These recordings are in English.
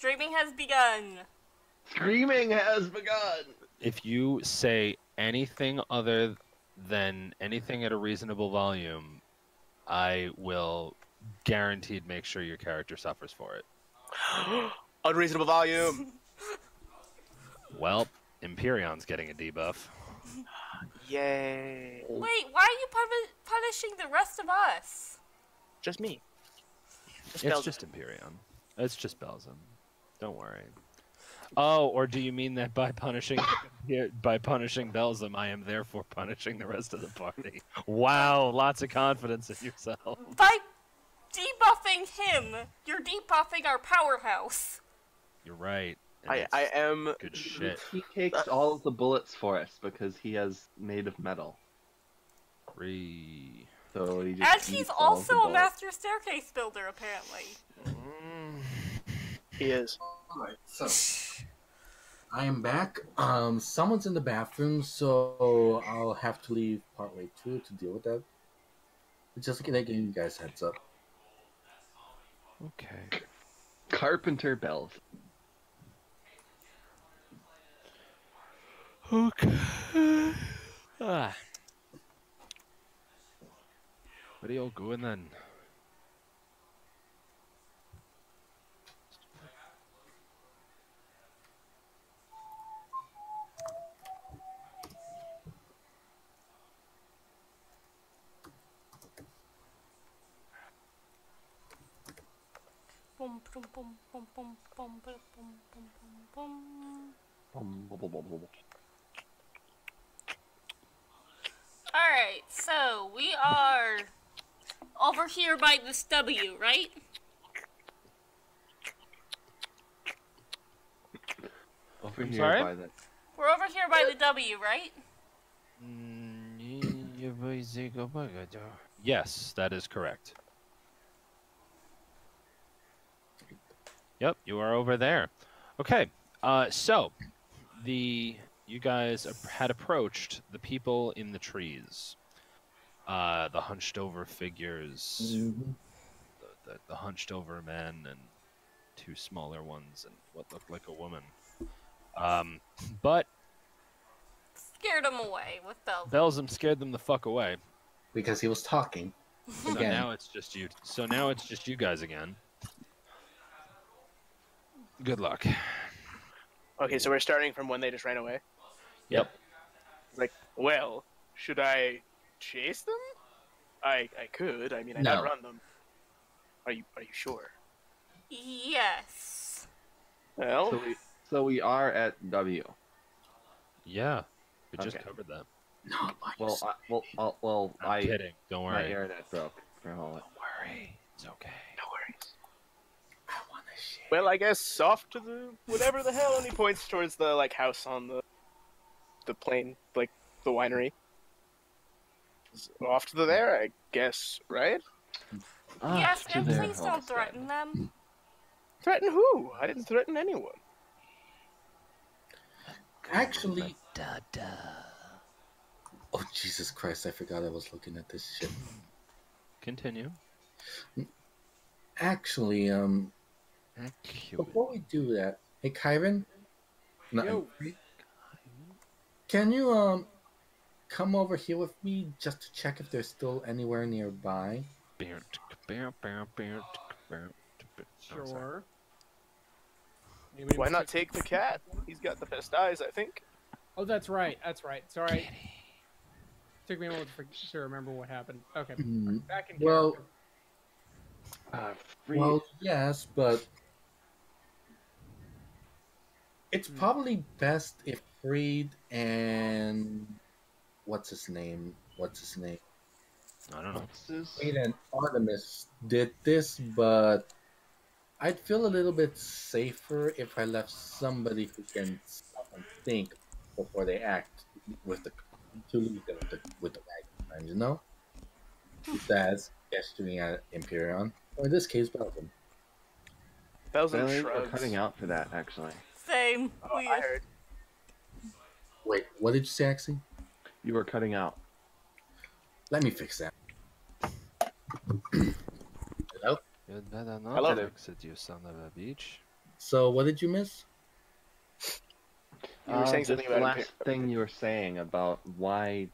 Streaming has begun. Screaming has begun. If you say anything other than anything at a reasonable volume, I will guaranteed make sure your character suffers for it. Unreasonable volume. Well, Emperion's getting a debuff. Yay. Wait, why are you punishing the rest of us? Just me. It's just Empyreon. It's just Belzum. Don't worry. Oh, or do you mean that by punishing Belzum, I am therefore punishing the rest of the party? Wow, lots of confidence in yourself. By debuffing him, you're debuffing our powerhouse. You're right. I am good shit. He takes all of the bullets for us because he has made of metal. So he just and he's also a master staircase builder, apparently. He is. Alright, so I am back. Someone's in the bathroom, so I'll have to leave partway through to deal with that. Just giving you guys heads up. Okay. Carpenter bells. Okay. What are y'all going then? Boom, boom, boom, boom, boom, boom, boom, boom, boom, boom. Alright, so we are over here by this W, right? Over here sorry? by the... We're over here by the W, right? Yes, that is correct. Yep, you are over there. Okay, so you guys had approached the people in the trees, the hunched over figures, the hunched over men, and two smaller ones, and what looked like a woman. But Scared him away with Belzum. Belzum scared them the fuck away. Because he was talking. So Again. now it's just you. So now it's just you guys again. Good luck. Okay, so we're starting from when they just ran away. Yep. Like, well, should I chase them? I could. I mean, I'd No. outrun them. Are you sure? Yes. Well, So we are at W. Yeah. We just Okay. covered that. No, I'm kidding. Don't My worry. internet broke for a moment. Don't worry. It's okay. no worries. I want to share. Well, I guess off to the whatever the hell, and he points towards the house on the plain, like the winery. Off to there, I guess, right? Yes, to and their please don't homestead. threaten them. Threaten who? I didn't threaten anyone. Actually, oh Jesus Christ! I forgot I was looking at this shit. Continue. Actually, before we do that, hey Kyron, Yo. can you come over here with me just to check if there's still anywhere nearby? Sure. Why not take the cat? He's got the best eyes, I think. Oh, that's right. That's right. Sorry. Took me a moment to remember what happened. Okay. Back in Well, character. well, yes, but it's probably best if Freed and what's his name? I don't know. Freed and Artemis did this, but I'd feel a little bit safer if I left somebody who can stop and think before they act with the to lead them with the wagon, you know? That's gesturing at Imperion, or in this case, Belgium. Belzum We're shrugs. cutting out for that, actually. Same. Oh, I heard. Wait, what did you say, Axie? You were cutting out. Let me fix that. Hello? You'd better not Hello. fix it, you son of a bitch. So what did you miss? You were saying Just something the about last thing you were saying about why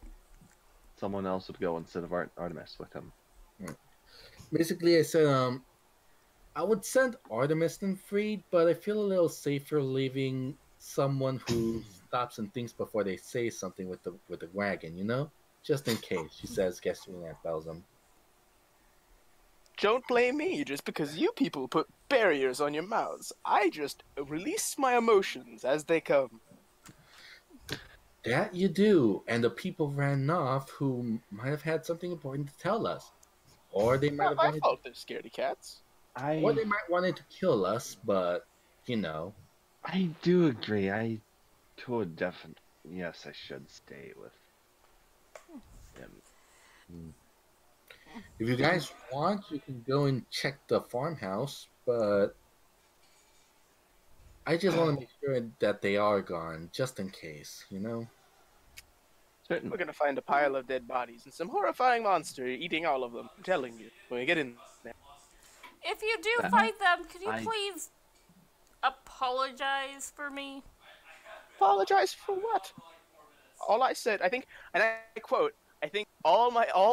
someone else would go instead of Artemis with him. Basically, I said I would send Artemis and Freed, but I feel a little safer leaving someone who stops and thinks before they say something with the wagon, you know? Just in case, she says, gesturing at Belzum. Don't blame me just because you people put barriers on your mouths. I just release my emotions as they come. That you do, and the people ran off who might have had something important to tell us. Or they might Not have my wanted fault they're scaredy cats. or I they might wanted to kill us, but you know. I do agree. I would definitely yes, I should stay with him. If you guys want, you can go and check the farmhouse, but I just want to make sure that they are gone, just in case, you know? Certainly. We're gonna find a pile of dead bodies and some horrifying monster eating all of them. I'm telling you, when we get in there. If you do That- fight them, could you I- please apologize for me? Apologize for what? All I said, I think, and I quote, I think all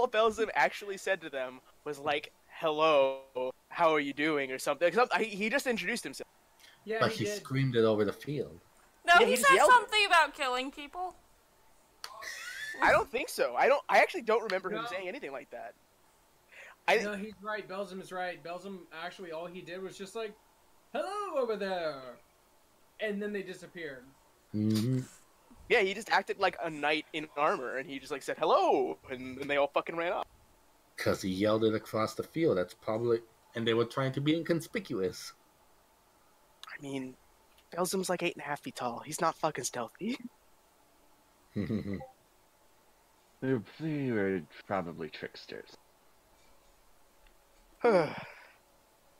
Belzim actually said to them was like, "Hello, how are you doing?" or something. He just introduced himself. Yeah, But he he did. screamed it over the field. No, Yeah, he he just said yelled it. something about killing people. I don't think so. I actually don't remember him No. saying anything like that. No, he's right. Belzum is right. Belzum, actually, all he did was just like, hello over there. And then they disappeared. Mm-hmm. Yeah, he just acted like a knight in armor, and he just like said hello, and they all fucking ran off. Because he yelled it across the field. That's probably. And they were trying to be inconspicuous. I mean, Belzum's like 8.5 feet tall. He's not fucking stealthy. They were probably tricksters.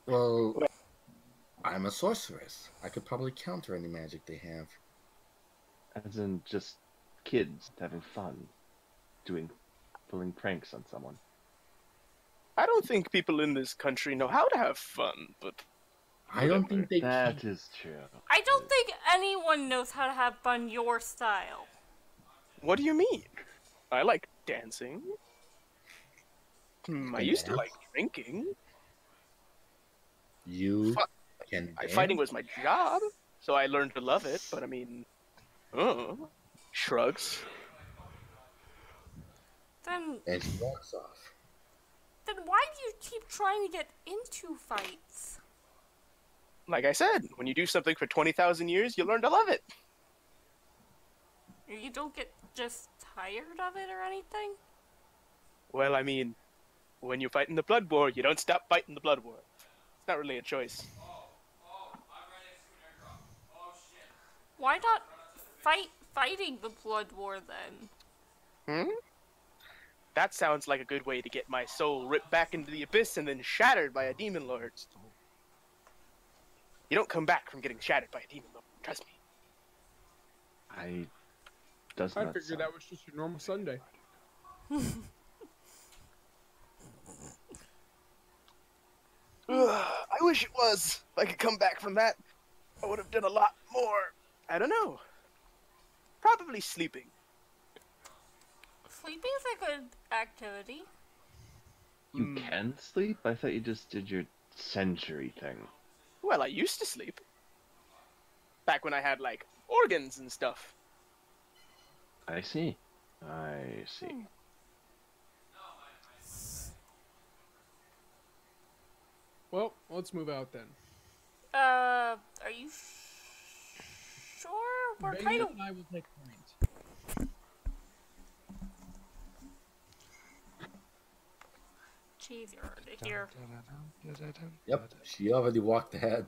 Well, I'm a sorceress. I could probably counter any magic they have. As in just kids having fun, pulling pranks on someone. I don't think people in this country know how to have fun, but I don't think they That is true. I don't think anyone knows how to have fun your style. what do you mean? I like dancing. I used to like drinking. You can dance. Fighting was my job, so I learned to love it, but I mean, shrugs. Then And she walks off. why do you keep trying to get into fights? Like I said, when you do something for 20,000 years, you learn to love it. You don't get just tired of it or anything? Well, I mean, when you fight in the Blood War, you don't stop fighting the Blood War. It's not really a choice. Why not fighting the blood war then? That sounds like a good way to get my soul ripped back into the abyss and then shattered by a demon lord. You don't come back from getting shattered by a demon lord, trust me. I I figured that was just your normal Sunday. I wish it was. If I could come back from that, I would have done a lot more. I don't know. Probably sleeping. Sleeping's a good activity. You can sleep? I thought you just did your century thing. Well, I used to sleep. Back when I had, like, organs and stuff. I see. Well, let's move out then. Are you sure? We're Bailey kind of. and I will take point. Jeez, you're already here. Yep, she already walked ahead.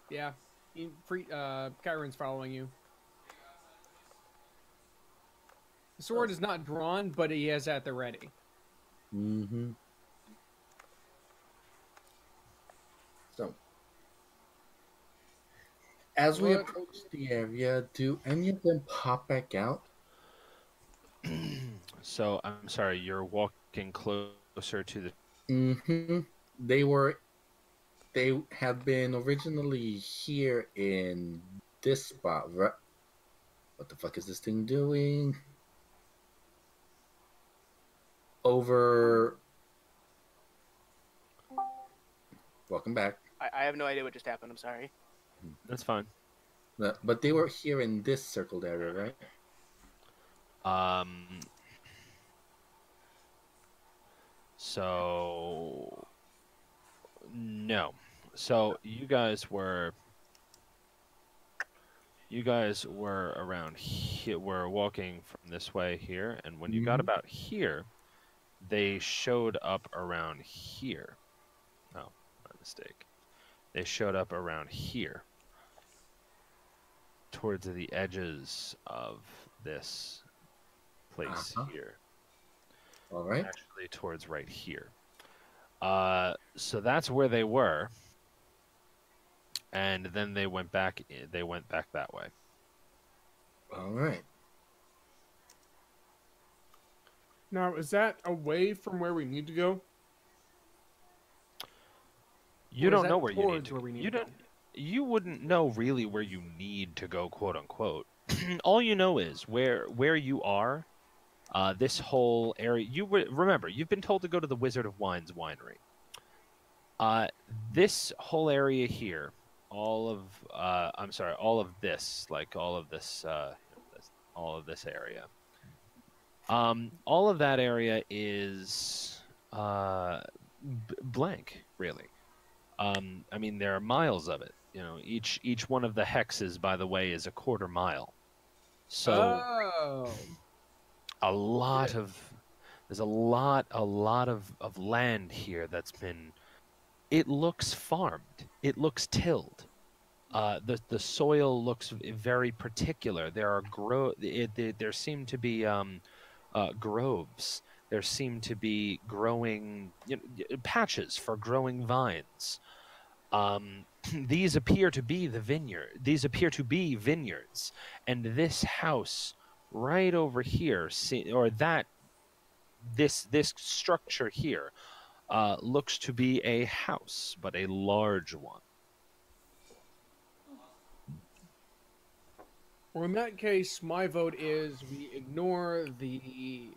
Yeah. Kyron's following you. The sword is not drawn, but he is at the ready. Mm-hmm. So, as we What? approach the area, do any of them pop back out? So I'm sorry, you're walking closer to the. Mm-hmm. They were they have been originally here in this spot. What the fuck is this thing doing? Over. Welcome back. I have no idea what just happened. I'm sorry. That's fine. But they were here in this circled area, right? So no. So you guys were around here. Were walking from this way here, and when you got Mhm. about here, they showed up around here. Oh, my mistake. They showed up around here, towards the edges of this place here. All right. Actually, towards right here. So that's where they were, and then they went back. They went back that way. All right. Now, is that away from where we need to go? You Or is don't that know where you need towards to. where we need You to go? don't. You wouldn't know really where you need to go, quote unquote. All you know is where you are. This whole area. Remember, you've been told to go to the Wizard of Wine's winery. This whole area here, all of all of this, like all of this area. All of that area is blank, really. I mean, there are miles of it. You know, each one of the hexes, by the way, is a quarter mile. So Oh. there's a lot of land here that's been. It looks farmed. It looks tilled. The soil looks very particular. There are there seem to be groves. There seem to be growing patches for growing vines. These appear to be the vineyard. These appear to be vineyards, and this house right over here, this structure here, looks to be a house, but a large one. Well, in that case, my vote is we ignore the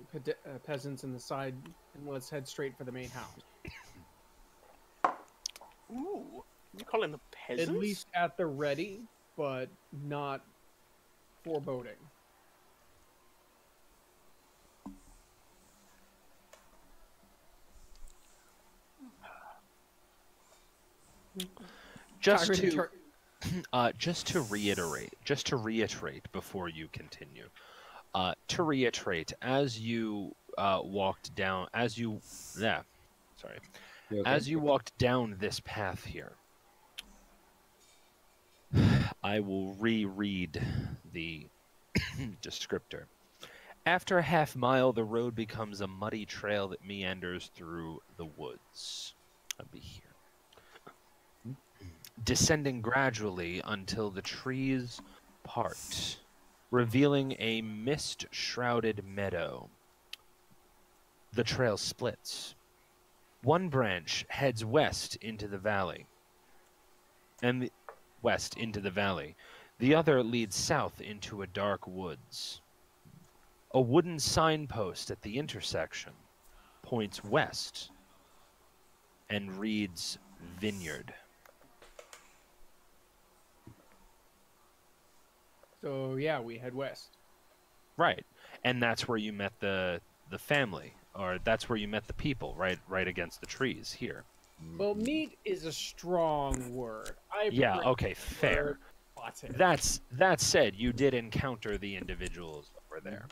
peasants in the side and let's head straight for the main house. Ooh, you calling the peasants? At least at the ready, but not foreboding. Just to reiterate before you continue, as you walked down, as you walked down this path here, I will reread the descriptor. After a half mile, the road becomes a muddy trail that meanders through the woods. I'll be here. Descending gradually until the trees part, revealing a mist-shrouded meadow. The trail splits. One branch heads west into the valley, The other leads south into a dark woods. A wooden signpost at the intersection points west and reads Vineyard. So yeah, we head west. Right, and that's where you met the family, or that's where you met the people, right against the trees here. Well, meet is a strong word. Yeah, okay, fair. That said, you did encounter the individuals over there.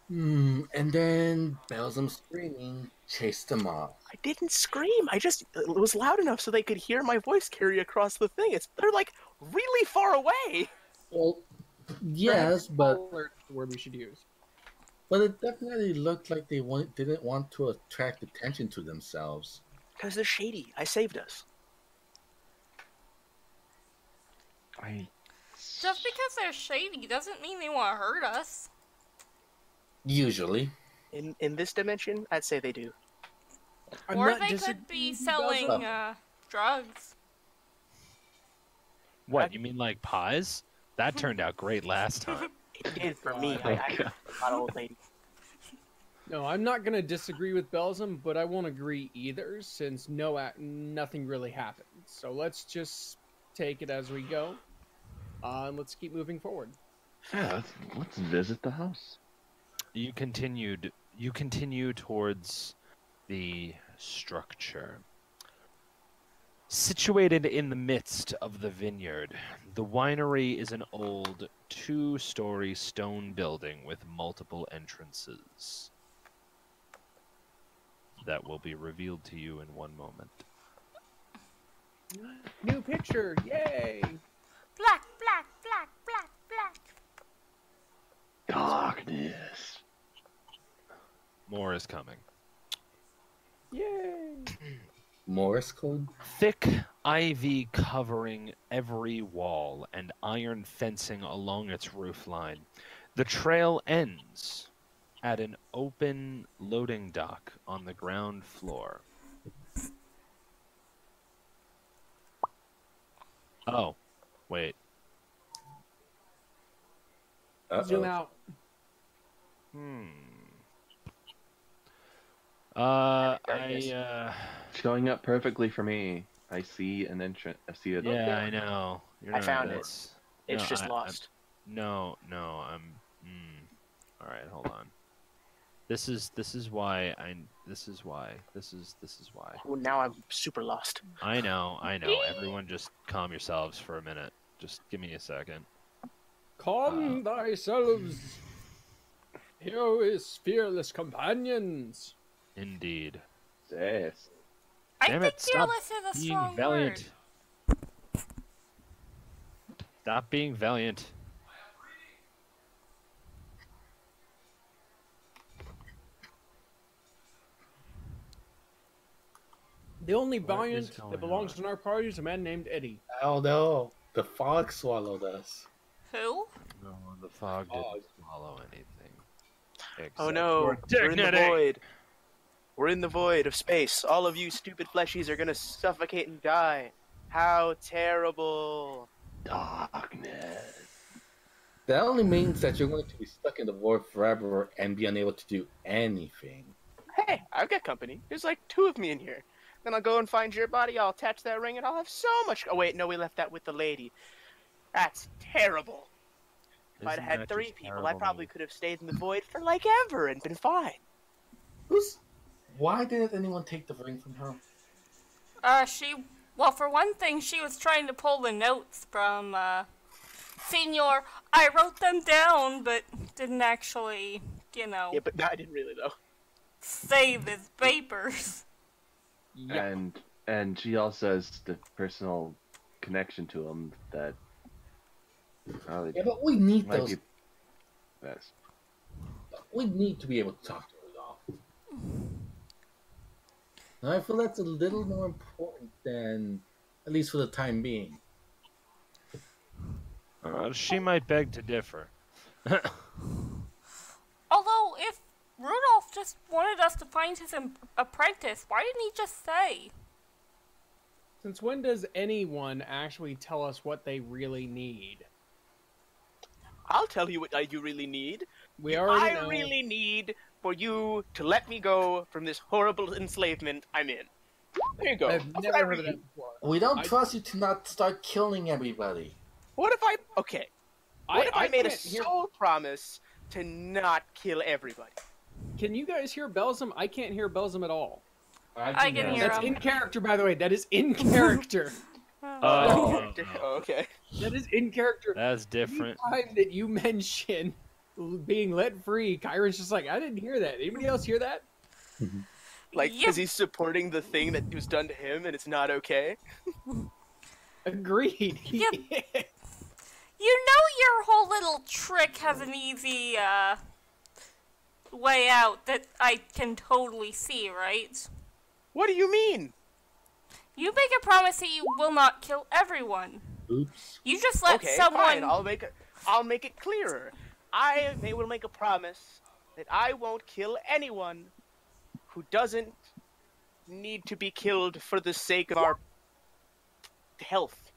And then Belzum screaming chased them off. I didn't scream. It was loud enough so they could hear my voice carry across the thing. They're like really far away. Well, yes, but the word we should use. But it definitely looked like they didn't want to attract attention to themselves. Because they're shady. I saved us. Just because they're shady doesn't mean they want to hurt us. Usually. In this dimension, I'd say they do. I'm Or not they could disagreeing be with selling Belzum. drugs. What, you mean like pies? That turned out great last time. It did for me. Oh, I God. a lot of old lady. No, I'm not gonna disagree with Belzum, but I won't agree either, since nothing really happened. So let's just take it as we go, and let's keep moving forward. Yeah, let's visit the house. You continue towards the structure. Situated in the midst of the vineyard, the winery is an old 2-story stone building with multiple entrances. That will be revealed to you in one moment. New picture, yay! Black, black, black, black, black. Darkness. More is coming. Yay! Morse code? Thick ivy covering every wall and iron fencing along its roofline. The trail ends at an open loading dock on the ground floor. Oh, wait. Zoom out. Showing up perfectly for me. I see an entrance. I see it. Yeah, I know. You're I not- found it. that's- It's no, just I'm- lost. No, I'm. All right, hold on. This is why This is why. Oh, now I'm super lost. I know. Everyone, just calm yourselves for a minute. Just give me a second. Calm thyselves. Here is fearless companions. Indeed. Yes. I Damn think it! Stop fearless is a being strong valiant. word. Stop being valiant. The only What is valiant going that belongs on? in our party is a man named Eddie. Oh no, the fog swallowed us. Who? No, the fog didn't Fog. swallow anything. Oh except no, your we're in the dignity. void. We're in the void of space. All of you stupid fleshies are gonna suffocate and die. How terrible. Darkness. That only means that you're going to be stuck in the void forever and be unable to do anything. Hey, I've got company. There's like 2 of me in here. Then I'll go and find your body, I'll attach that ring, and I'll have so much... Oh wait, no, we left that with the lady. That's terrible. If I'd Isn't had that 3 just people, I terrible probably news? could have stayed in the void for like ever and been fine. Why didn't anyone take the ring from her? Well, for one thing, she was trying to pull the notes from, Senior. I wrote them down, but didn't actually, Yeah, but no, I didn't really though. save his papers. Yeah. And she also has the personal connection to him that probably Yeah, but we need might those. be best. We need to be able to talk to Rudolph. And I feel that's a little more important than, at least for the time being. She might beg to differ. Although, if Rudolph just wanted us to find his apprentice, why didn't he just say? Since when does anyone actually tell us what they really need? I'll tell you what you really need. We already I know. really need for you to let me go from this horrible enslavement I'm in. There you go. I've That's never what I heard of read. that before. We don't I- trust you to not start killing everybody. What if I... Okay. What if I made a can't hear- soul promise to not kill everybody? Can you guys hear Belzum? I can't hear Belzum at all. I can hear That's him. in character, by the way. That is in character. Oh, Oh, okay. That is in character. that's different. Every time that you mention being let free, Kyron's just like, I didn't hear that. Anybody else hear that? Like, Yep. because he's supporting the thing that was done to him and it's not okay? Agreed. Yep. You know your whole little trick has an easy, way out that I can totally see, right? What do you mean? You make a promise that you will not kill everyone. Oops. You just let Okay, someone... fine. I'll make it clearer. Will make a promise that I won't kill anyone who doesn't need to be killed for the sake of our health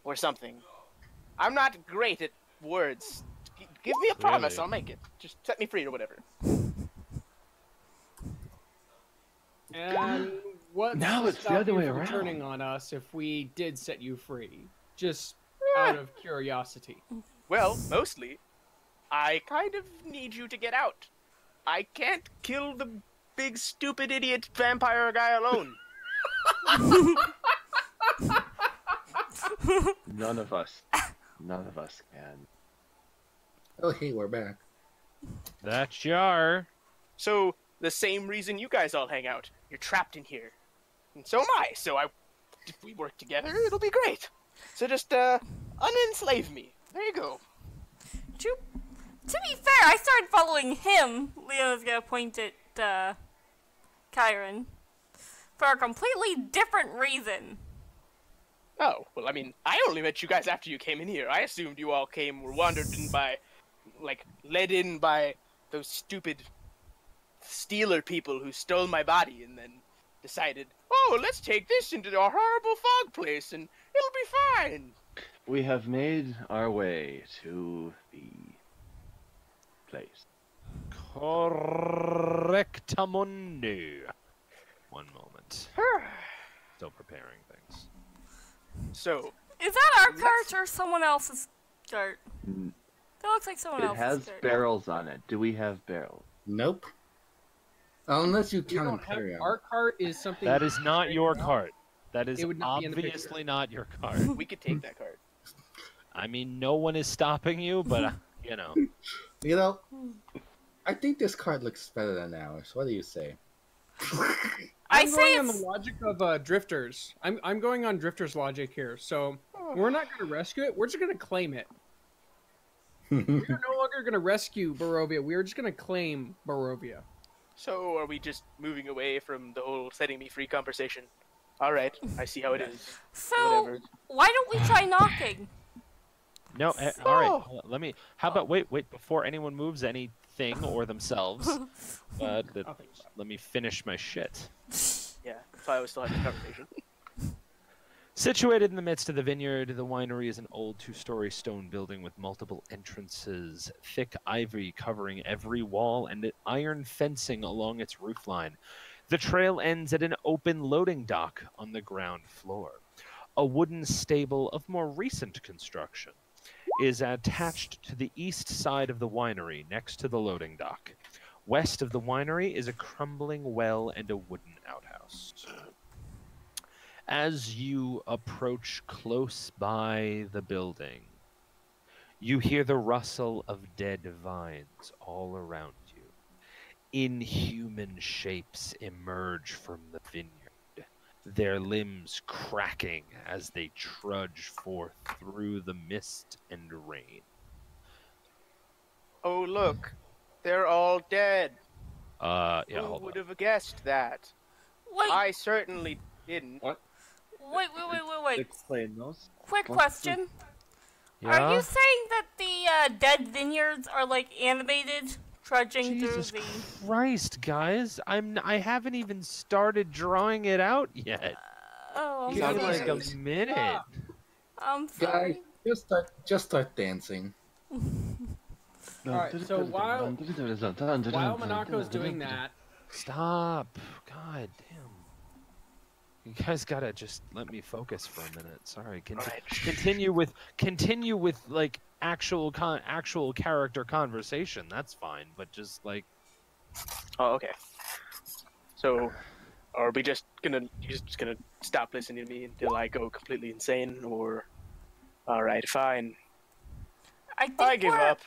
or something. I'm not great at words. Give me a promise, Really? I'll make it. Just set me free or whatever. And what's Now to it's the stop other you way from around. turning on us if we did set you free? Just out of curiosity. Well, mostly, I kind of need you to get out. I can't kill the big stupid idiot vampire guy alone. None of us can. Oh, hey, we're back. That you are. So, the same reason you guys all hang out. You're trapped in here. And so am I, so if we work together, it'll be great. So just, unenslave me. There you go. To be fair, I started following him. Leo's gonna point at Kyron for a completely different reason. Oh, well, I mean, I only met you guys after you came in here. I assumed you all were wandered in by, led in by those stupid Stealer people who stole my body and then decided, oh, let's take this into our horrible fog place and it'll be fine. We have made our way to the place. Correctamundo. One moment. Still preparing things. So, Is that our Let's- cart or someone else's cart? Mm, That looks like someone It else's has cart. barrels on it. Do we have barrels? Nope. Unless you We count don't have, Imperium. our cart is something. That is not your cart. That is It would not be in the picture. obviously not your cart. we could take that card. I mean, no one is stopping you, but, you know. You know, I think this card looks better than ours. What do you say? I'm say going on it's- the logic of drifters. I'm going on drifters logic here. So we're not going to rescue it. We're just going to claim it. We're no longer going to rescue Barovia. We're just going to claim Barovia. So, are we just moving away from the whole setting me free conversation? Alright, I see how it is. So, Whatever. why don't we try knocking? No, all right. Let me. How about wait before anyone moves anything or themselves? I'll think about it. Let me finish my shit. Yeah, that's why I was still having the conversation. Situated in the midst of the vineyard, the winery is an old two-story stone building with multiple entrances, thick ivy covering every wall, and iron fencing along its roofline. The trail ends at an open loading dock on the ground floor. A wooden stable of more recent construction is attached to the east side of the winery, next to the loading dock. West of the winery is a crumbling well and a wooden outhouse. As you approach close by the building, you hear the rustle of dead vines all around you. Inhuman shapes emerge from the vineyard, their limbs cracking as they trudge forth through the mist and rain. Oh, look. They're all dead. Yeah, Who hold would on. have guessed that? Wait, I certainly didn't. wait. Explain those. Quick What's the- question. Yeah? Are you saying that the dead vineyards are like animated, trudging Jesus through the... Christ, guys! I haven't even started drawing it out yet. Oh, I'm Give me sorry. like a minute. I'm sorry. Guys, just start dancing. Alright, so while Monaco's doing that, Stop! God damn! You guys gotta just let me focus for a minute. Sorry. Alright. Continue with like actual character conversation. That's fine, but just like Oh, okay. So, are we just gonna stop listening to me until I go completely insane, or? Alright, fine. I give up.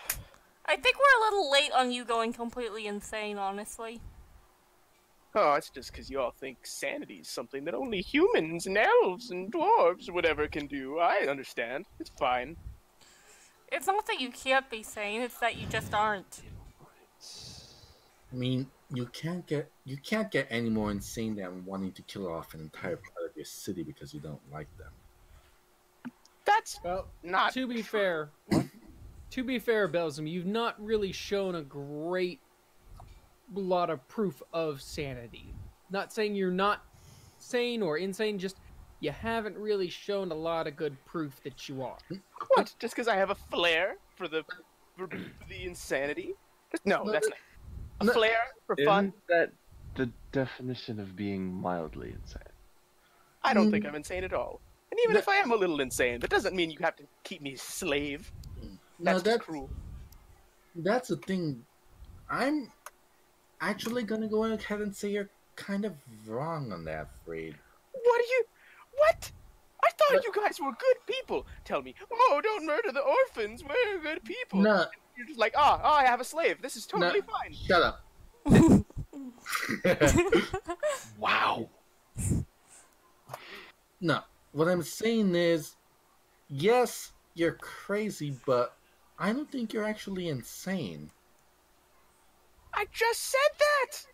I think we're a little late on you going completely insane, honestly. Oh, it's just because you all think sanity is something that only humans and elves and dwarves, whatever, can do. I understand. It's fine. It's not that you can't be sane, it's that you just aren't. I mean, you can't get any more insane than wanting to kill off an entire part of your city because you don't like them. That's well, not to be true. fair, Belzum, you've not really shown a great lot of proof of sanity. Not saying you're not sane or insane, just you haven't really shown a lot of good proof that you are. What? Just because I have a flair for the insanity? No, No, that's not. A no, flair for fun? Isn't that the definition of being mildly insane? I don't think I'm insane at all. And even No. if I am a little insane, that doesn't mean you have to keep me slave. No, That's just cruel. that's the thing. I'm actually gonna go ahead and say you're kind of wrong on that, Freed. What are you? What? I thought But- you guys were good people. Tell me, oh, don't murder the orphans. We're good people. No, You're just like, I have a slave. This is totally No. fine. shut up. Wow. No, what I'm saying is, yes, you're crazy, but I don't think you're actually insane. I just said that.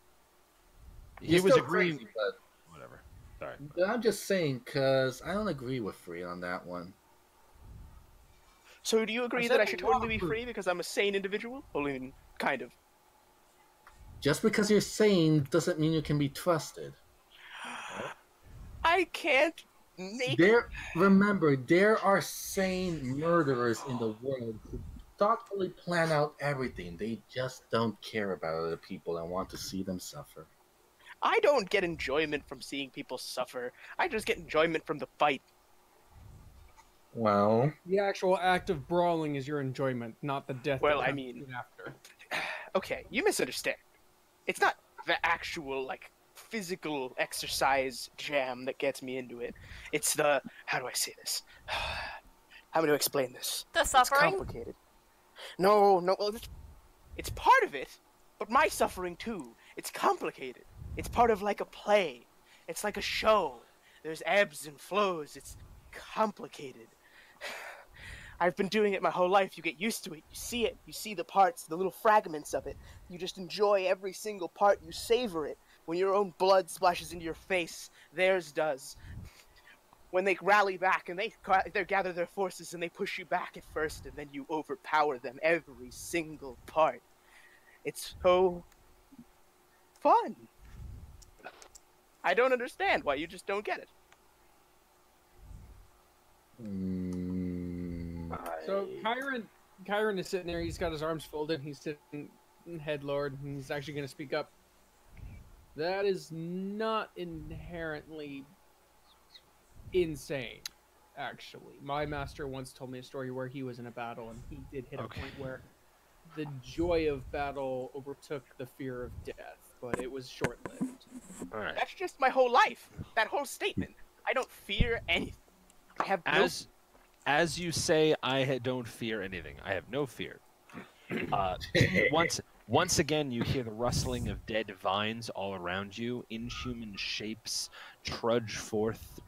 He You're was still agreeing. crazy, but Whatever. Sorry. I'm just saying because I don't agree with Freed on that one. So do you agree said that I a should lot totally be of proof. free because I'm a sane individual? Well, I mean, kind of. Just because you're sane doesn't mean you can be trusted. I can't make. Remember, there are sane murderers in the world who thoughtfully plan out everything. They just don't care about other people and want to see them suffer. I don't get enjoyment from seeing people suffer. I just get enjoyment from the fight. Well, The actual act of brawling is your enjoyment, not the death. Well, that I comes mean- soon after. Okay, you misunderstand. It's not the actual, like, physical exercise jam that gets me into it. It's the, how do I say this? How do I explain this? The It's suffering? complicated. No, well, it's part of it, but my suffering too. It's complicated. It's part of like a play. It's like a show. There's ebbs and flows. It's complicated. I've been doing it my whole life. You get used to it. You see it. You see the parts, the little fragments of it. You just enjoy every single part. You savor it. When your own blood splashes into your face, theirs does. When they rally back and they gather their forces and they push you back at first, and then you overpower them every single part. It's so fun. I don't understand why you just don't get it. So Kyron is sitting there. He's got his arms folded. He's sitting headlord, and he's actually going to speak up. That is not inherently insane. Actually, my master once told me a story where he was in a battle, and he did hit Okay. a point where the joy of battle overtook the fear of death, but it was short-lived. All right. That's just my whole life. That whole statement. I don't fear anything. I have no. As you say, don't fear anything. I have no fear. Once again, you hear the rustling of dead vines all around you. Inhuman shapes trudge forth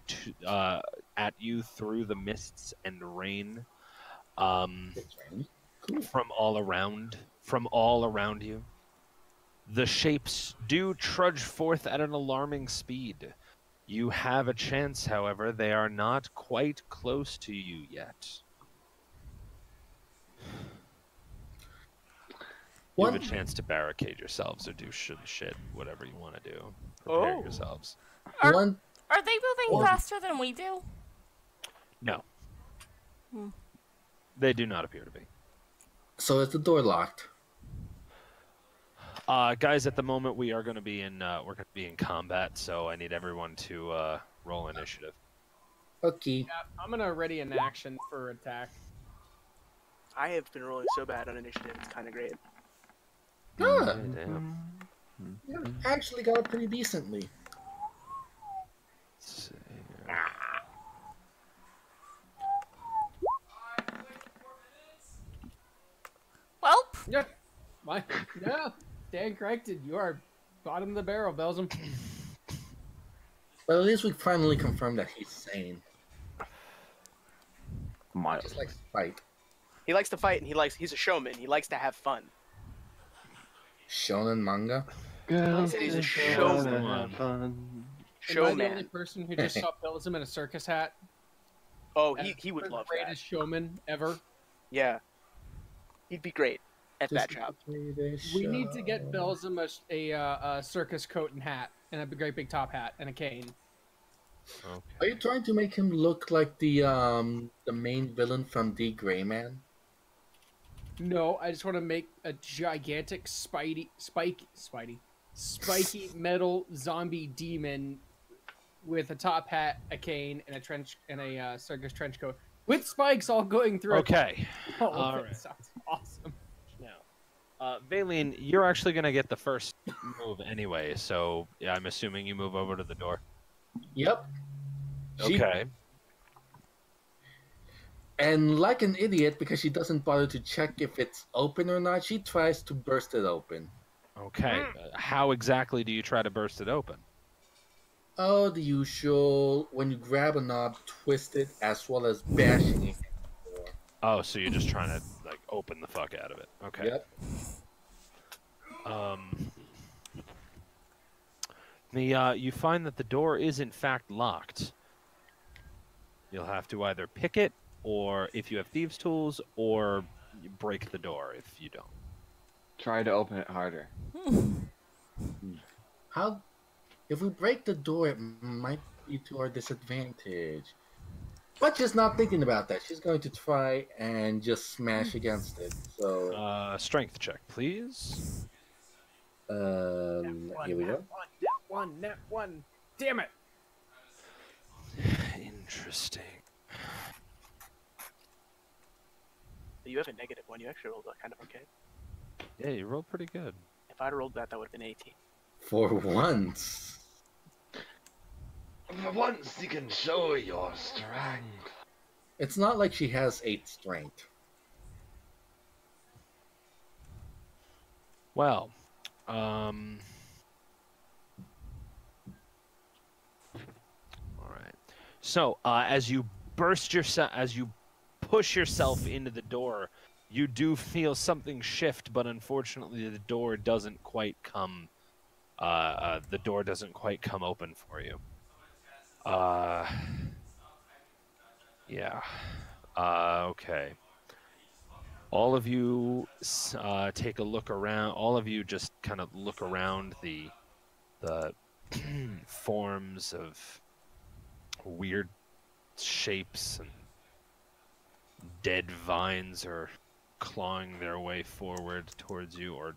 at you through the mists and rain. From all around you. The shapes do trudge forth at an alarming speed. You have a chance, however. They are not quite close to you yet. You have a chance to barricade yourselves or do shit, whatever you want to do. Prepare Oh. yourselves. Are they moving One- faster than we do? No. Hmm. They do not appear to be. So is the door locked? Guys, at the moment we are going to be in combat, so I need everyone to roll initiative. Okay. Yeah, I'm going to ready an action for attack. I have been rolling so bad on initiative. It's kind of great. Ah, Damn. you actually got it pretty decently. Let's see here. Welp. Yeah, stand corrected. You are bottom of the barrel, Belgium. But at least we finally confirmed that he's sane. Mild. Just likes to fight. He likes to fight, and he's a showman. He likes to have fun. Shonen manga. Girls He's a just showman. wanna have fun. Am I the Showman. only person who just saw Belgium in a circus hat? Oh, As he would the love that. greatest showman ever. Yeah. He'd be great. at that job. We need to get Belzum a circus coat and hat, and a great big top hat, and a cane. Are Okay. you trying to make him look like the main villain from The Gray Man? No, I just want to make a gigantic spiky metal zombie demon with a top hat, a cane, and a circus trench coat with spikes all going through. Okay. Oh, All that right. sounds awesome. Now, Valine, you're actually gonna get the first move anyway. So yeah, I'm assuming you move over to the door. Yep. She- Okay. And like an idiot, because she doesn't bother to check if it's open or not, she tries to burst it open. Okay. How exactly do you try to burst it open? Oh, the usual. When you grab a knob, twist it, as well as bashing it. Oh, so you're just trying to like open the fuck out of it. Okay. Yep. You find that the door is in fact locked. You'll have to either pick it, or if you have thieves' tools, or you break the door if you don't. Try to open it harder. How? If we break the door, it might be to our disadvantage. But she's not thinking about that. She's going to try and just smash against it. So, Strength check, please. here we go. Net one. Damn it! Interesting. You have a -1. You actually rolled kind of okay. Yeah, you rolled pretty good. If I'd rolled that, that would have been 18. For once. For once, you can show your strength. It's not like she has 8 strength. Well, all right. So, as you push yourself into the door, you do feel something shift, but unfortunately, the door doesn't quite come. The door doesn't quite come open for you. Yeah. Okay. All of you take a look around. All of you just kind of look around the forms of weird shapes, and dead vines are clawing their way forward towards you, or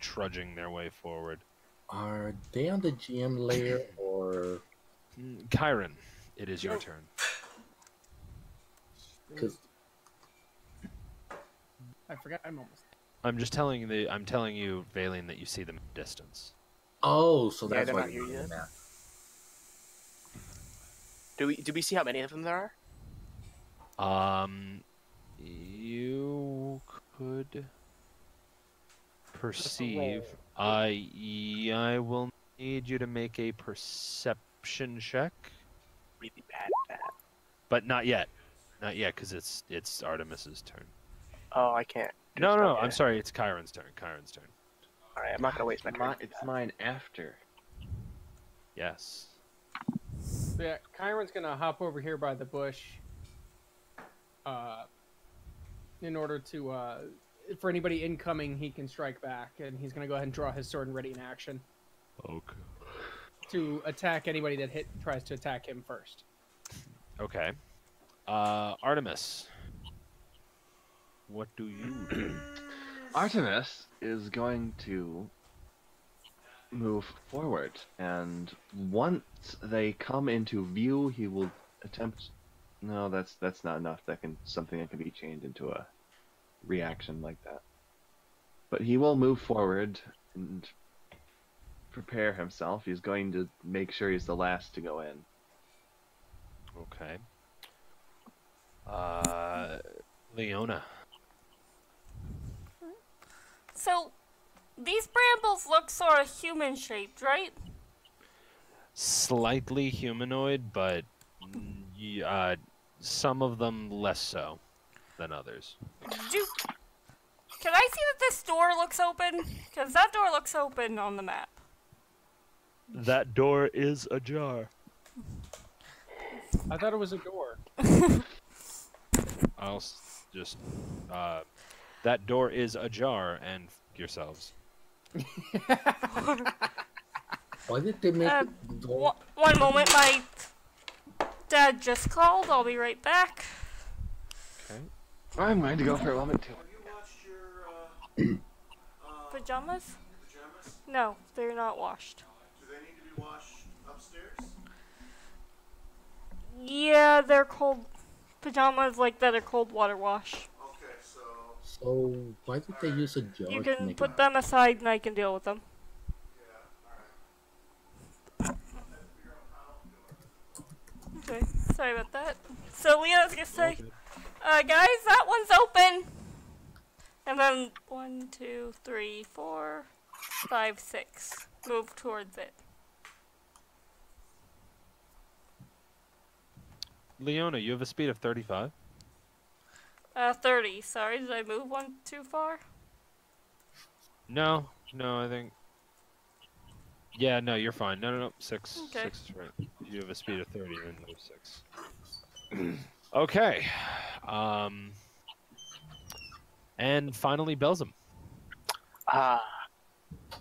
trudging their way forward. Are they on the GM layer or? Kyron, it is your turn. Because I forgot. I'm almost. I'm telling you, Valine, that you see them in the distance. oh, so Yeah, that's they're why not here you're doing yet. that. Do we see how many of them there are? You could perceive. I will need you to make a perception check, Really bad at that. but not yet, because it's Artemis's turn. Oh, I can't. do No, stuff I'm yet. sorry, it's Kyron's turn. All right, I'm not gonna waste my turn. It's mine after. Yes. So yeah, Kyron's gonna hop over here by the bush. In order to, for anybody incoming, he can strike back, and he's gonna go ahead and draw his sword and ready in action Okay. to attack anybody that tries to attack him first. Okay. Artemis, what do you do? Artemis is going to move forward, and once they come into view, he will attempt. No, that's not enough. Something that can be changed into a reaction like that. But he will move forward and prepare himself. He's going to make sure he's the last to go in. Okay. Leona. So, these brambles look sort of human-shaped, right? Slightly humanoid, but some of them less so than others. Can I see that this door looks open? Because that door looks open on the map. That door is ajar. I thought it was a door. I'll just That door is ajar, and yourselves. Why did they make the door? One moment, my dad just called. I'll be right back. Okay. I'm going to go for a moment too. Have you washed your Pajamas? pajamas? No, they're not washed. Do they need to be washed upstairs? Yeah, they're cold pajamas like that are cold water wash. Okay, so So why did they use a jar You to can make put it? them aside and I can deal with them. yeah, alright. Okay, sorry about that. So Leo's gonna say, Okay. guys, that one's open. And then 1, 2, 3, 4, 5, 6. Move towards it. Leona, you have a speed of 35. 30. Sorry, did I move one too far? No, I think. Yeah, no, you're fine. No. 6. Okay. 6 is right. You have a speed of 30, then move 6. Okay. And finally, Belzum.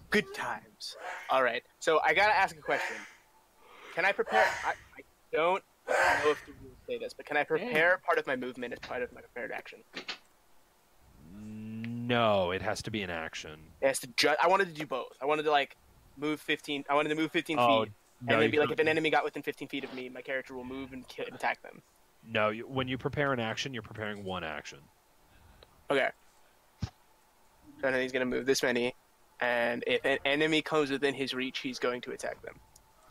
Good times. All right. So I gotta ask a question. Can I prepare? I don't know if the rules say this, but can I prepare part of my movement as part of my prepared action? No, it has to be an action. It has to. I wanted to do both. I wanted to like move 15. I wanted to move 15 Oh, feet, no, and then you be like, can't- if an enemy got within 15 feet of me, my character will move and attack them. No, when you prepare an action, you're preparing one action. Okay. So then he's gonna move this many, and if an enemy comes within his reach, he's going to attack them.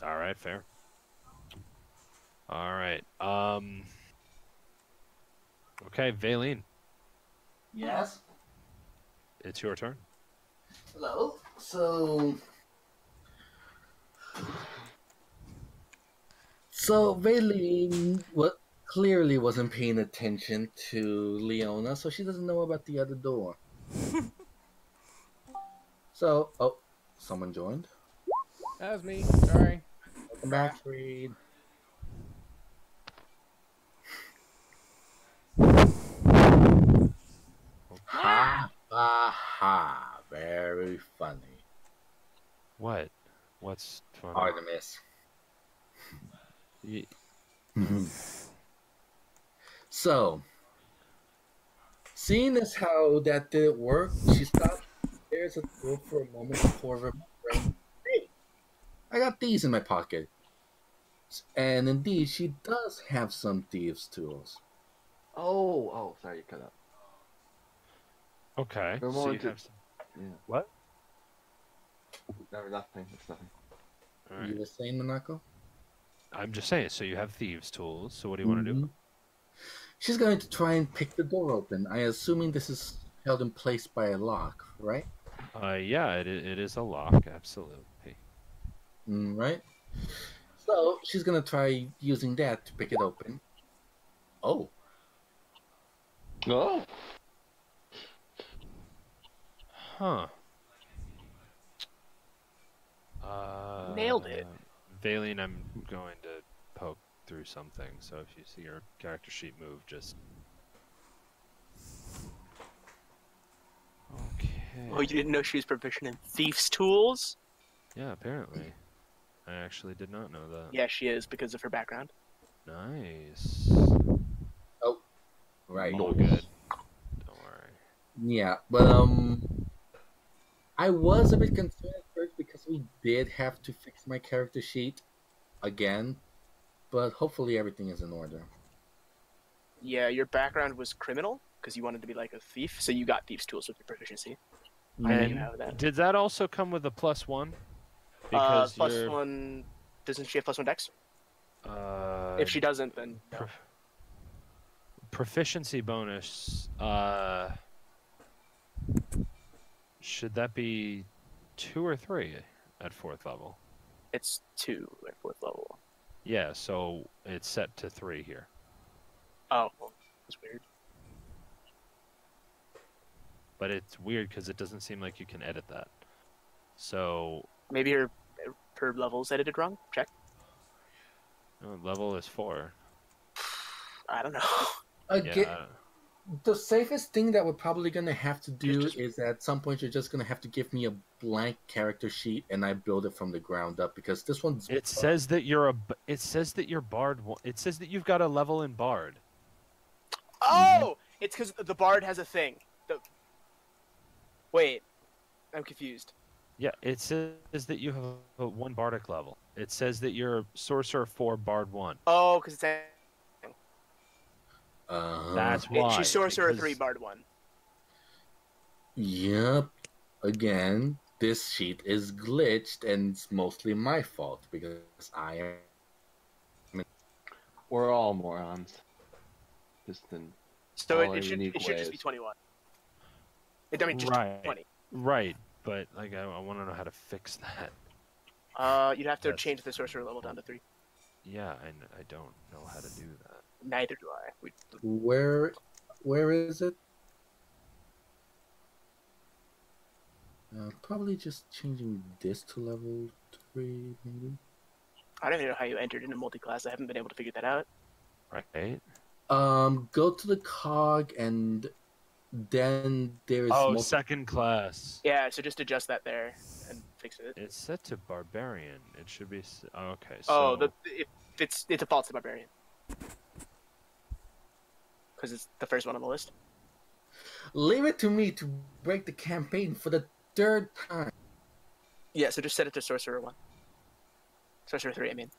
All right, fair. All right. Okay, Valine, Yes. it's your turn. Hello. So Vaylene clearly wasn't paying attention to Leona, so she doesn't know about the other door. So, someone joined. That was me. Sorry. Welcome back, Reed. Ha ha ha! Very funny. What? What's funny? Artemis. Ye- So, seeing as how that didn't work, she stopped stares at the door for a moment before remembering, hey, I got these in my pocket. And indeed, she does have some thieves' tools. Oh, sorry, you cut out. Okay. For a So you moment have some... Yeah. What? No, nothing. It's nothing. All right. You were saying, Nanako? I'm just saying. So you have thieves' tools. So what do you want to do? Mhm. She's going to try and pick the door open. I assuming this is held in place by a lock, right? Yeah, it is a lock. Absolutely. Right? So she's going to try using that to pick it open. Oh. Oh. Huh. Nailed it. Valine, I'm going to poke through something. So if you see your character sheet move, just. Okay. Oh, you didn't know she was proficient in thieves' tools? Yeah, apparently. I actually did not know that. Yeah, she is because of her background. Nice. Right. All good. Don't worry. Yeah, but I was a bit concerned at first because we did have to fix my character sheet again, but hopefully everything is in order. Yeah, your background was criminal because you wanted to be like a thief, so you got thieves' tools with your proficiency. And you have that. did that also come with a +1? Plus you're, one. Doesn't she have plus one dex? Uh, If she doesn't, then no. Proficiency bonus. Should that be 2 or 3 at 4th level? It's 2 at 4th level. Yeah, so it's set to 3 here. Oh, well, that's weird. But it's weird because it doesn't seem like you can edit that. So Maybe her level's edited wrong. Check. level is 4. I don't know. Again, Yeah. The safest thing that we're probably gonna have to do Just- is at some point you're just gonna have to give me a blank character sheet and I build it from the ground up because this one's It says that you're a. It says that you're bard. It says that you've got a level in bard. Oh, it's because the bard has a thing. Wait, I'm confused. Yeah, it says that you have a 1 bardic level. It says that you're sorcerer 4, bard 1. Oh, because it's That's why. she's sorcerer because- 3, bard 1. Yep. Again, this sheet is glitched and it's mostly my fault because I am. We're all morons. Just in So all our it should unique just be ways. 21. I mean, just Right. 20. Right, but like I want to know how to fix that. You'd have to That's- change the sorcerer level down to 3. Yeah, I don't know how to do that. Neither do I. Where is it? Probably just changing this to level 3, maybe. I don't even know how you entered into multi-class. I haven't been able to figure that out. Right? Go to the cog and then there's Oh, second class. Yeah, so just adjust that there and fix it. It's set to barbarian. It should be. Okay. Oh, So, it defaults to barbarian because it's the first one on the list. Leave it to me to break the campaign for the 3rd time. Yeah, so just set it to sorcerer 1. Sorcerer 3, I mean.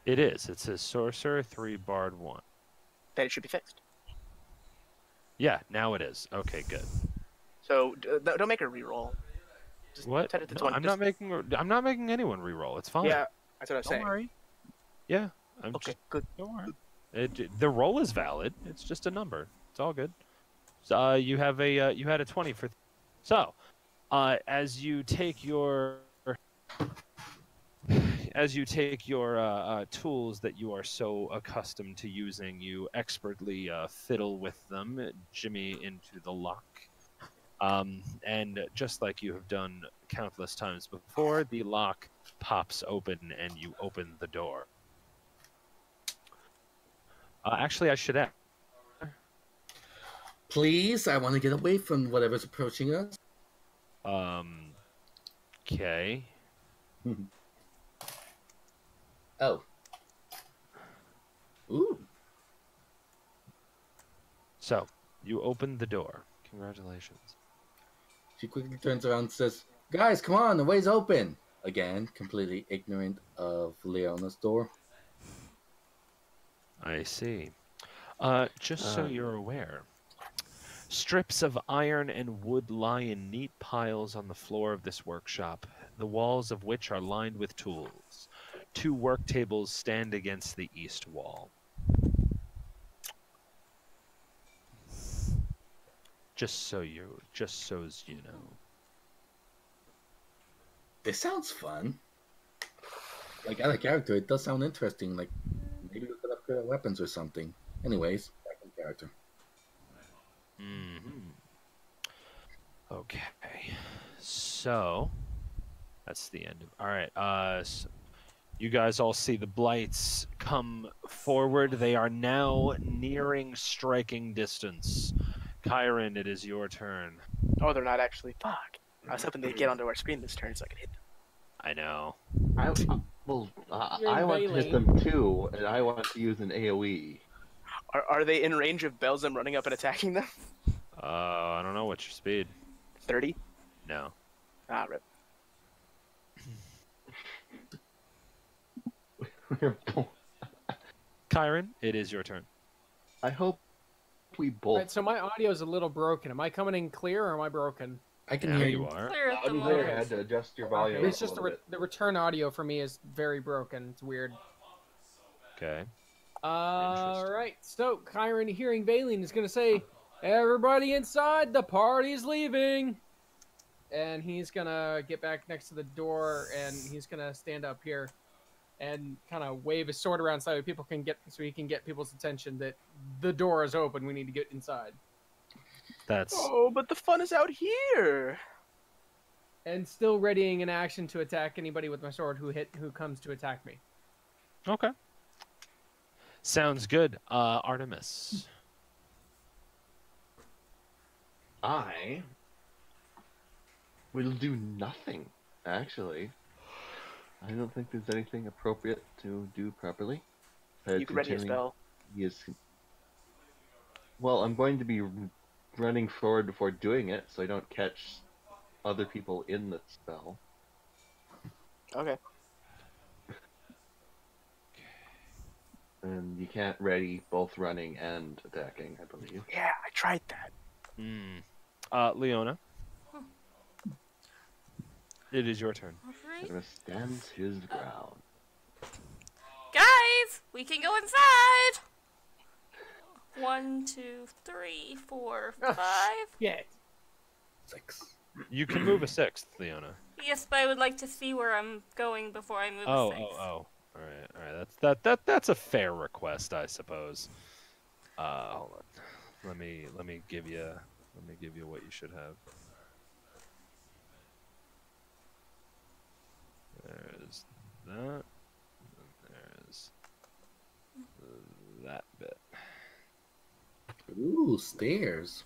it is. It says sorcerer 3, bard 1. Then it should be fixed. Yeah, now it is. Okay, good. So don't make a reroll. Just What? set it to No, 20. I'm not making. I'm not making anyone reroll. It's fine. Yeah, that's what I was Don't saying. worry. Yeah. I'm Okay, just. good. Don't worry. The roll is valid. It's just a number. It's all good. So you have a you had a 20 for. So, as you take your tools that you are so accustomed to using, you expertly fiddle with them, jimmy into the lock. And just like you have done countless times before, the lock pops open and you open the door. Actually, I should add. Please, I want to get away from whatever's approaching us. Okay. Oh. Ooh. So, you open the door. Congratulations. She quickly turns around and says, "Guys, come on, the way's open." Again, completely ignorant of Leona's door. I see. Just so you're aware, strips of iron and wood lie in neat piles on the floor of this workshop, the walls of which are lined with tools. 2 work tables stand against the east wall. Just so you know. This sounds fun. Like, as a character, it does sound interesting. Like, maybe we could upgrade our weapons or something. Anyways, back in character. Okay. So that's the end of. All right. So you guys all see the blights come forward. They are now nearing striking distance. Kyron, it is your turn. Oh, they're not actually. Fuck. I was hoping they'd get onto our screen this turn so I could hit them. I know. I You're want to hit Bailey. them too, and I want to use an AoE. Are they in range of Belzum running up and attacking them? I don't know what's your speed. 30? No. Ah, rip. Kyron, it is your turn. I hope we both. Right, so my audio's a little broken. Am I coming in clear or am I broken? I can Now hear you you. are. Clear at the I moment. had to adjust your volume. It's up just a little bit. the return audio for me is very broken. It's weird. Okay. All right. So Kyron, hearing Valine, is gonna say, "Everybody inside, the party's leaving," and he's gonna get back next to the door, and he's gonna stand up here and kind of wave his sword around so people can get so he can get people's attention that the door is open. We need to get inside. That's Oh, but the fun is out here. And still readying an action to attack anybody with my sword who comes to attack me. okay. Sounds good. Artemis. I will do nothing, actually. I don't think there's anything appropriate to do properly. You could ready a Considering spell. he is. Well, I'm going to be running forward before doing it, so I don't catch other people in the spell. Okay. And you can't ready both running and attacking, I believe. Yeah, I tried that. Leona, it is your turn. Alright. Seamus stands his ground. Guys, we can go inside. 1, 2, 3, 4, 5. Yeah. 6. You can move a sixth, Leona. Yes, but I would like to see where I'm going before I move a 6. All right. That's a fair request, I suppose. Hold on. Let me give you what you should have. There's that. And there's that bit. Ooh, stairs.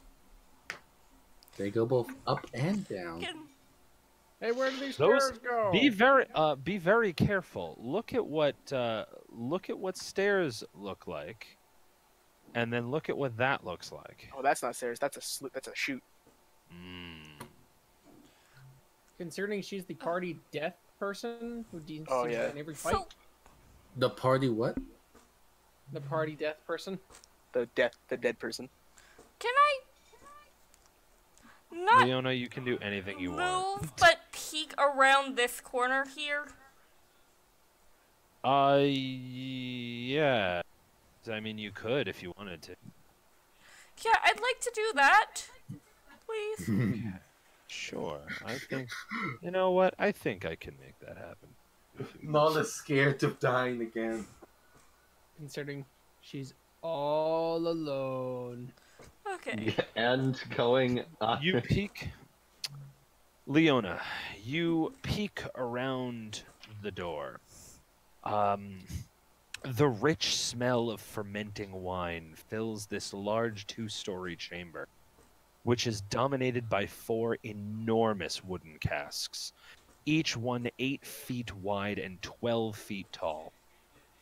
They go both up and down. Can- Hey, where do these Those- stairs go? Be very careful. Look at what stairs look like, and then look at what that looks like. Oh, that's not stairs. That's a chute. Considering she's the party death person who seems Oh, to yeah. in every fight. So, The party what? The party death person. The dead person. can I not Leona, you can do anything you want. move but peek around this corner here? Yeah. I mean, you could if you wanted to. Yeah, I'd like to do that. Please. Sure. I think. You know what? I think I can make that happen. Nala's scared of dying again. Considering she's all alone. Okay. And going. You peek. Leona, you peek around the door. The rich smell of fermenting wine fills this large 2-story chamber, which is dominated by 4 enormous wooden casks, each one 8 feet wide and 12 feet tall.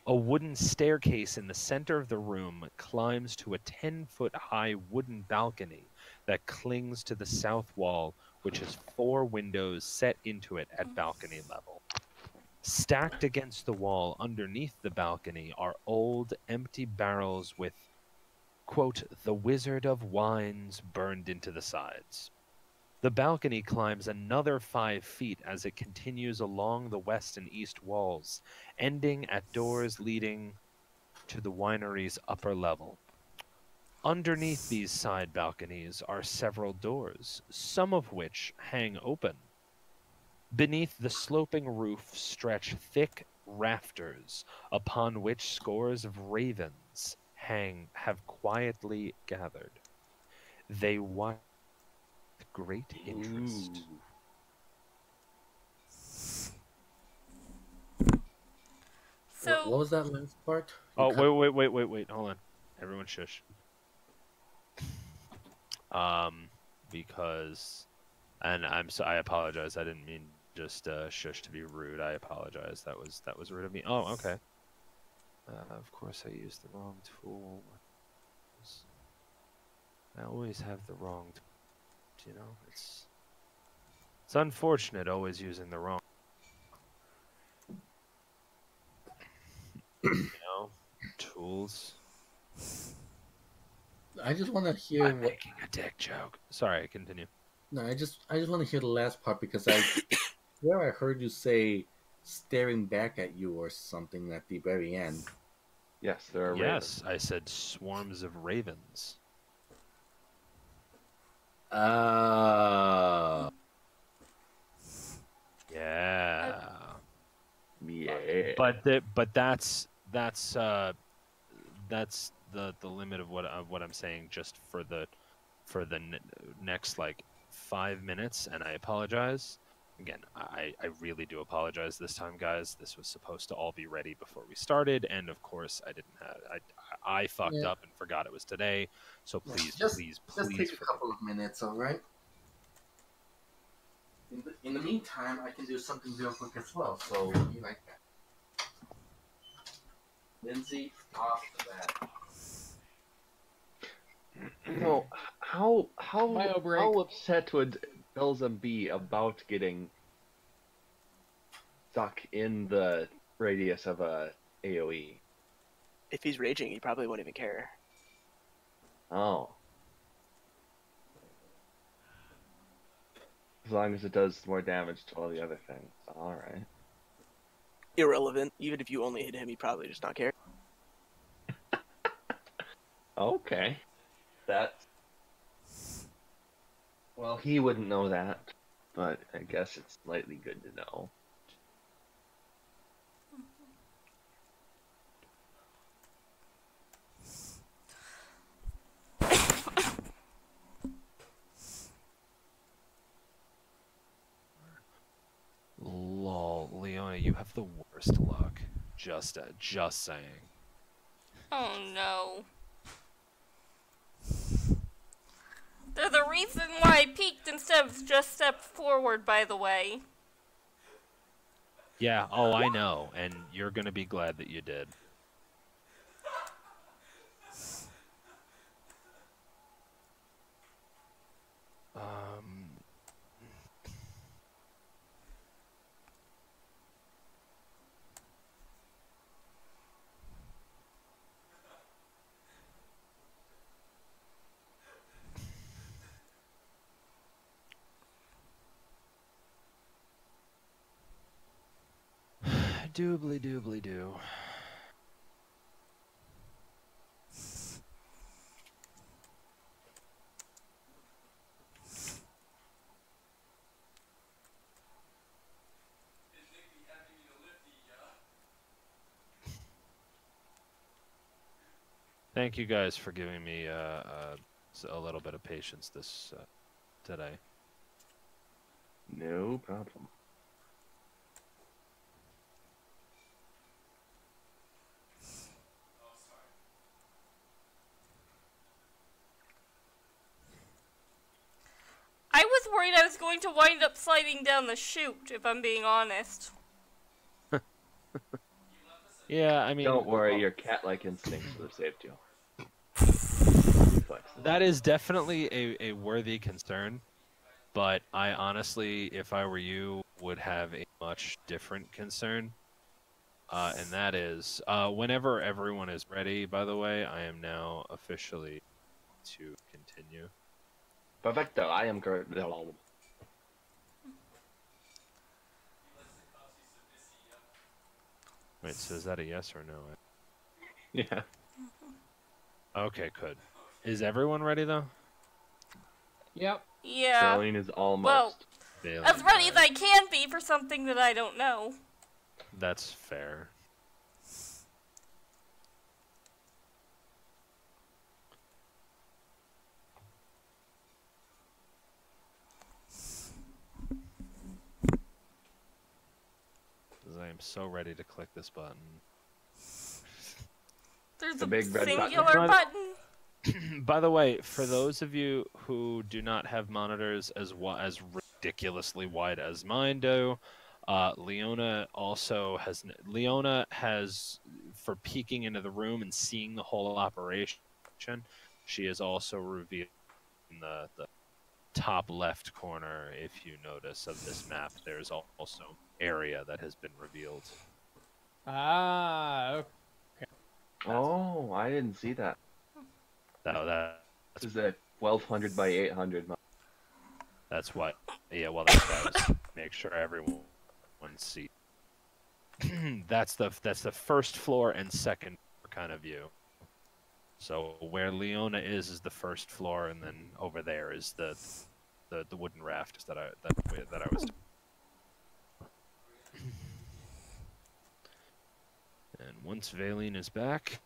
A wooden staircase in the center of the room climbs to a 10-foot-high wooden balcony that clings to the south wall, which has 4 windows set into it at balcony level. Stacked against the wall underneath the balcony are old, empty barrels with, quote, "the Wizard of Wines" burned into the sides. The balcony climbs another 5 feet as it continues along the west and east walls, ending at doors leading to the winery's upper level. Underneath these side balconies are several doors, some of which hang open. Beneath the sloping roof stretch thick rafters, upon which scores of ravens have quietly gathered. They watch with great interest. So, What was that last part? Oh, wait, hold on. Everyone shush. Because, and I apologize. I didn't mean just shush to be rude. I apologize. That was rude of me. Oh, okay. Of course I used the wrong tool. I always have the wrong tool, you know? It's unfortunate always using the wrong, you know, tools. I just want to hear I'm what. making a dick joke. Sorry, continue. No, I just want to hear the last part because I swear I heard you say staring back at you or something at the very end. Yes, there are Yes, I said swarms of ravens. Yeah. ravens. Yeah. But that's the limit of what I'm saying just for the next like 5 minutes, and I apologize. again, I really do apologize this time, guys. This was supposed to all be ready before we started, and of course, I didn't have. I fucked Yeah. up and forgot it was today. So Yeah, please, just please, just please take a forgive couple of minutes, all right? In the meantime, I can do something real quick as well. So be like that. Lindsay, off the bat. No, Bio break. how upset would Belzum be about getting stuck in the radius of a AOE? If he's raging, he probably won't even care. Oh. As long as it does more damage to all the other things. Alright. Irrelevant. Even if you only hit him, he probably just not care. Okay. That's... Well, he wouldn't know that, but I guess it's slightly good to know. Lol, Leona, you have the worst luck. Just saying. Oh no. They're the reason why I peeked instead of just stepped forward, by the way. Yeah. Oh, I know, and you're gonna be glad that you did. Um. Doobly doobly doo. Thank you guys for giving me a little bit of patience this today. No problem. I was worried I was going to wind up sliding down the chute, if I'm being honest. Yeah, I mean, Don't worry, your cat-like instincts would have saved you. Reflexes. that is definitely a worthy concern, but I honestly, if I were you, would have a much different concern. And that is, whenever everyone is ready, by the way, I am now officially to continue. Perfecto, I am correct. Wait, so is that a yes or no? Yeah. Okay, good. Is everyone ready, though? Yep. Yeah. Darlene is almost. Well, Bailey, as ready as alright. I can be for something that I don't know. That's fair. Because I am so ready to click this button. There's The a big red button. singular button. By the way, for those of you who do not have monitors as ridiculously wide as mine do, Leona has, for peeking into the room and seeing the whole operation, she is also revealed in the top left corner, if you notice, of this map. There's also area that has been revealed. Ah, okay. Oh, I didn't see that. That's This is a 1200 by 800. That's why. Yeah, well, that's why I was make sure everyone see. that's the first floor and second floor kind of view. So where Leona is the first floor, and then over there is the wooden raft that I was. And once Valine is back,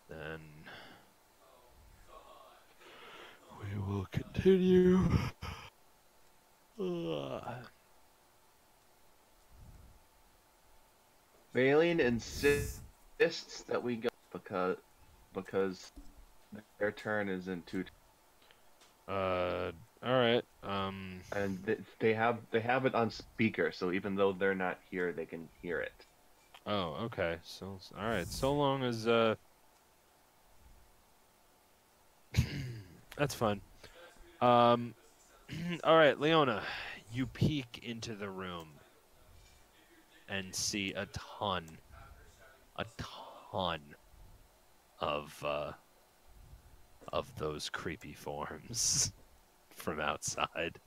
then we will continue. Baleen insists that we go because their turn isn't too, All right. and they have it on speaker, so even though they're not here, they can hear it. Oh, okay. So, all right. So long as that's fine. All right, Leona, you peek into the room and see a ton of those creepy forms from outside.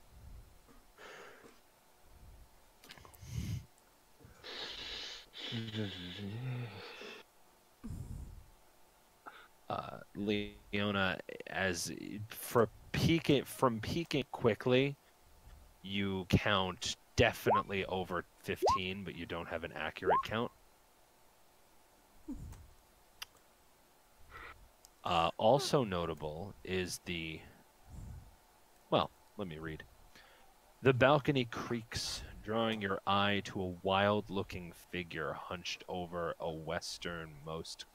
Leona, as for peeking quickly, you count definitely over 15, but you don't have an accurate count. Also notable is well, let me read. The balcony creaks, drawing your eye to a wild-looking figure hunched over a westernmost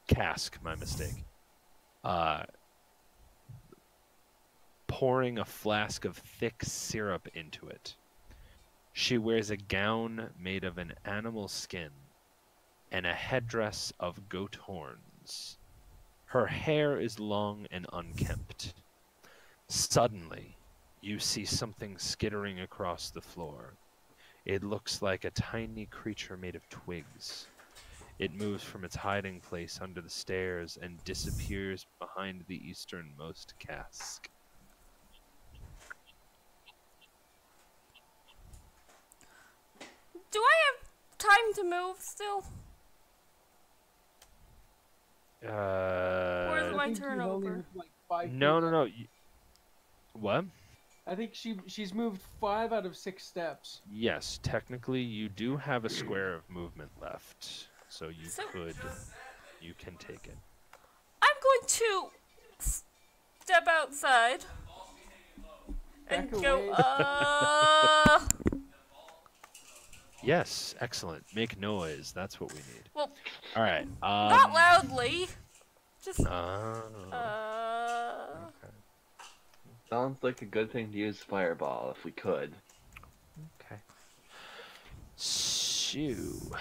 cask, my mistake. Pouring a flask of thick syrup into it. She wears a gown made of an animal skin and a headdress of goat horns. Her hair is long and unkempt. Suddenly, you see something skittering across the floor. It looks like a tiny creature made of twigs. It moves from its hiding place under the stairs and disappears behind the easternmost cask. Do I have time to move still? Or is it I my think turn you've only over? moved, like, 5 No, feet no, no. left. What? I think she's moved 5 out of 6 steps. Yes, technically you do have a square of movement left, so you can take it. I'm going to step outside and Back go, away. Yes, excellent. Make noise. That's what we need. well, All right. not loudly. Just, Sounds like a good thing to use fireball if we could. Okay. Shoo.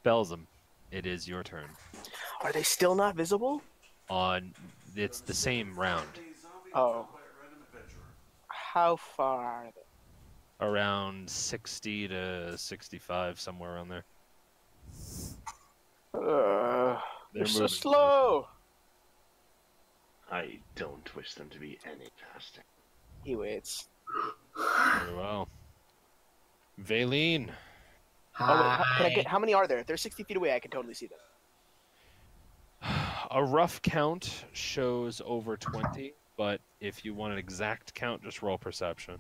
Belzum, it is your turn. Are they still not visible? It's the same round. Oh. How far are they? Around 60 to 65, somewhere around there. They're so moving slow. I don't wish them to be any faster. He waits. Very well. Valine. Oh, wait, can I get? How many are there? If they're 60 feet away, I can totally see them. A rough count shows over 20, but if you want an exact count, just roll perception.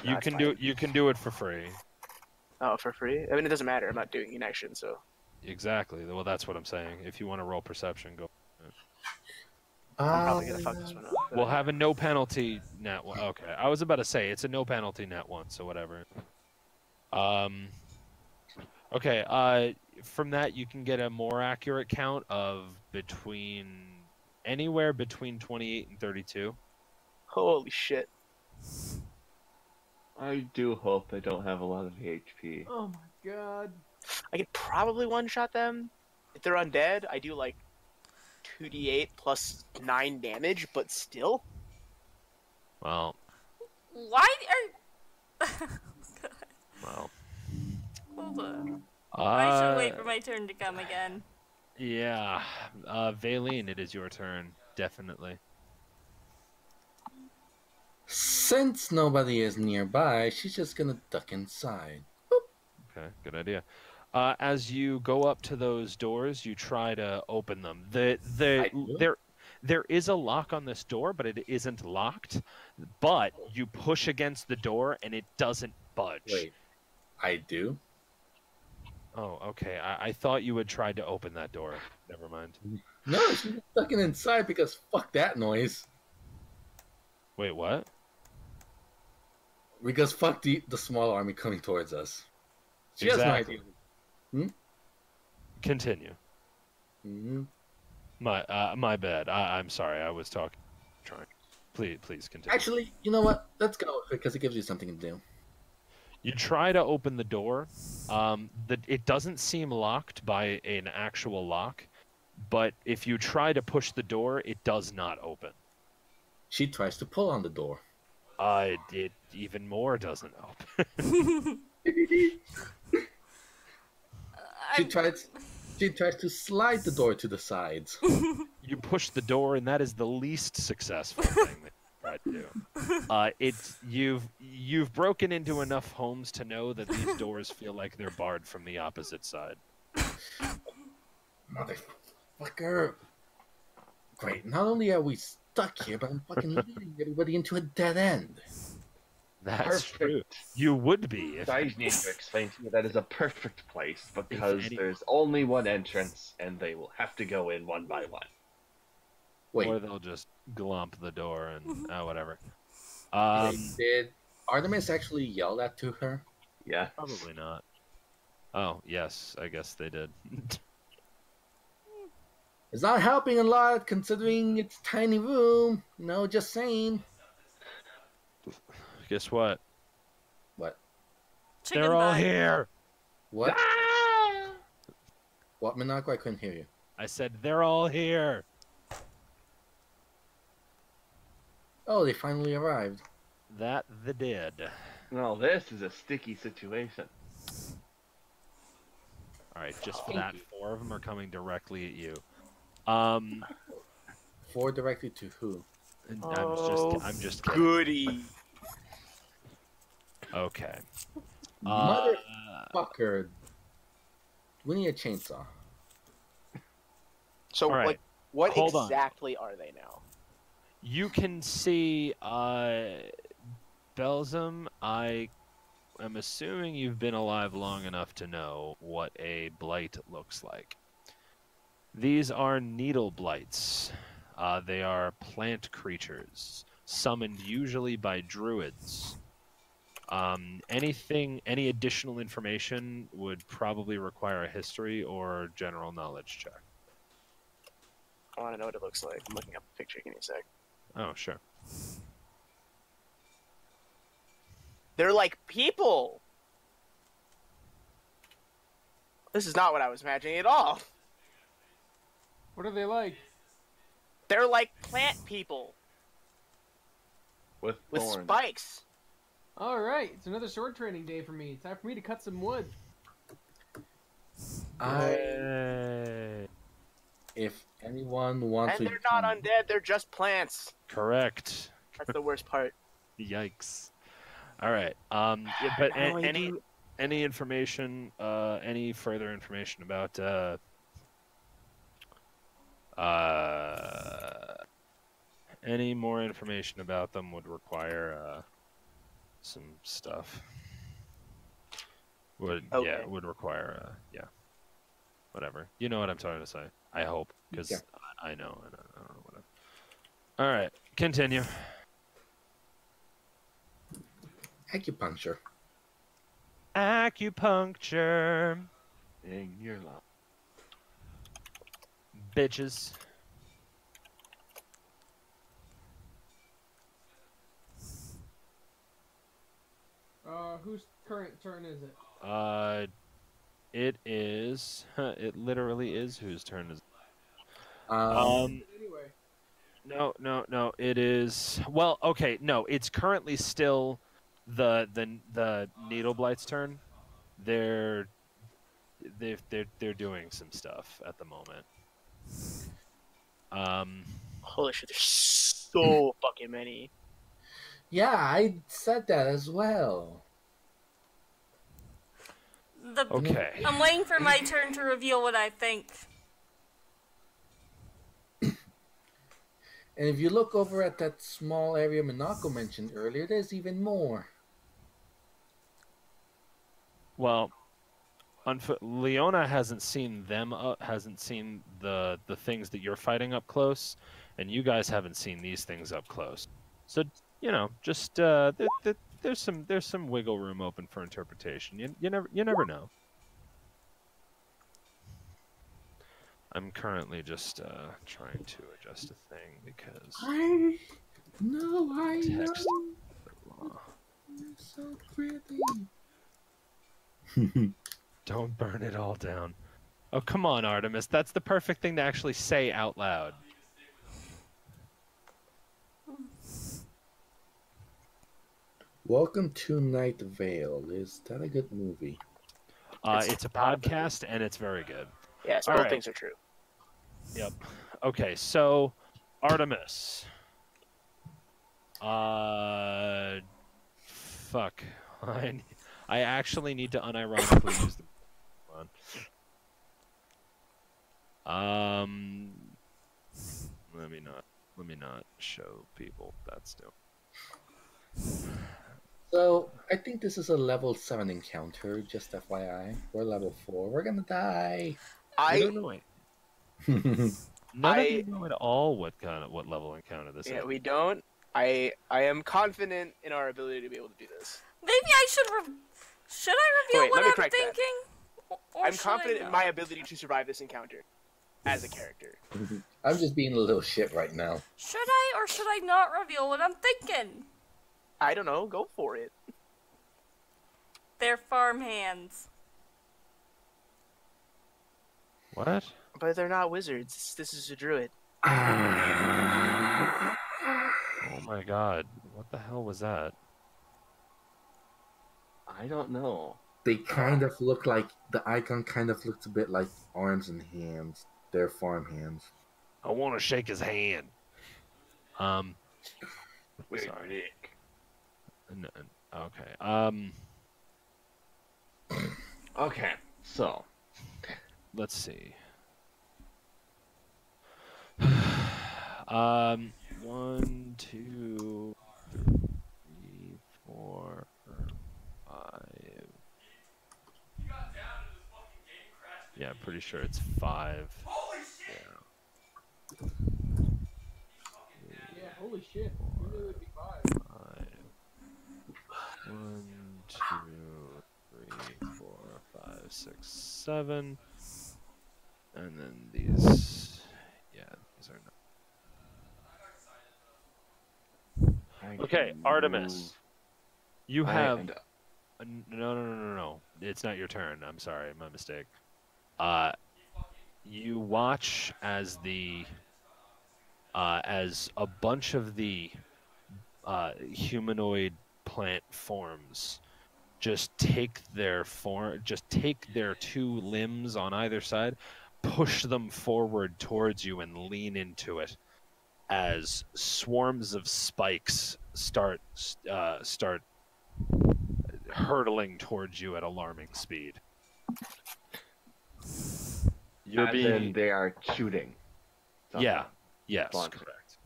You can do it for free. Oh, for free? I mean, it doesn't matter. I'm not doing an action, so. Exactly. Well, that's what I'm saying. If you want to roll perception, go. I'm probably gonna fuck this one up. We'll have a no penalty net one. Okay, I was about to say it's a no penalty net one, so whatever. Okay. From that you can get a more accurate count of anywhere between 28 and 32. Holy shit. I do hope they don't have a lot of HP. Oh my god. I could probably one-shot them. If they're undead, I do like 2d8 plus 9 damage, but still. Well, why are... well. Hold on. I should wait for my turn to come again. Yeah. Valine, it is your turn. Definitely. Since nobody is nearby, she's just gonna duck inside. Okay, good idea. As you go up to those doors, you try to open them. There is a lock on this door, but it isn't locked. But you push against the door, and it doesn't budge. Wait, I do? Oh, okay. I thought you had tried to open that door. Never mind. No, she's stuck inside because fuck that noise. Wait, what? Because fuck the small army coming towards us. She Exactly. has no idea. Continue. Hmm. My bad. I'm sorry. I was talking. Trying. Please continue. Actually, you know what? Let's go because it gives you something to do. You try to open the door. It doesn't seem locked by an actual lock, but if you try to push the door, it does not open. She tries to pull on the door. It even more doesn't open. She tries to slide the door to the sides. You push the door, and that is the least successful thing that you tried to do. You've broken into enough homes to know that these doors feel like they're barred from the opposite side. Motherfucker. Great. Not only are we stuck here, but I'm fucking leading everybody into a dead end. That's Perfect. true. You would be if I need to explain to you that is a perfect place because any- there's only one entrance and they will have to go in one by one. Wait, or they'll just glomp the door and whatever. did Artemis actually yell that to her? Yeah. Probably not. Oh, yes, I guess they did. It's not helping a lot considering it's tiny room. No, just saying. Guess what? What? Chicken They're all thigh. here. What? What, Minako? I couldn't hear you. I said they're all here. Oh, they finally arrived. That the did. Well, this is a sticky situation. All right, just for Thank that, you. 4 of them are coming directly at you. 4 directly to who? I'm just kidding. Goody. Okay. Motherfucker. We need a chainsaw. So, All right. like, what Hold on. exactly are they now? You can see Belzum. I am assuming you've been alive long enough to know what a blight looks like. These are needle blights. They are plant creatures, summoned usually by druids. Any additional information would probably require a history or general knowledge check. I want to know what it looks like. I'm looking up a picture. Give me a sec. Oh, sure. They're like people. This is not what I was imagining at all. What are they like? They're like plant people With with thorns. spikes. All right, it's another sword training day for me. Time for me to cut some wood. If anyone wants And to... they're not undead, they're just plants. Correct. That's the worst part. Yikes. All right. Yeah, but How do I any information, any further information about any more information about them would require some stuff. Would Okay. would require whatever. You know what I'm trying to say. I hope because Yeah. I know. I don't know whatever. All right, continue. Acupuncture. Acupuncture, In your love. bitches. Whose current turn is it? It is. It literally is. Whose turn is? Anyway. No. It is. Well, okay. No, it's currently still the needle blight's turn. They're doing some stuff at the moment. Holy shit, there's so fucking many. Yeah, I said that as well. Okay. I'm waiting for my turn to reveal what I think. And if you look over at that small area Minako mentioned earlier, there's even more. Well, Leona hasn't seen them hasn't seen the things that you're fighting up close, and you guys haven't seen these things up close. So just there's some wiggle room open for interpretation. You never know. I'm currently just trying to adjust a thing because I know. text. You're so pretty. Don't burn it all down. Oh, come on, Artemis. That's the perfect thing to actually say out loud. Welcome to Night Vale. Is that a good movie? It's a podcast, and it's very good. Yes, All both right. things are true. Yep. Okay, so Artemis. Fuck. I actually need to unironically use the one. Let me not show people that still. So, I think this is a level 7 encounter, just FYI. We're level 4. We're gonna die. I I don't know. None of you know at all what level encounter this is. yeah, we don't. I am confident in our ability to be able to do this. Maybe I should I reveal Wait, let me what I'm correct that. thinking? Or I'm should I confident in not? my ability to survive this encounter as a character. I'm just being a little shit right now. Should I or should I not reveal what I'm thinking? I don't know. Go for it. They're farm hands. What? But they're not wizards. This is a druid. Oh my god. What the hell was that? I don't know. They kind of look like, the icon kind of looks a bit like arms and hands. They're farm hands. I want to shake his hand. Wait, Sorry. Nick. Okay. Okay, so Let's see. 1, 2, 3, 4, 5. Yeah, I'm pretty sure it's 5. Yeah, holy shit. You knew it'd be 5. 5. 1, 2, 3, 4, 5, 6, 7. And then these. Yeah, these are not. I Okay, can Artemis. move- You I- have. and- No. It's not your turn. I'm sorry, my mistake. You watch as as a bunch of the humanoid plant forms just take their two limbs on either side, push them forward towards you, and lean into it as swarms of spikes start hurtling towards you at alarming speed. You're As being in they are shooting. something. yeah, yes, Launching. correct.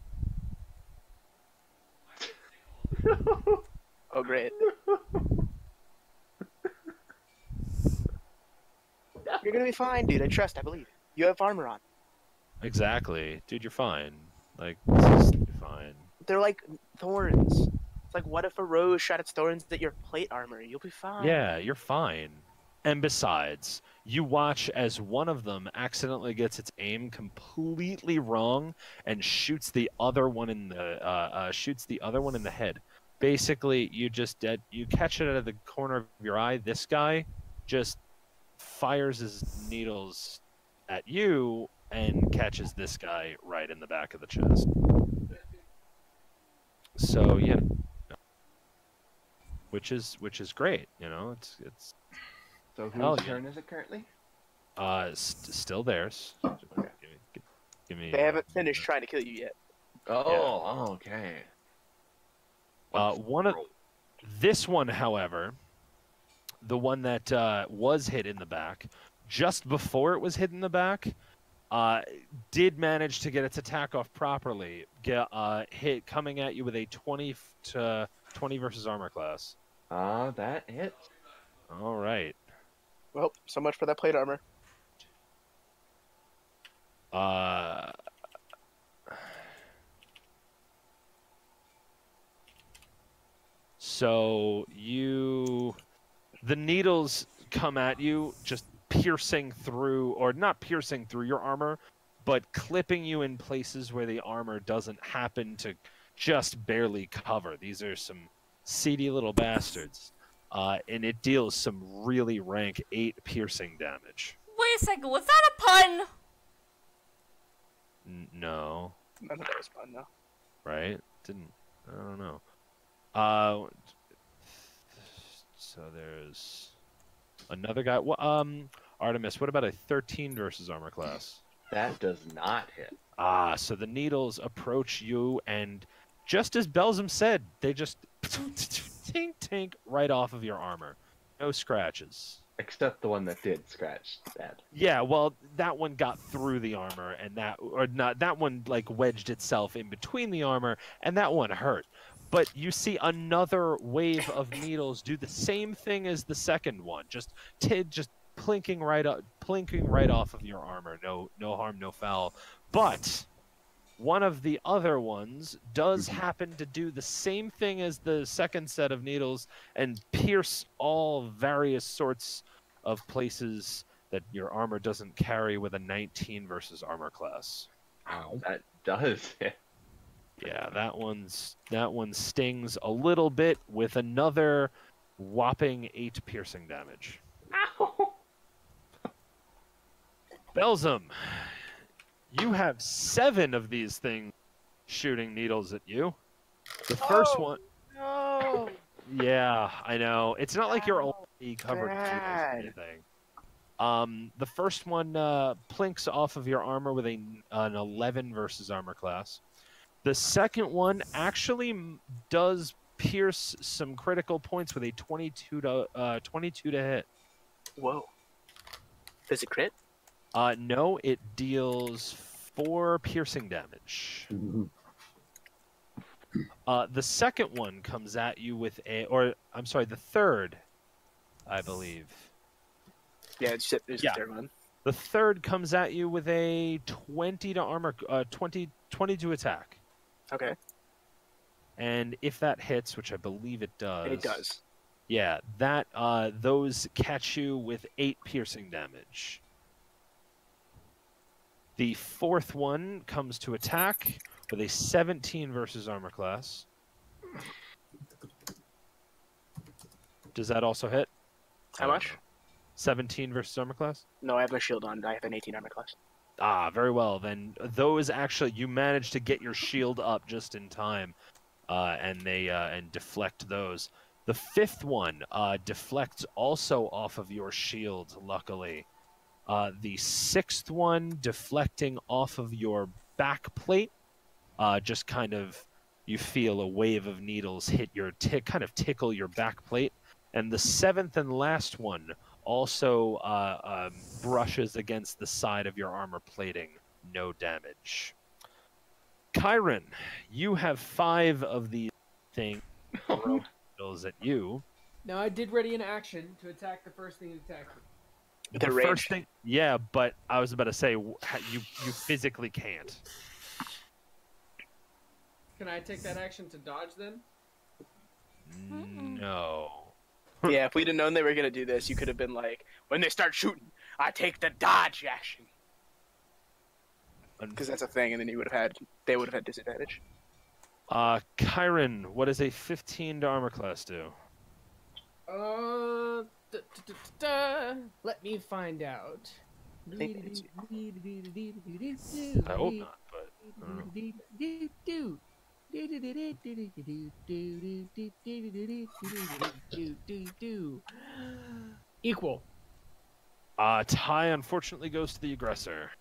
Oh, great. You're gonna be fine, dude. I trust. I believe. You have armor on. Exactly, dude. You're fine. Like this is fine. They're like thorns. It's like, what if a rose shot its thorns at your plate armor? You'll be fine. Yeah, you're fine. And besides, you watch as one of them accidentally gets its aim completely wrong and shoots the other one in the head. Basically, you catch it out of the corner of your eye. This guy just fires his needles at you and catches this guy right in the back of the chest. So yeah, which is great. You know, it's So Hell whose yeah. turn is it currently? still theirs. Okay. Give me. They haven't finished trying to kill you yet. Oh, okay. This one, however, the one that was hit in the back, just before it was hit in the back, did manage to get its attack off properly. Hit coming at you with a 20 versus armor class. That hits. All right. Well, so much for that plate armor. So the needles come at you, just piercing through, or not piercing through your armor, but clipping you in places where the armor doesn't happen to just barely cover. These are some seedy little bastards. And it deals some really rank 8 piercing damage. Wait a second, was that a pun? No, None of that was fun, though. right? I don't know. So there's another guy. Artemis, what about a 13 versus armor class? That does not hit. So the needles approach you, and just as Belzum said, they just tink tink right off of your armor. No scratches. Except the one that did scratch that. Yeah, well, that one got through the armor, and that one like wedged itself in between the armor, and that one hurt. But you see another wave of needles do the same thing as the second one, just plinking right off of your armor. No harm, no foul. But one of the other ones does happen to do the same thing as the second set of needles and pierce all various sorts of places that your armor doesn't carry with a 19 versus armor class. Wow, that does hit. Yeah, that one stings a little bit with another whopping 8 piercing damage. Ow! Belzum, you have 7 of these things shooting needles at you. The first one... No. Yeah, I know. It's not like you're only covered in needles or bad. anything. The first one plinks off of your armor with an 11 versus armor class. The second one actually does pierce some critical points with a 22 to hit. Whoa. Does it crit? No, it deals 4 piercing damage. The second one comes at you with the third, I believe. Yeah, it's the third one. The third comes at you with a 20 to armor, 20 to attack. Okay. And if that hits, which I believe it does. It does. Yeah, those catch you with 8 piercing damage. The fourth one comes to attack with a 17 versus armor class. Does that also hit? How much? 17 versus armor class? No, I have my shield on. I have an 18 armor class. Very well. Then those actually, you managed to get your shield up just in time, and deflect those. The fifth one deflects also off of your shield, luckily. The sixth one deflecting off of your back plate, just kind of, you feel a wave of needles hit your kind of tickle your back plate. And the seventh and last one also brushes against the side of your armor plating. No damage. Kyron, you have 5 of these things throwing needles at you. Now, I did ready an action to attack the first thing that attacked me. The first range. thing, yeah, but I was about to say you physically can't. Can I take that action to dodge then? No. Yeah, if we'd have known they were gonna do this, you could have been like, when they start shooting, I take the dodge action. Because that's a thing, and then they would have had disadvantage. Kyron, what does a 15 to armor class do? Let me find out. I hope not, but I don't know. Equal. Tie unfortunately goes to the aggressor.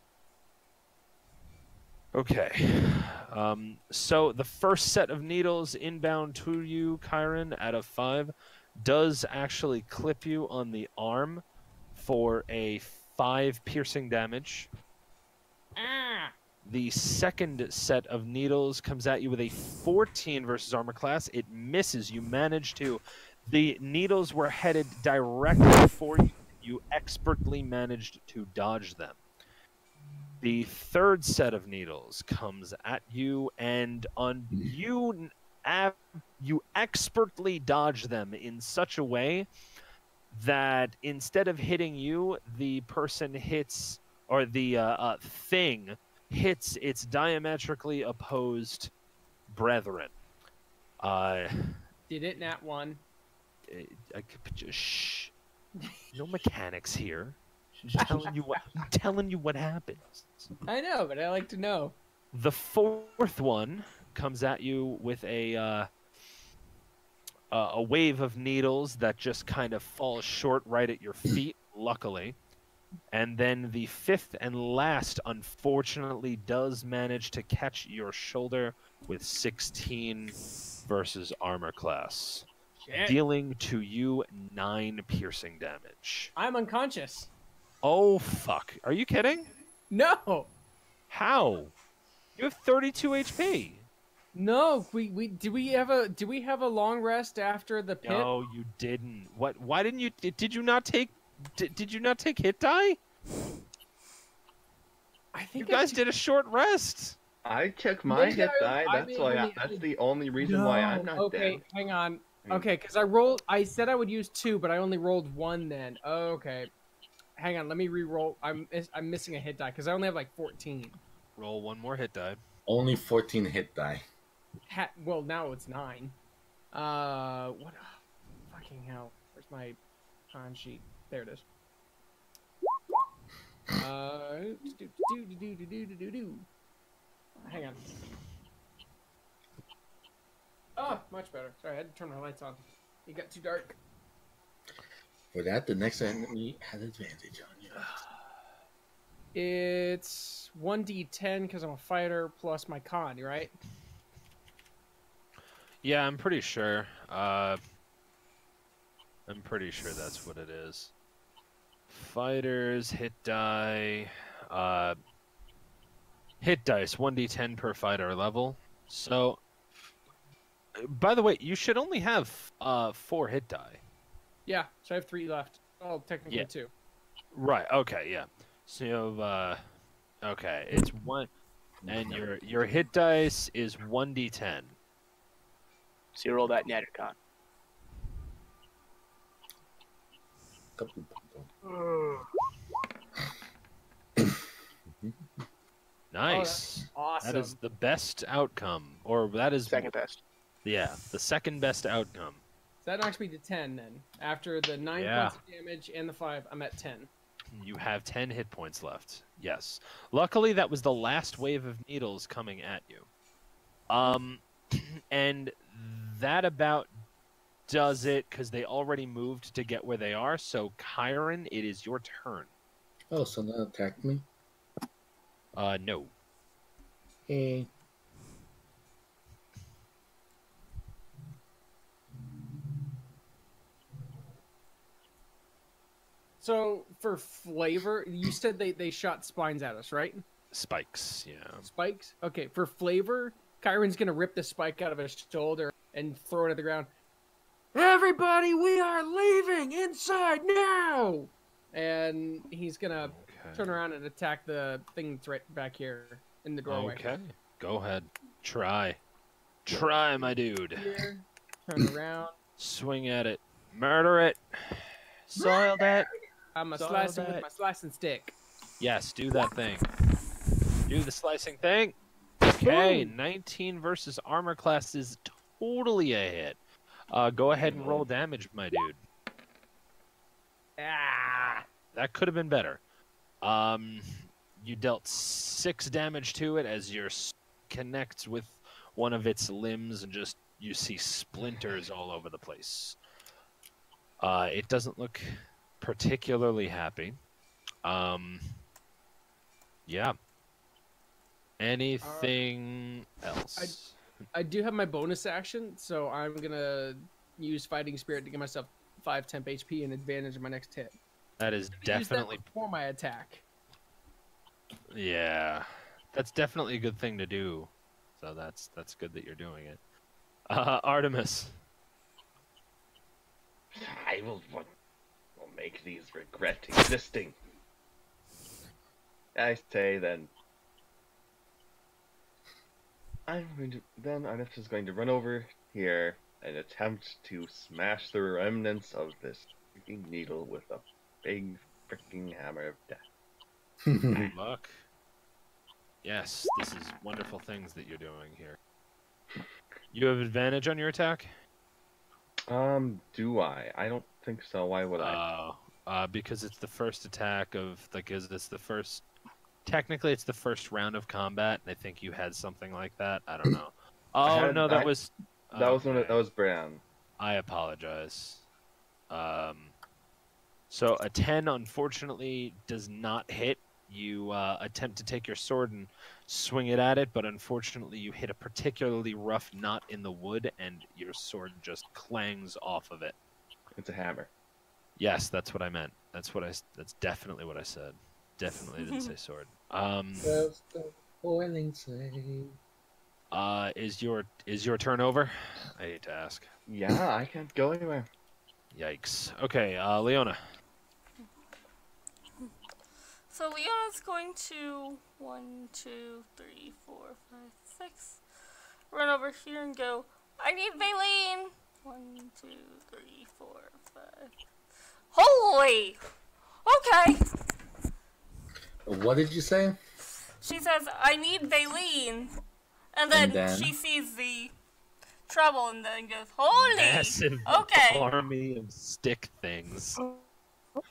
Okay. So the first set of needles inbound to you, Kyron, out of 5, does actually clip you on the arm for a 5 piercing damage. The second set of needles comes at you with a 14 versus armor class. It misses. You manage to. The needles were headed directly for you. you expertly managed to dodge them. The third set of needles comes at you, and you expertly dodge them in such a way that instead of hitting you, the person hits, or the thing hits its diametrically opposed brethren. Did it nat 1? Shh. No mechanics here. I'm telling you what happens. I know, but I like to know. The fourth one comes at you with a wave of needles that just kind of falls short right at your feet, luckily. And then the fifth and last, unfortunately, does manage to catch your shoulder with 16 versus armor class, Shit. dealing to you 9 piercing damage. I'm unconscious. Oh, fuck. Are you kidding? No. How? You have 32 HP. No, do we have a long rest after the pit? No, you didn't. What? Why didn't you? Did you not take? Did you not take hit die? I You think guys did a short rest. I took my Maybe hit I die. That's why. only That's had- the only reason why I'm not okay, dead. hang on. I mean- Okay, because I said I would use 2, but I only rolled 1 then. Okay. Hang on, let me re-roll. I'm missing a hit die because I only have like 14. Roll one more hit die. Only 14 hit die. Well, now it's 9. What? Fucking hell. Where's my con sheet? There it is. Hang on. Oh, much better. Sorry, I had to turn my lights on. It got too dark. For that, the next enemy had advantage on you. It's 1d10 because I'm a fighter plus my con, right? Yeah, I'm pretty sure. I'm pretty sure that's what it is. Fighters, hit die, hit dice, 1d10 per fighter level. So, by the way, you should only have 4 hit die. Yeah, so I have 3 left. Oh, technically Yeah. 2. Right. Okay. Yeah. So you have, okay, it's 1, and your hit dice is 1d10. So you roll that netted con. Nice. Awesome. That is the best outcome, or that is Second best. Yeah, the second best outcome. So that knocks me to 10 then. After the 9 Yeah. points of damage and the 5, I'm at 10. You have 10 hit points left. Yes. Luckily, that was the last wave of needles coming at you. And that about does it, because they already moved to get where they are. So, Kyron, it is your turn. Oh, so now attack me? No. Hey. So, for flavor, you said they shot spines at us, right? Spikes, yeah. Spikes? Okay, for flavor, Kyron's going to rip the spike out of his shoulder and throw it at the ground. Everybody, we are leaving inside now! And he's going to turn around and attack the thing that's right back here in the doorway. Okay. Go ahead. Try. Try, my dude. Here, turn around. Swing at it. Murder it. Soil that. I'm going to Saw slice it with that. my slicing stick. Yes, do that thing. Do the slicing thing. Okay, Boom. 19 versus armor class is totally a hit. Go ahead and roll damage, my dude. Ah! That could have been better. You dealt 6 damage to it as your connects with one of its limbs, and just you see splinters all over the place. It doesn't look particularly happy. Yeah. Anything else? I do have my bonus action, so I'm going to use Fighting Spirit to give myself 5 temp HP and advantage on my next hit. That is Use that definitely, before my attack. yeah. That's definitely a good thing to do. So that's good that you're doing it. Artemis. I will make these regret existing. I say then. Arnif is going to run over here and attempt to smash the remnants of this freaking needle with a big freaking hammer of death. Good luck. Yes, this is wonderful things that you're doing here. You have advantage on your attack? Do I? I don't think so. Why would I? Because it's the first attack of, like, it's the first... Technically, it's the first round of combat, and I think you had something like that. I don't know. Oh, no, that was... That was okay. that was Brown. I apologize. So a 10, unfortunately, does not hit. You attempt to take your sword and swing it at it, but unfortunately you hit a particularly rough knot in the wood, and your sword just clangs off of it. It's a hammer. Yes, that's what I meant. That's definitely what I said. Definitely didn't say sword. Just the boiling slave. Is your turn over? I hate to ask. Yeah, I can't go anywhere. Yikes. Okay, Leona. So Leona's going to 1, 2, 3, 4, 5, 6. Run over here and go, I need Baleen! 1, 2, 3, 4, 5. Holy! Okay! What did you say? She says, I need Baleen. And then she sees the trouble and then goes, holy! Massive okay. army of stick things.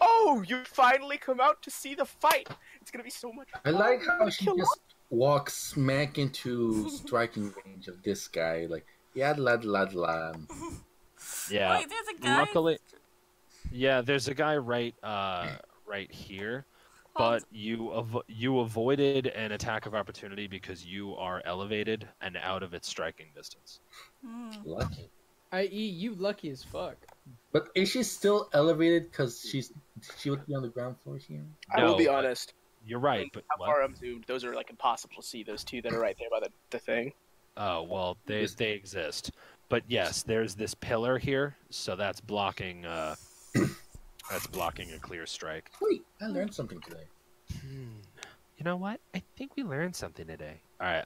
Oh, you finally come out to see the fight. It's gonna be so much fun. I like how she just walks smack into striking range of this guy. Like, yeah, lad. Yeah. Wait, there's a guy. Luckily, yeah, there's a guy right here. But you avoided an attack of opportunity because you are elevated and out of its striking distance. Lucky. I.e., you lucky as fuck. But is she still elevated because she would be on the ground floor here? I will be honest. You're right, but how far I'm zoomed, those are like impossible to see. Those two that are right there by the thing. Oh well, they exist. But yes, there's this pillar here, so that's blocking. That's blocking a clear strike. Wait, I learned something today. You know what? I think we learned something today. All right.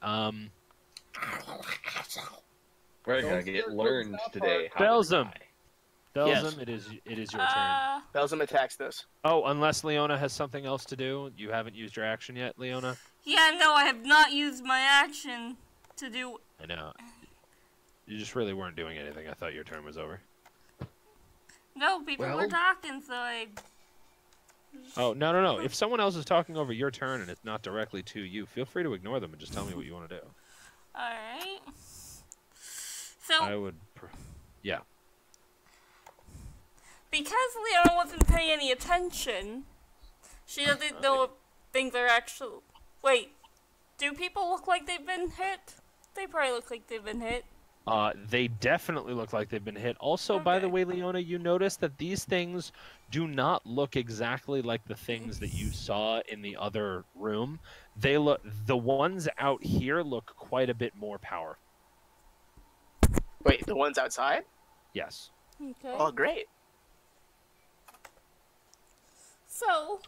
We're gonna get learned today. Belzum. Yes. Belzum, it is your turn. Belzum attacks this. Oh, unless Leona has something else to do. You haven't used your action yet, Leona? Yeah, no, I have not used my action to do... I know. You just really weren't doing anything. I thought your turn was over. No, people were talking, so I... Oh, no. If someone else is talking over your turn and it's not directly to you, feel free to ignore them and just tell me what you want to do. Alright. So... I would... Yeah. Because Leona wasn't paying any attention, she doesn't know if things are actually... Wait, do people look like they've been hit? They probably look like they've been hit. They definitely look like they've been hit. Also, by the way, Leona, you notice that these things do not look exactly like the things that you saw in the other room. The ones out here look quite a bit more powerful. Wait, the ones outside? Yes. Okay. Oh, great. So,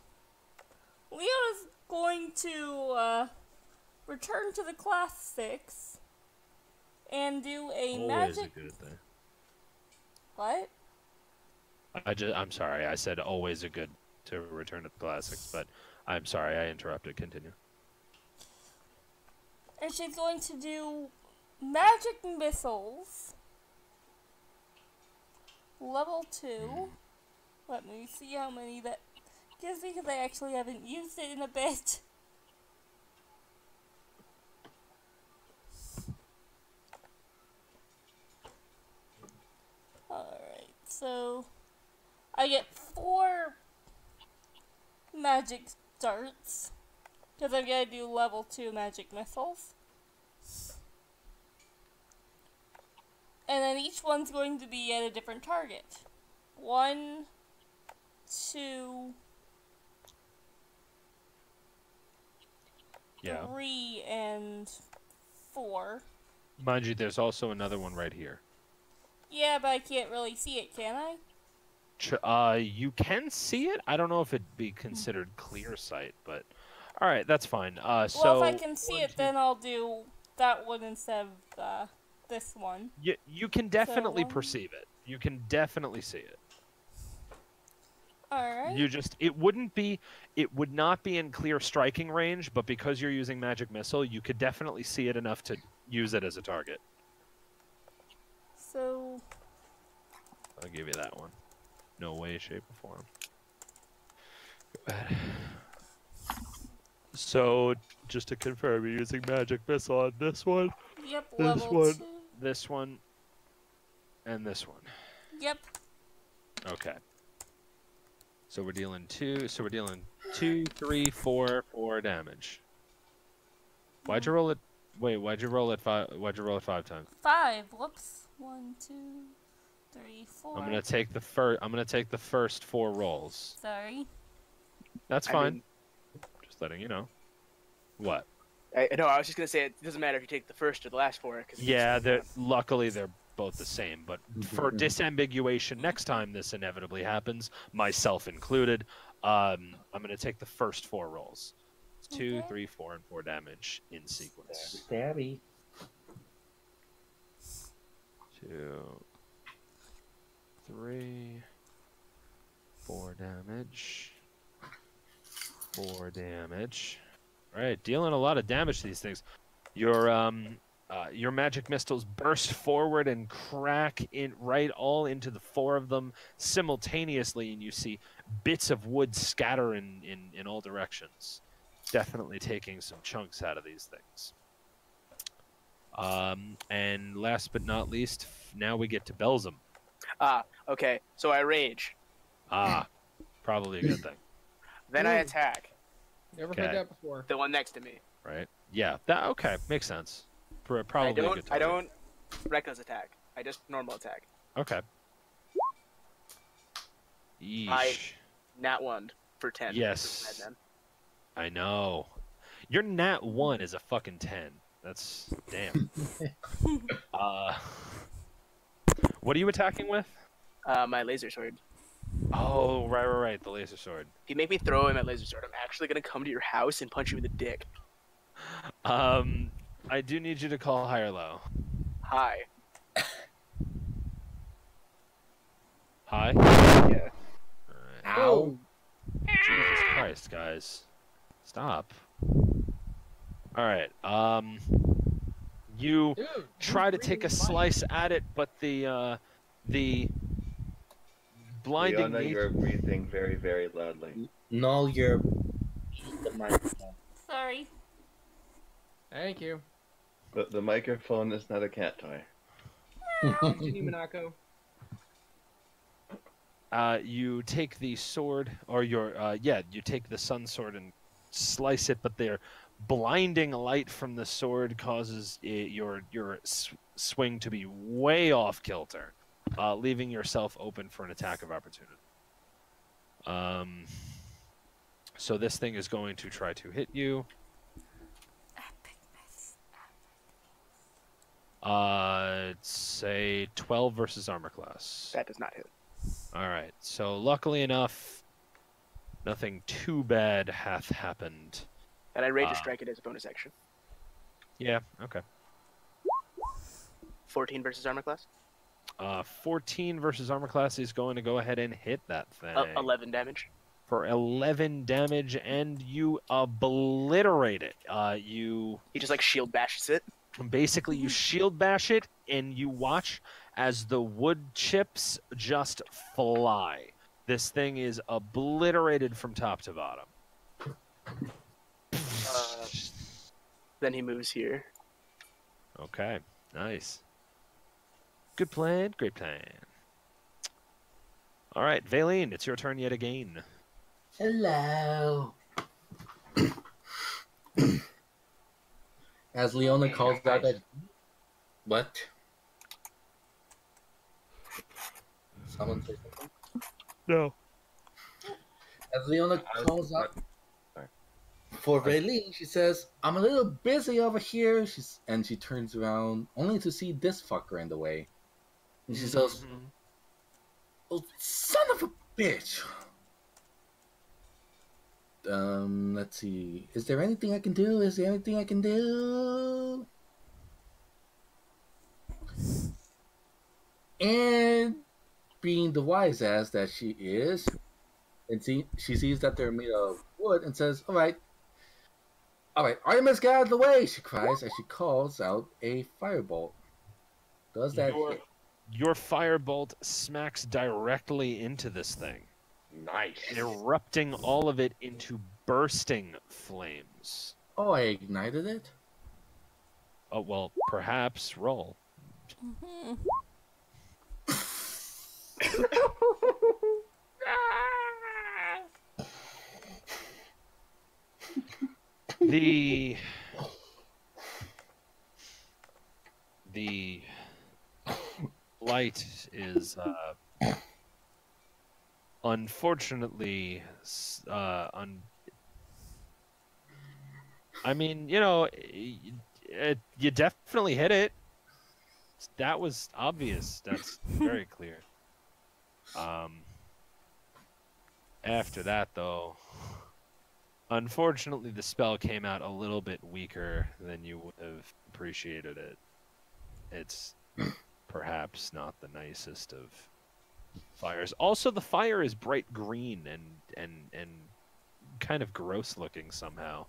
Leona's going to return to the class 6 and do a Always magic... a good thing. What? I'm sorry. I said always a good to return to the classics, but I'm sorry. I interrupted. Continue. And she's going to do magic missiles. Level 2. Let me see how many that gives me, because I actually haven't used it in a bit. Alright, so I get 4 magic darts, because I'm going to do level 2 magic missiles. And then each one's going to be at a different target. 1, 2, Yeah. 3, and 4. Mind you, there's also another one right here. Yeah, but I can't really see it, can I? You can see it. I don't know if it'd be considered clear sight, but all right, that's fine. Well, So if I can see it, then I'll do that one instead of this one. you can definitely one- perceive it. You can definitely see it. Alright. It would not be in clear striking range, but because you're using magic missile, you could definitely see it enough to use it as a target. So, I'll give you that one. No way, shape, or form. Go ahead. So, just to confirm, you're using magic missile on this one, yep, this level one, 2. this one, and this one. Yep. Okay. So we're dealing 2. So we're dealing 2, 3, 4, 4 damage. Why'd you roll it? Wait, why'd you roll it 5? Why'd you roll it 5 times? 5. Whoops. 1, 2, 3, 4. I'm gonna take the first 4 rolls. Sorry. That's I fine. mean- Just letting you know. What? No, I was just gonna say it doesn't matter if you take the first or the last 4. Cause Yeah, luckily they're both the same. But for disambiguation, next time this inevitably happens, myself included, I'm gonna take the first 4 rolls. It's 2, Okay. 3, 4, and 4 damage in sequence. Stabby. 2, 3, 4 damage. 4 damage. All right, dealing a lot of damage to these things. Your magic missiles burst forward and crack all into the 4 of them simultaneously, and you see bits of wood scatter in all directions. Definitely taking some chunks out of these things. And last but not least, now we get to Belzum. Okay, so I rage. Probably a good thing, Then I Ooh. attack Never Okay. heard that before. the one next to me. right? Yeah, that okay, makes sense. Probably a good I target. don't reckless attack. I just normal attack. Okay. Yeesh. I- Nat 1 for 10. Yes. Madman. I know. Your nat 1 is a fucking 10. That's damn. What are you attacking with? My laser sword. Oh, right. The laser sword. If you make me throw him at laser sword, I'm actually gonna come to your house and punch you in the dick. I do need you to call high or low. Hi. High? Yeah. Alright. Ow. Jesus Christ, guys. Stop. Alright, you Dude, try to who's take a reading my- slice at it, but the blinding Leona, you're nature... breathing very, very loudly. No, you're the microphone. Sorry. Thank you. The microphone is not a cat toy. Continue, Monaco. You take the sword, or you take the sun sword and slice it, but their blinding light from the sword causes your swing to be way off kilter, leaving yourself open for an attack of opportunity. So this thing is going to try to hit you. Say 12 versus armor class. That does not hit. All right. So luckily enough, nothing too bad hath happened. And I rage strike it as a bonus action. Yeah. Okay. 14 versus armor class. 14 versus armor class is going to go ahead and hit that thing 11 damage. for 11 damage, and you obliterate it. You He just like shield bashes it. basically you shield bash it, and you watch as the wood chips just fly. This thing is obliterated from top to bottom. Then he moves here. Okay, nice. Good plan, great plan. All right, Valine, it's your turn yet again. Hello. As Leona calls out that. What? Someone say something? No. As Leona calls out Sorry. for Valine, she says, "I'm a little busy over here." And she turns around only to see this fucker in the way. And she says, Oh, son of a bitch! Let's see. Is there anything I can do? Is there anything I can do? And being the wise ass that she is, and she sees that they're made of wood and says, all right, Artemis, get out of the way! She cries as she calls out a firebolt. Does that Your hit? your firebolt smacks directly into this thing, Nice. erupting all of it into bursting flames. Oh, I ignited it? Oh well, perhaps roll. Mhm. The the light is unfortunately I mean, you know, you definitely hit it. That was obvious. That's very clear. After that, though, unfortunately, the spell came out a little bit weaker than you would have appreciated it. It's perhaps not the nicest of fires. Also, the fire is bright green and kind of gross looking somehow.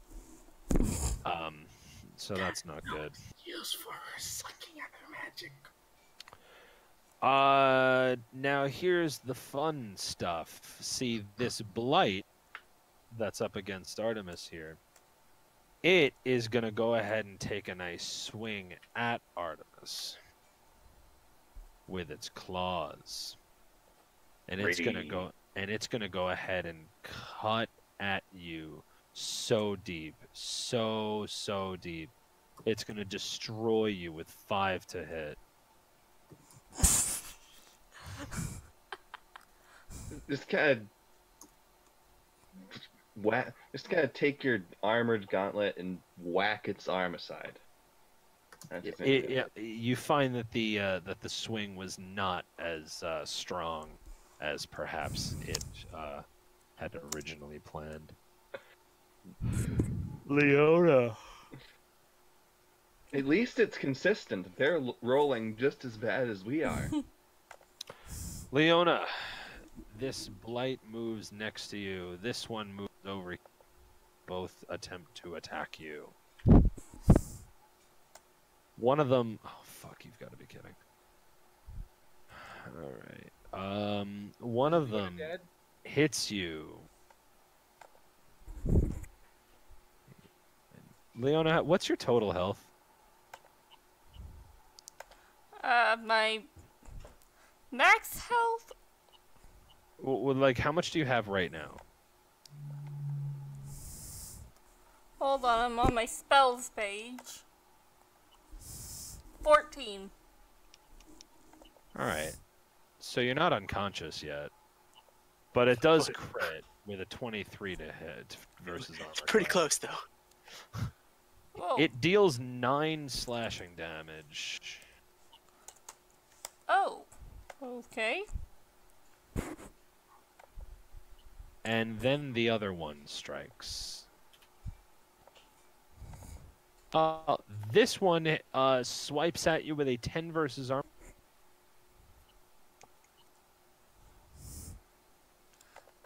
So that's not good. Used for her sucking at her magic. Now here's the fun stuff. See, this blight that's up against Artemis here, it is going to go ahead and take a nice swing at Artemis with its claws. And it's going to go ahead and cut at you so deep, so deep. It's going to destroy you with 5 to hit. Just kind of Just kind of take your armored gauntlet and whack its arm aside. You find that the swing was not as strong as perhaps it had originally planned. Leona. At least it's consistent. They're rolling just as bad as we are. Leona, this blight moves next to you. This one moves over. Both attempt to attack you. One of them... Oh, fuck, you've got to be kidding. Alright. One of them hits you. Leona, what's your total health? My max health? Well, like, how much do you have right now? Hold on, I'm on my spells page. 14. Alright. So you're not unconscious yet. But it does crit with a 23 to hit versus armor. It's pretty class. close, though. Whoa. It deals 9 slashing damage. Oh. Okay. And then the other one strikes. This one swipes at you with a 10 versus armor.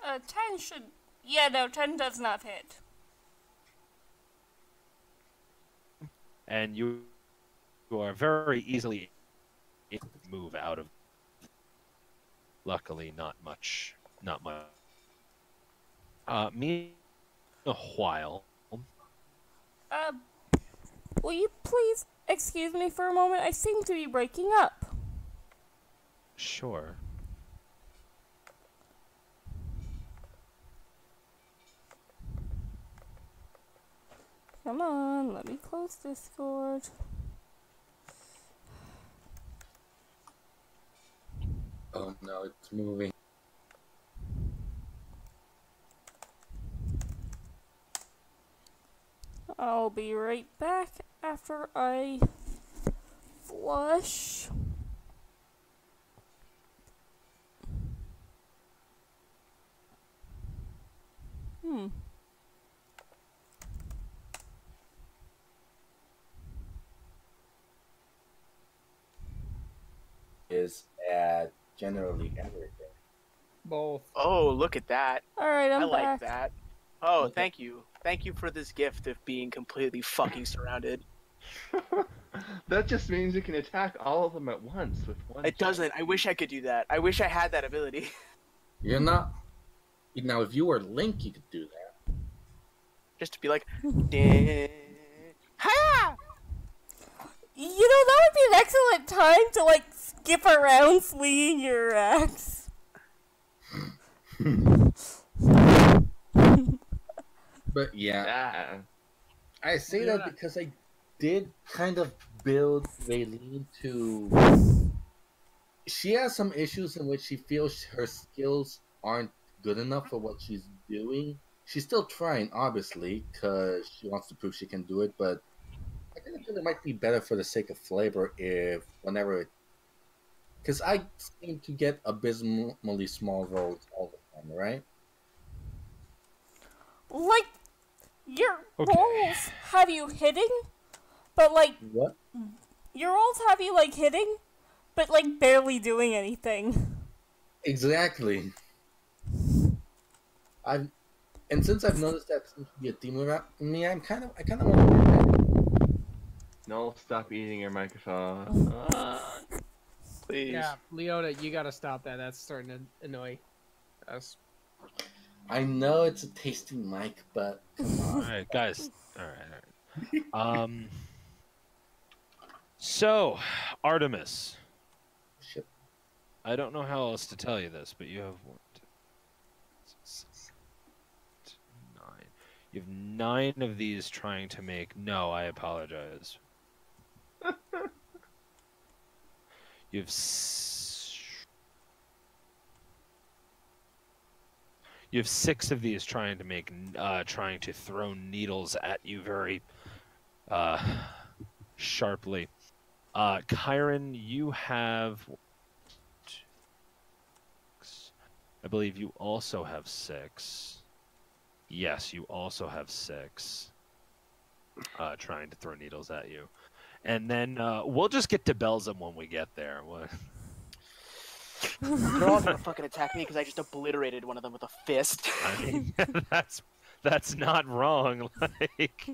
10 should... Yeah, no, 10 does not hit. And you are very easily able to move out of. Luckily, not much. Me a while. Will you please excuse me for a moment? I seem to be breaking up. Sure. Come on, let me close Discord. Oh no, it's moving. I'll be right back after I flush. is at generally everything. Both. Oh, look at that. Alright, I I'm like back. that. Oh, Okay. thank you. Thank you for this gift of being completely fucking surrounded. That just means you can attack all of them at once with one It shot. doesn't. I wish I could do that. I wish I had that ability. You're not. Now, if you were Link, you could do that. Just to be like, "Ding. Hiya!" You know, that would be an excellent time to, like, skip around swinging your axe. But yeah, Yeah. I say Yeah. that because I did kind of build Raylene to. She has some issues in which she feels her skills aren't good enough for what she's doing. She's still trying, obviously, because she wants to prove she can do it, but I kind of feel it might be better for the sake of flavor if whenever it. Because I seem to get abysmally small rolls all the time, right? Like, your Okay. rolls have you hitting, but, like, What? your rolls have you, like, hitting, but, like, barely doing anything. Exactly. I've and since I've noticed that seems to be a theme around me, I kind of want to work at it. No, stop eating your microphone. Please. Yeah, Leona, you gotta stop that. That's starting to annoy us. I know it's a tasty mic, but come All on. right, guys. All right. So, Artemis. Shit. I don't know how else to tell you this, but you have 1, 2, 6, 7, 8, 9. You have 9 of these trying to make. No, I apologize. You have. You have 6 of these trying to make. Trying to throw needles at you very. Sharply. Kyron, you have. I believe you also have 6. Yes, you also have 6. Trying to throw needles at you. And then we'll just get to Belzum when we get there. They're all gonna fucking attack me because I just obliterated one of them with a fist. I mean, that's not wrong. Like,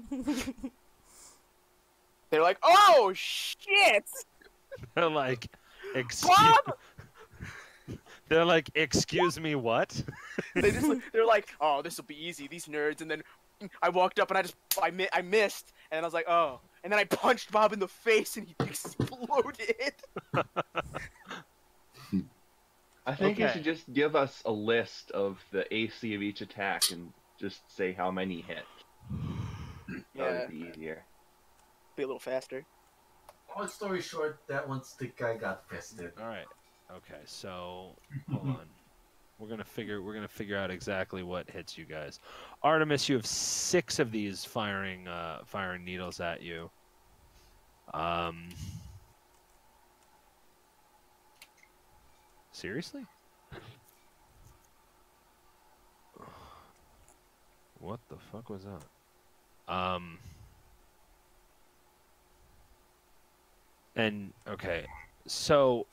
They're like, "Oh shit, they're like, Bob!" they're like, excuse me, what? They're like, "Oh, this will be easy, these nerds." And then I walked up and I missed, and then I was like, "Oh," and then I punched Bob in the face and he exploded. I think you Okay. should just give us a list of the AC of each attack and just say how many hit. That Yeah, would be easier. be a little faster. Long story short, that one stick guy got fisted. All right. Okay. So hold on. We're gonna figure out exactly what hits you guys. Artemis, you have 6 of these firing needles at you. Seriously? What the fuck was that? And okay, so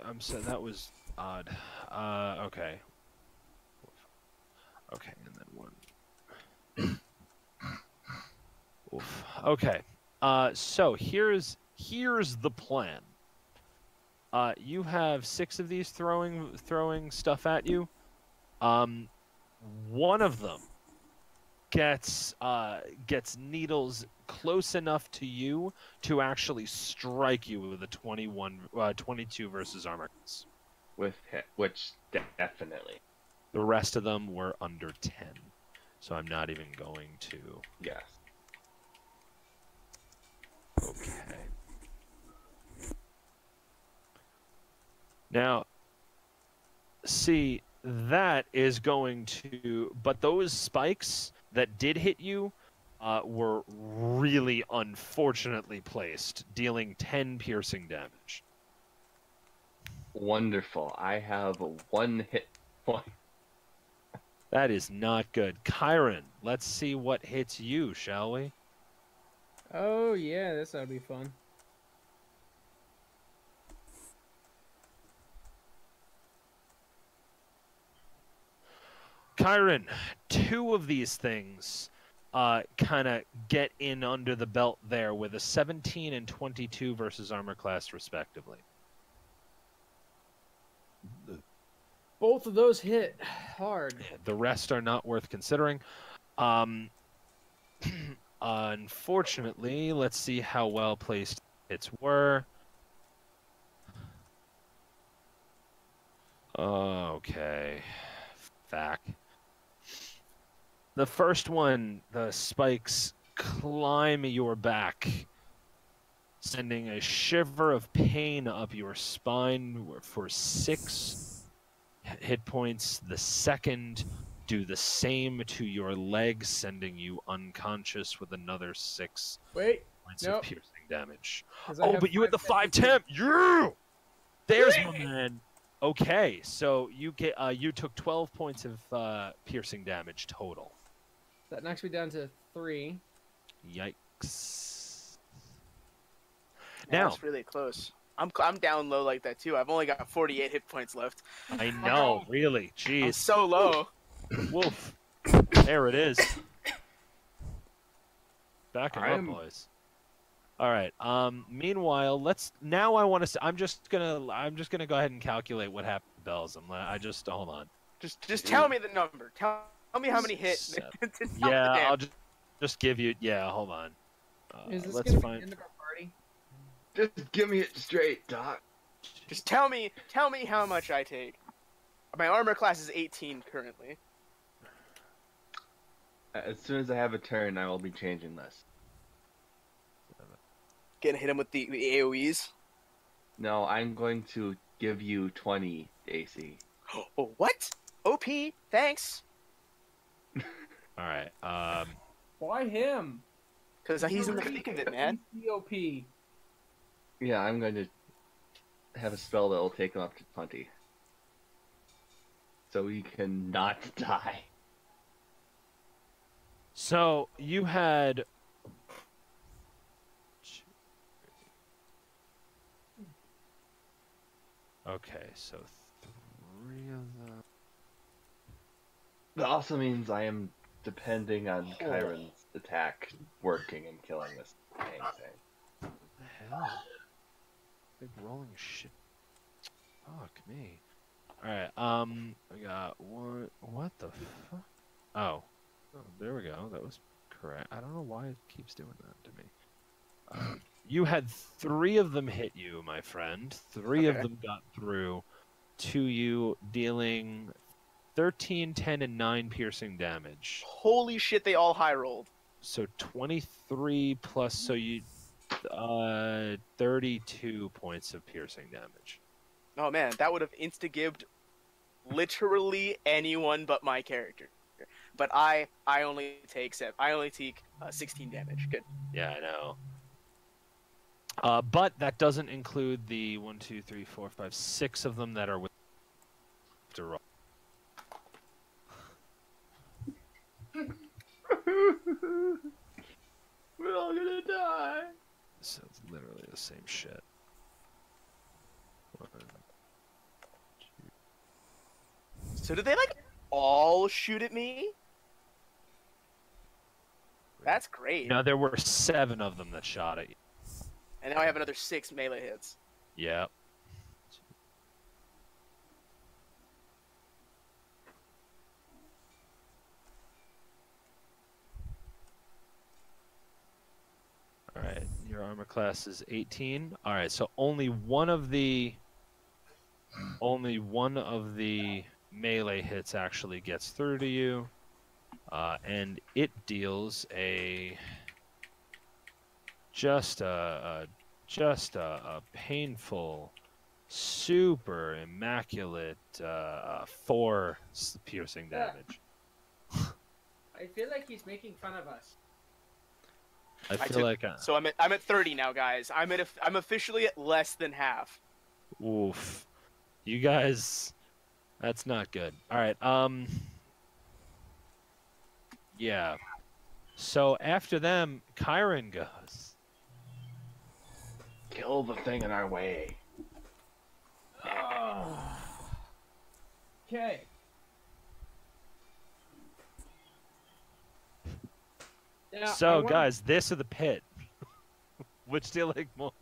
that was odd. Okay. Okay, and then 1. Oof. Okay. So here's the plan. You have 6 of these throwing stuff at you. One of them gets needles close enough to you to actually strike you with a 22 versus armor class. With hit, which definitely. The rest of them were under 10, so I'm not even going to. Yes. Okay. Now, see, that is going to. But those spikes that did hit you were really unfortunately placed, dealing 10 piercing damage. Wonderful. I have a 1 hit point. That is not good. Kyron, let's see what hits you, shall we? Oh yeah, this ought to be fun. Kyron, two of these things kind of get in under the belt there with a 17 and 22 versus armor class, respectively. Both of those hit hard. The rest are not worth considering. Unfortunately, let's see how well placed hits were. Okay. Fuck. The first one, the spikes climb your back, sending a shiver of pain up your spine for 6 hit points. The second, do the same to your leg, sending you unconscious with another 6 points of piercing damage. 'Cause I Oh, have but you had the 5 temp. temp. Yeah! There's my man. Okay, so you took 12 points of piercing damage total. That knocks me down to 3. Yikes. Yeah, Now, that's really close. I'm down low like that too. I've only got 48 hit points left. I know, really. I'm Jeez. so low. Woof. There it is. Back him up, boys. All right. Meanwhile, I'm just gonna go ahead and calculate what happened to Belzum. Hold on. Just tell me the number. Tell me how many hits. Yeah, I'll just give you. Yeah, hold on. Is this let's gonna be find. the end of our party? Just give me it straight, Doc. Just tell me how much I take. My armor class is 18 currently. As soon as I have a turn, I will be changing this. Gonna hit him with the AoEs. No, I'm going to give you 20 AC. Oh, what? OP, thanks. All right. Why him? Because he's in the thick of it, man. COP. Yeah, I'm going to have a spell that will take him up to 20. So he cannot die. So you had. Okay, so 3 of them. That also means I am depending on Kyron's attack working and killing this dang thing. What the hell? Big rolling shit. Fuck me. Alright, we got one. What the fuck? Oh, there we go. That was correct. I don't know why it keeps doing that to me. You had 3 of them hit you, my friend. 3 of them got through to you, dealing 13, 10, and 9 piercing damage. Holy shit, they all high rolled. So 23 plus, so you 32 points of piercing damage. Oh man, that would have insta-gibbed literally anyone but my character. But I only take 16 damage. Good. Yeah, I know. But that doesn't include the 1, 2, 3, 4, 5, 6 of them that are with to roll. We're all gonna die. So it's literally the same shit. 1, 2. So did they all shoot at me? That's great. No, there were 7 of them that shot at you. And now I have another 6 melee hits. Yep. Alright, your armor class is 18. Alright, so only one of the melee hits actually gets through to you. And it deals just a painful, super immaculate 4 piercing damage. I feel like he's making fun of us. I feel like So I'm at 30 now, guys. I'm officially at less than half. oof. You guys, that's not good. All right. Yeah. So after them, Kyron goes. Kill the thing in our way. Okay. Yeah, So, guys, this or the pit? Which do you like more?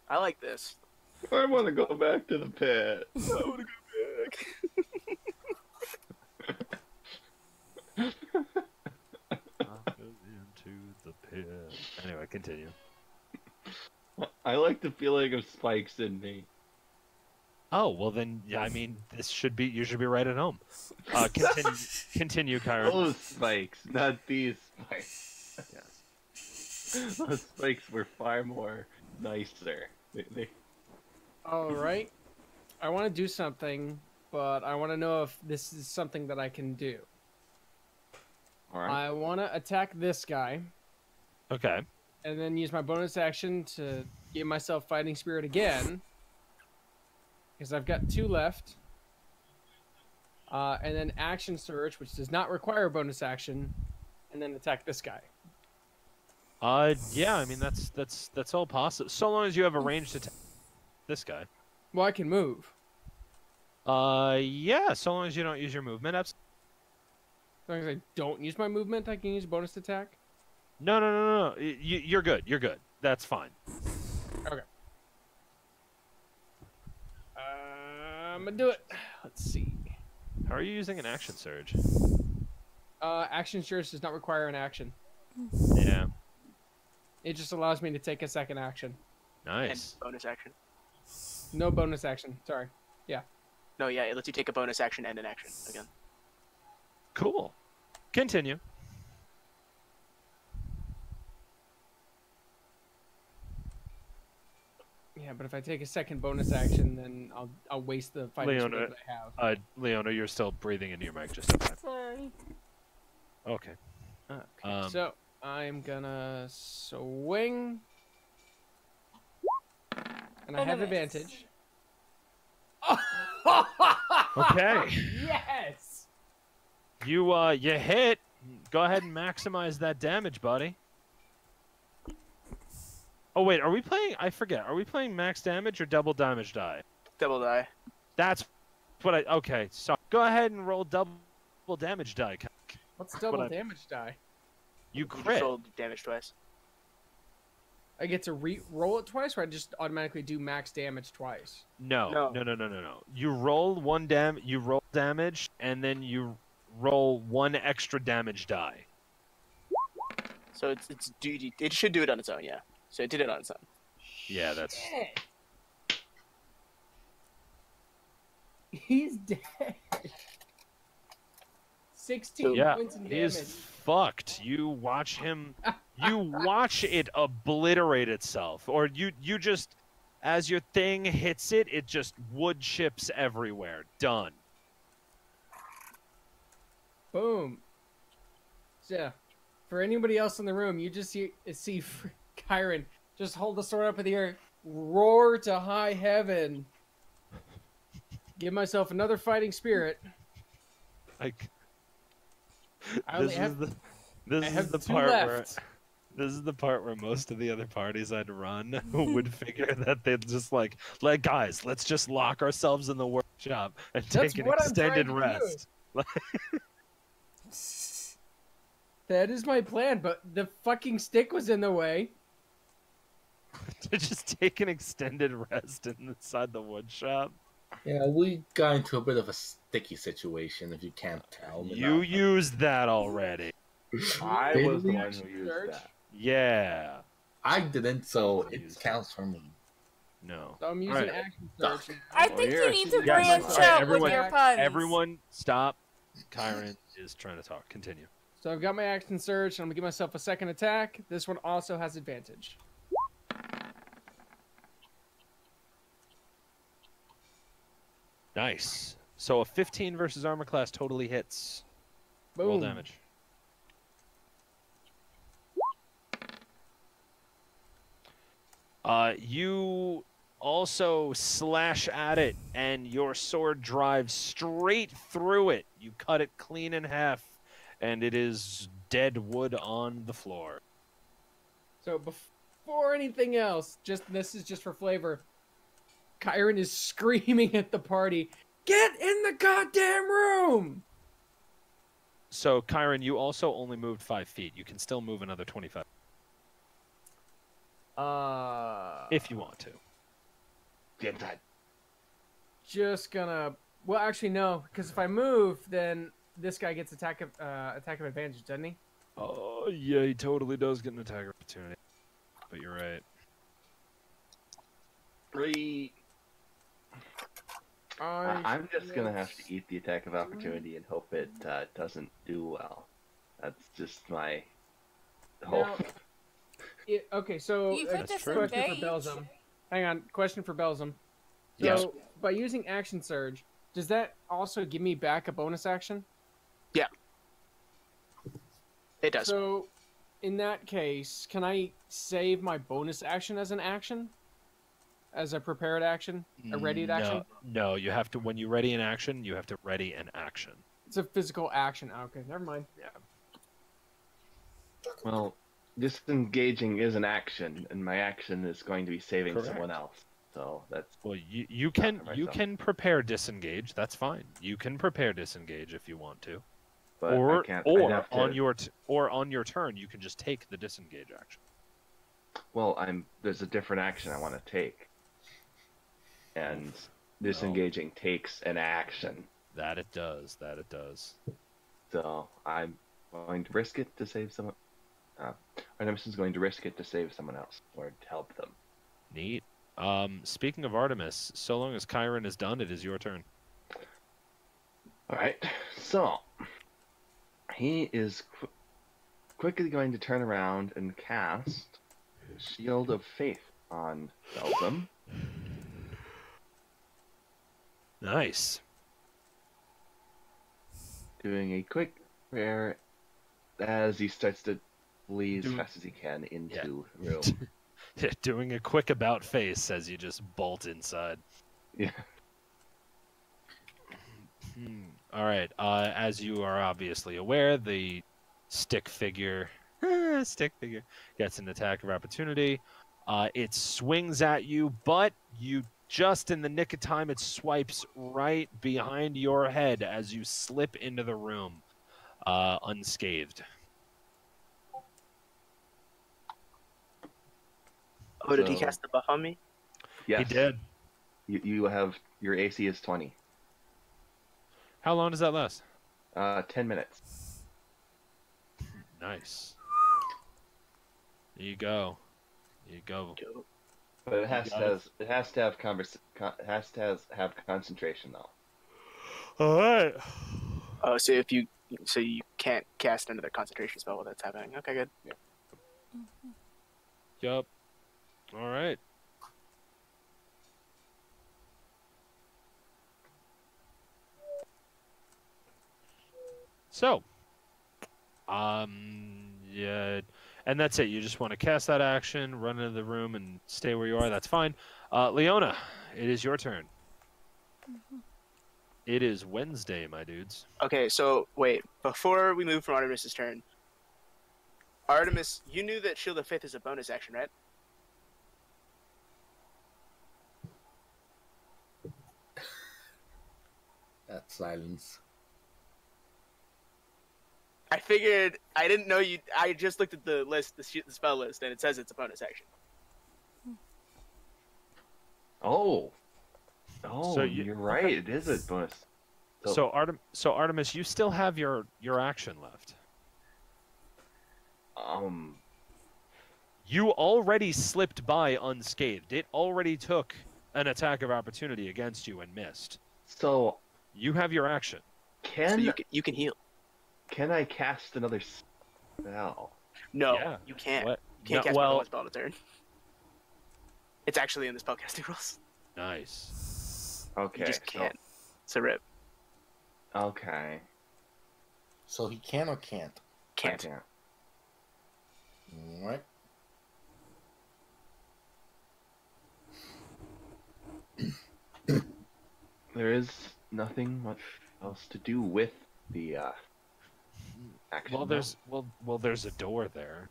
I like this. I want to go back to the pit. I want to go back. Into the pit. Anyway, continue. I like the feeling of spikes in me. Oh, well then, yeah, I mean, you should be right at home. Continue, Kyron. Those spikes, not these spikes. Yes. Those spikes were far more nicer. All right. I want to do something, but I want to know if this is something that I can do. All right. I want to attack this guy, Okay. and then use my bonus action to give myself fighting spirit again, because I've got 2 left. And then action surge, which does not require a bonus action, and then attack this guy. Yeah, I mean that's all possible. So long as you have a range to attack this guy. Well, I can move. Yeah, so long as you don't use your movement. As long as I don't use my movement, I can use bonus attack. No. You're good. You're good. That's fine. Okay. I'm gonna do it. Let's see. How are you using an action surge? Action surge does not require an action. Yeah. It just allows me to take a second action. Nice. And bonus action. No bonus action. Sorry. No, yeah, it lets you take a bonus action and an action again. Cool. Continue. Yeah, but if I take a second bonus action, then I'll waste the fighting Leona, spirit that I have. Leona, you're still breathing into your mic. Just okay. Sorry. Okay. Okay, so I'm gonna swing, and I have advantage. Okay. Yes. You hit. Go ahead and maximize that damage, buddy. Oh wait, are we playing? I forget. Are we playing max damage or double damage die? Double die. That's what I. Okay, so go ahead and roll double damage die. What's double damage die? You You just crit. rolled damage twice. I get to re-roll it twice, or I just automatically do max damage twice? No. You roll You roll damage, and then you roll 1 extra damage die. So it's duty. It should do it on its own, yeah. So it did it on its own. Yeah, that's. Shit. He's dead. 16 Yeah, points in he damage. is fucked. You watch him. You watch it obliterate itself, or you just, as your thing hits it, it just wood chips everywhere. Done. Boom. So, yeah, for anybody else in the room, you just see Kyron just hold the sword up in the air, roar to high heaven, give myself another fighting spirit. Like. I This is the 2 part where left. this is the part where most of the other parties I'd run would figure that they'd just like guys, let's just lock ourselves in the workshop and That's take an what I'm extended trying to do. rest. That is my plan, but the fucking stick was in the way. To just take an extended rest inside the wood shop. Yeah, we got into a bit of a sticky situation, if you can't tell. You used that already. I Did was the we? one who used Surge? that. Yeah. I didn't, so it counts for me. No. So I'm using Alright. action surge. I Oh, think here, you need to yes. branch Alright, out everyone- with your puns. Everyone stop. Kyron is trying to talk. Continue. So I've got my action surge, and I'm gonna give myself a second attack. This one also has advantage. Nice. So a 15 versus armor class totally hits. Boom. Roll damage. You also slash at it, and your sword drives straight through it. You cut it clean in half, and it is dead wood on the floor. So before anything else, this is just for flavor. Kyron is screaming at the party, "Get in the goddamn room!" So, Kyron, you also only moved 5 feet. You can still move another 25 if you want to. Get inside. Just gonna. Well, actually, no, because if I move, then this guy gets attack of advantage, doesn't he? Oh, yeah, he totally does get an attack opportunity. But you're right. 3. I'm just gonna have to eat the attack of opportunity and hope it doesn't do well. That's just my hope. Now, okay, so You could That's true. question for disengage. Belzum. Hang on, question for Belzum. So, Yes. by using Action Surge, does that also give me back a bonus action? Yeah. It does. So, in that case, can I save my bonus action as an action? As a prepared action? A readied action? No, you have to, when you ready an action, you have to ready an action. It's a physical action. Okay, never mind. Yeah. Well, disengaging is an action, and my action is going to be saving Correct. someone else. So that's Well, you can for you myself. can prepare disengage. That's fine. You can prepare disengage if you want to, but I or can't. or I'd have to, on your turn you can just take the disengage action. well, there's a different action I want to take, and disengaging takes an action. That it does. That it does. So I'm going to risk it to save someone. Artemis is going to risk it to save someone else or to help them. Neat. Speaking of Artemis, so long as Kyron is done, it is your turn. All right. So he is quickly going to turn around and cast Shield of Faith on Belgium. Nice. Doing a quick prayer as he starts to flee as fast as he can into the room. Doing a quick about face as you just bolt inside. Yeah. All right. As you are obviously aware, the stick figure gets an attack of opportunity. It swings at you, but you just in the nick of time, it swipes right behind your head as you slip into the room, unscathed. Oh, did he So- cast the buff on me? Yes. He did. You have your AC is 20. How long does that last? 10 minutes. Nice. There you go. There you go. Dope. But it has got to have concentration though. All right. Oh, so you can't cast another concentration spell while that's happening. Okay, good. Yup. All right. So, yeah, and that's it. You just want to cast that action, run into the room, and stay where you are. That's fine. Leona, it is your turn. It is Wednesday, my dudes. Okay, so wait, before we move from Artemis's turn, Artemis, you knew that Shield of Faith is a bonus action, right? That silence. I figured I didn't know you. I just looked at the list, the spell list, and it says it's a bonus action. Oh, So you're right. It is a bonus. So Artemis, you still have your action left. You already slipped by unscathed. It already took an attack of opportunity against you and missed. So You have your action. So you can heal. can I cast another spell? No, Yeah. you can't. What? You can't No, cast more than well, one spell in a turn. It's actually in the spellcasting rules. nice. Okay. You just can't. It's a rip. Okay. So he can or can't? I Can't. can't. Alright. There is nothing much else to do with the action. There's a door there.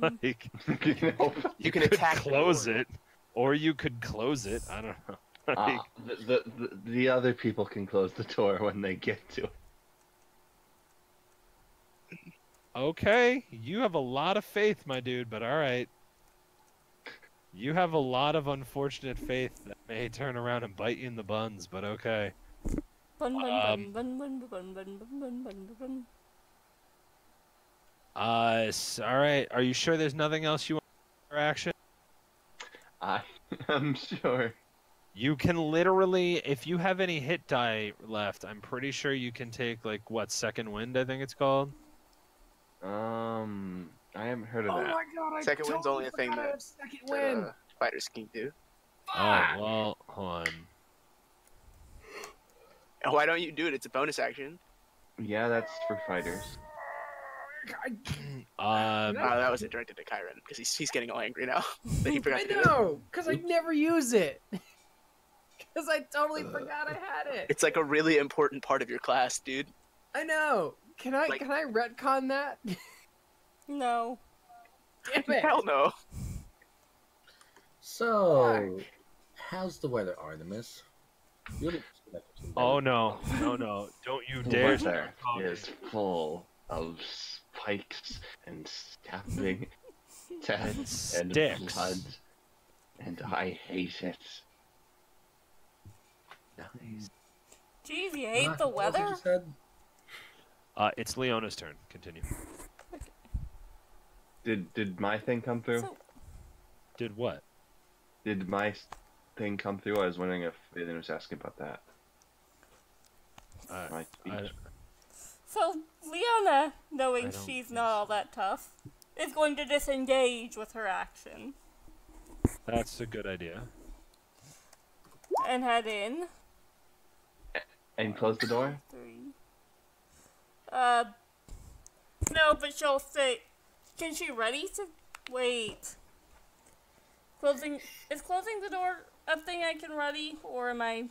Like, No. You can attack the close door. it, or you could close it. I don't know. Like, the other people can close the door when they get to it. Okay, you have a lot of faith, my dude, but all right. You have a lot of unfortunate faith that may turn around and bite you in the buns, but okay. Bun bun Um, bun bun bun bun bun bun bun bun bun. All right. Are you sure there's nothing else you want for action? I am sure. You can literally, if you have any hit die left, I'm pretty sure you can take, like, what, second wind, I think it's called? I haven't heard of Oh that. my god, I Second wind's totally only a thing forgot I that- have second wind. Fighters can do. Oh, well, hold on. And why don't you do it? It's a bonus action. Yeah, that's for fighters. That was directed to Kyron because he's getting all angry now that he forgot I to do it. know, because I never use it. Because I totally forgot I had it. It's like a really important part of your class, dude. I know. Can I Like- retcon that? No. Damn it. Hell no. So, how's the weather, Artemis? You look like some Oh, better- no. No. Don't you The dare. weather is full of spikes and stabbing, death and sticks. blood, and I hate it. Nice. Jeez, you hate What the was it you weather? said? It's Leona's turn. Continue. Did my thing come through? So, Did what? Did my thing come through? I was wondering if Aiden was asking about that. My speech. so Leona, I knowing don't she's think not all that tough, is going to disengage with her action That's a good idea. and head in. And close the door? 3. No, but she'll stay. Can she ready to wait? Is closing the door a thing I can ready, or am I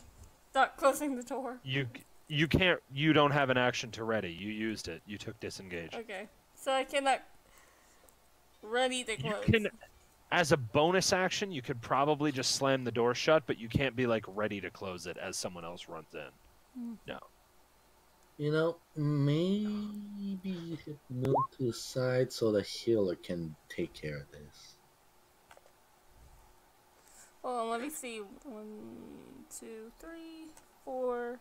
not closing the door? You can't. You don't have an action to ready. You used it. You took disengage. Okay, so I cannot ready to You close. can, as a bonus action, you could probably just slam the door shut, but you can't be like ready to close it as someone else runs in. No. You know, maybe you should move to the side so the healer can take care of this. Hold on, let me see. 1, 2, 3, 4,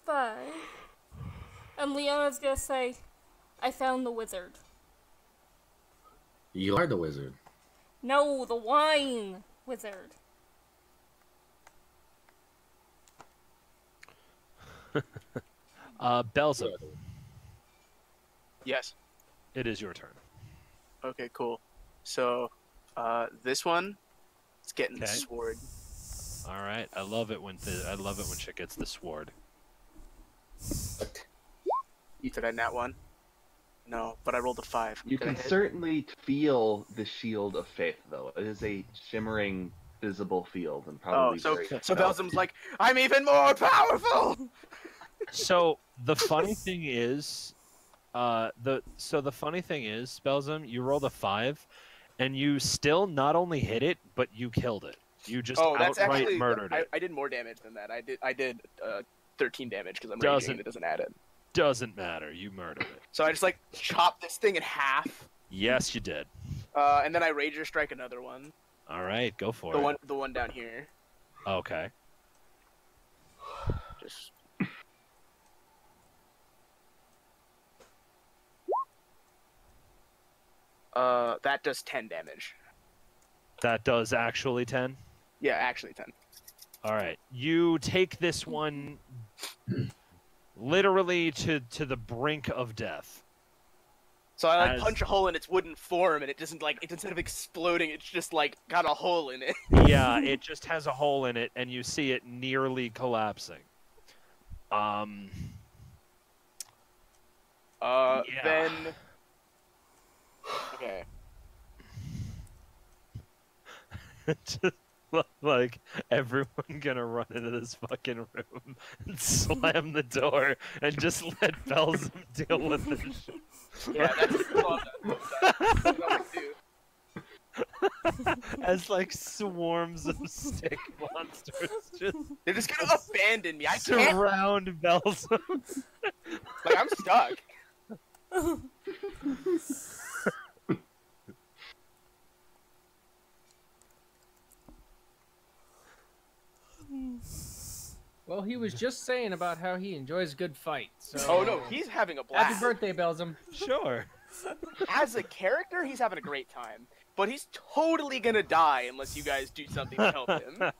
5. And Leona's gonna say, I found the wizard. You are the wizard. No, the wine wizard. Belza, Yes. it is your turn. Okay, cool. So, this one, it's getting the Okay. sword. All right. I love it when shit gets the sword. But You took a nat one? No, but I rolled a 5. You Did I can hit? certainly feel the shield of faith, though. It is a shimmering, visible field, and Oh, probably so very so felt. Belzum's like, I'm even more powerful. So the funny thing is, the funny thing is, Belzum, you rolled a 5, and you still not only hit it, but you killed it. You just Oh, that's outright actually murdered it. I did more damage than that. I did 13 damage because I'm Doesn't- raging and it doesn't add it. Doesn't matter. You murdered it. So I just like chop this thing in half, Yes, you did. and then I Rager Strike another one. All right, go for The it. the one down here. Okay. Just that does 10 damage. That does actually 10. Yeah, actually 10. All right. You take this one literally to the brink of death. So I like As- punch a hole in its wooden form, and it doesn't like instead of exploding, it's just like got a hole in it. Yeah, it just has a hole in it, and you see it nearly collapsing. Yeah. Then. Okay. Just like everyone gonna run into this fucking room and slam the door and just let Belzum deal with this shit. Yeah, that's what I'm gonna do. As like swarms of stick monsters just They're just gonna abandon me. I can't. surround Belzum. Like Like, I'm stuck. Well, he was just saying about how he enjoys a good fight. So. Oh no, he's having a blast. Happy birthday, Belzum. Sure. As a character, he's having a great time. But he's totally gonna die unless you guys do something to help him.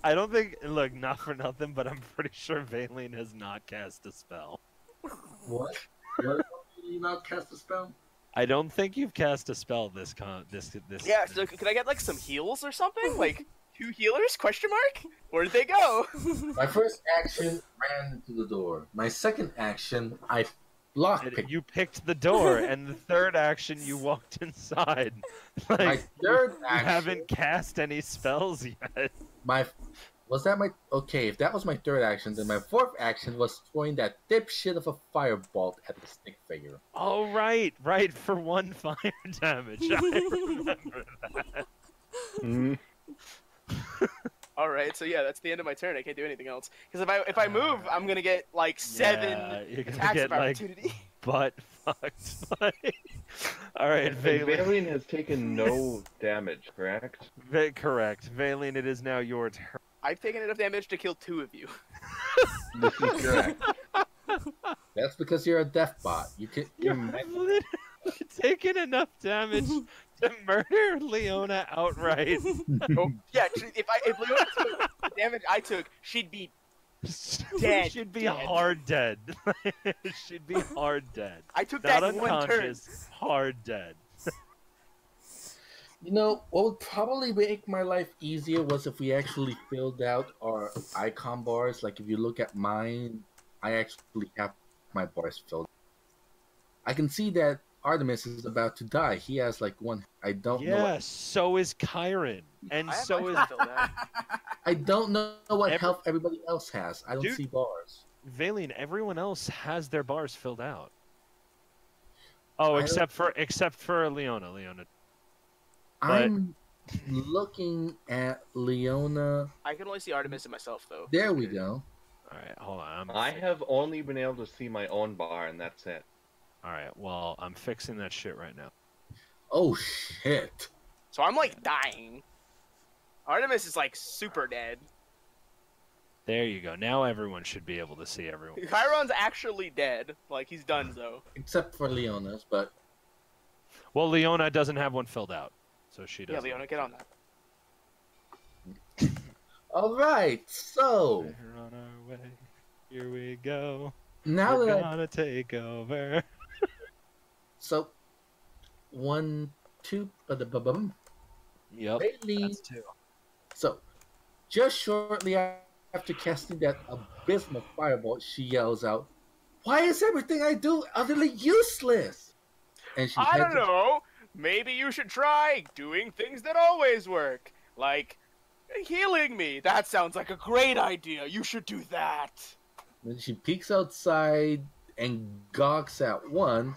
I don't think. Look, not for nothing, but I'm pretty sure Valine has not cast a spell. What? What? You not cast a spell? I don't think you've cast a spell this. Yeah, so could I get like some heals or something? Like 2 healers? Question mark? Where did they go? My first action ran into the door. My second action, I lockpicked. You picked the door, and the third action you walked inside. Like, My third you action. haven't cast any spells yet. Okay, if that was my third action, then my fourth action was throwing that dipshit of a firebolt at the stick figure. Oh, right, for 1 fire damage. I remember that. Mm. All right, so yeah, that's the end of my turn. I can't do anything else because if I move, I'm gonna get like 7 you're gonna attacks get, of like, opportunity. Butt fucked. All right, And Valine. Valine has taken no damage, correct? Correct. Valine, it is now your turn. I've taken enough damage to kill 2 of you. This is correct. That's because you're a death bot. You're Literally taken enough damage to murder Leona outright. Oh yeah, if Leona took the damage I took, she'd be dead. She'd be dead. hard dead. She'd be hard dead. I took Not that in 1 turn. unconscious, hard dead. You know, what would probably make my life easier was if we actually filled out our icon bars. Like, if you look at mine, I actually have my bars filled. I can see that Artemis is about to die. He has, like, 1... I don't know. Yeah, so is Kyron. And I have so mine is... filled out. I don't know what health everybody else has. I don't Dude. see bars. Valine, everyone else has their bars filled out. Oh, except for Leona. I'm looking at Leona. I can only see Artemis and myself though. There we go. All right, hold on. I have only been able to see my own bar, and that's it. All right, well, I'm fixing that shit right now. Oh, shit. So I'm like dying. Artemis is like super dead. There you go. Now everyone should be able to see everyone. Chiron's actually dead. Like he's done though. Except for Leona's, but... Well, Leona doesn't have one filled out, so she Yeah, doesn't. Leona, get on that. Alright, so... We're on our way. Here we go. Now We're that I... gonna take over. So... 1, 2... Ba-da-ba-bum. Yep. Bailey. That's 2. So, just shortly after casting that abysmal fireball, she yells out, "Why is everything I do utterly useless?" And she I heads don't know. Maybe you should try doing things that always work. Like healing me. That sounds like a great idea. You should do that. Then she peeks outside and gawks at one,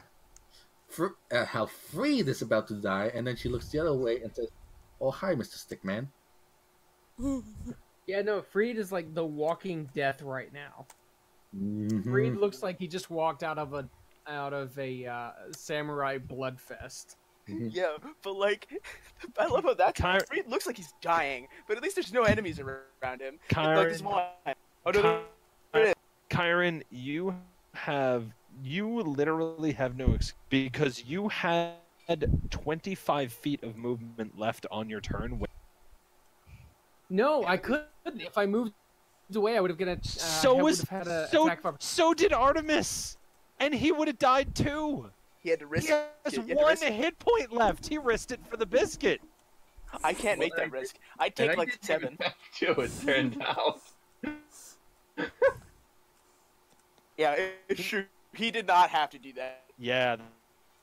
at how Freed is about to die, and then she looks the other way and says, "Oh, hi, Mr. Stickman." Yeah, no, Freed is like the walking death right now. Mhm. Freed looks like he just walked out of a samurai bloodfest. Yeah, but like, I love how that Reed looks like he's dying, but at least there's no enemies around him. Like there's one. Oh no, Kyron, you literally have no excuse because you had 25 feet of movement left on your turn. No, I couldn't. If I moved away, I would have had a attack of... So did Artemis, and he would have died too. He had to risk. He has 1 hit point left. He risked it for the biscuit. I can't make that risk. I'd take like 7. Too, it turned out. Yeah, it's true. He did not have to do that. Yeah,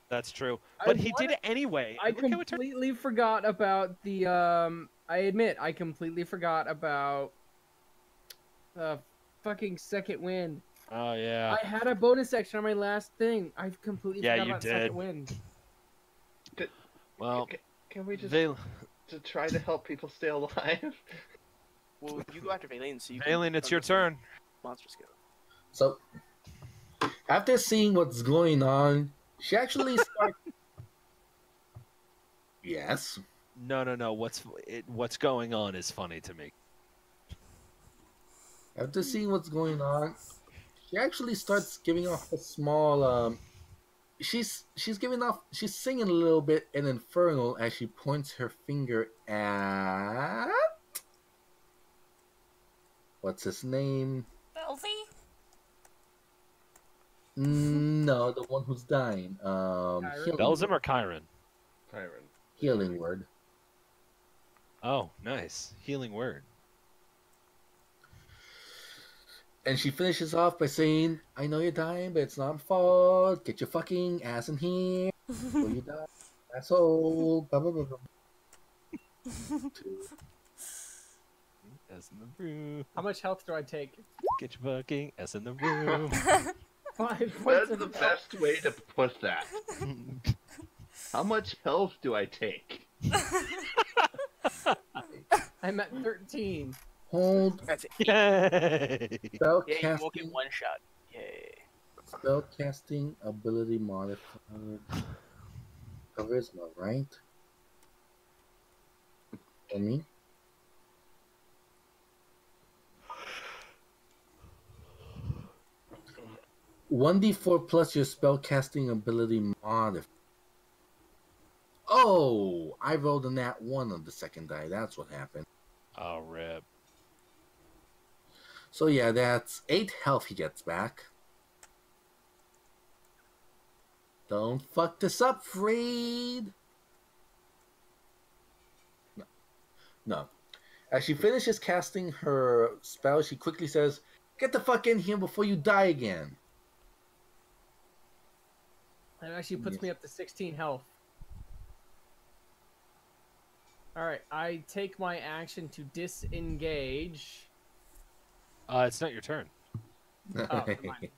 that's true. But he did it anyway. I completely forgot about the. I admit, I completely forgot about the fucking second wind. Oh yeah. I had a bonus action on my last thing. I completely forgot about second wind. Well, can we just to try to help people stay alive? Well, you go after Valine, so you. Valine, it's your turn. Monster skill. So, After seeing what's going on, she actually starts. Yes. No. What's going on is funny to me. After seeing what's going on, she actually starts giving off a small. She's giving off. She's singing a little bit in infernal as she points her finger at. What's his name? Belzy? No, the one who's dying. Kyron? Belzim or Chiron? Tyron. Healing word. Oh, nice. Healing word. And she finishes off by saying, "I know you're dying, but it's not my fault. Get your fucking ass in here before you die, asshole." Blah, blah, blah, blah. S in the room. How much health do I take? Get your fucking S in the room. 5 That's points the of health. best way to put that. How much health do I take? I'm at 13. Hold That's it. Yay! spell Yeah, you won't get casting. one shot. Yay. Spell casting ability modifier. Charisma, right? For me? One d4 plus your spell casting ability modifier. Oh, I rolled a nat 1 on the second die. That's what happened. Oh, rip. So yeah, that's 8 health he gets back. Don't fuck this up, Freed! No. As she finishes casting her spell, she quickly says, "Get the fuck in here before you die again." That actually puts me up to 16 health. Alright, I take my action to disengage. It's not your turn. Oh, never mind.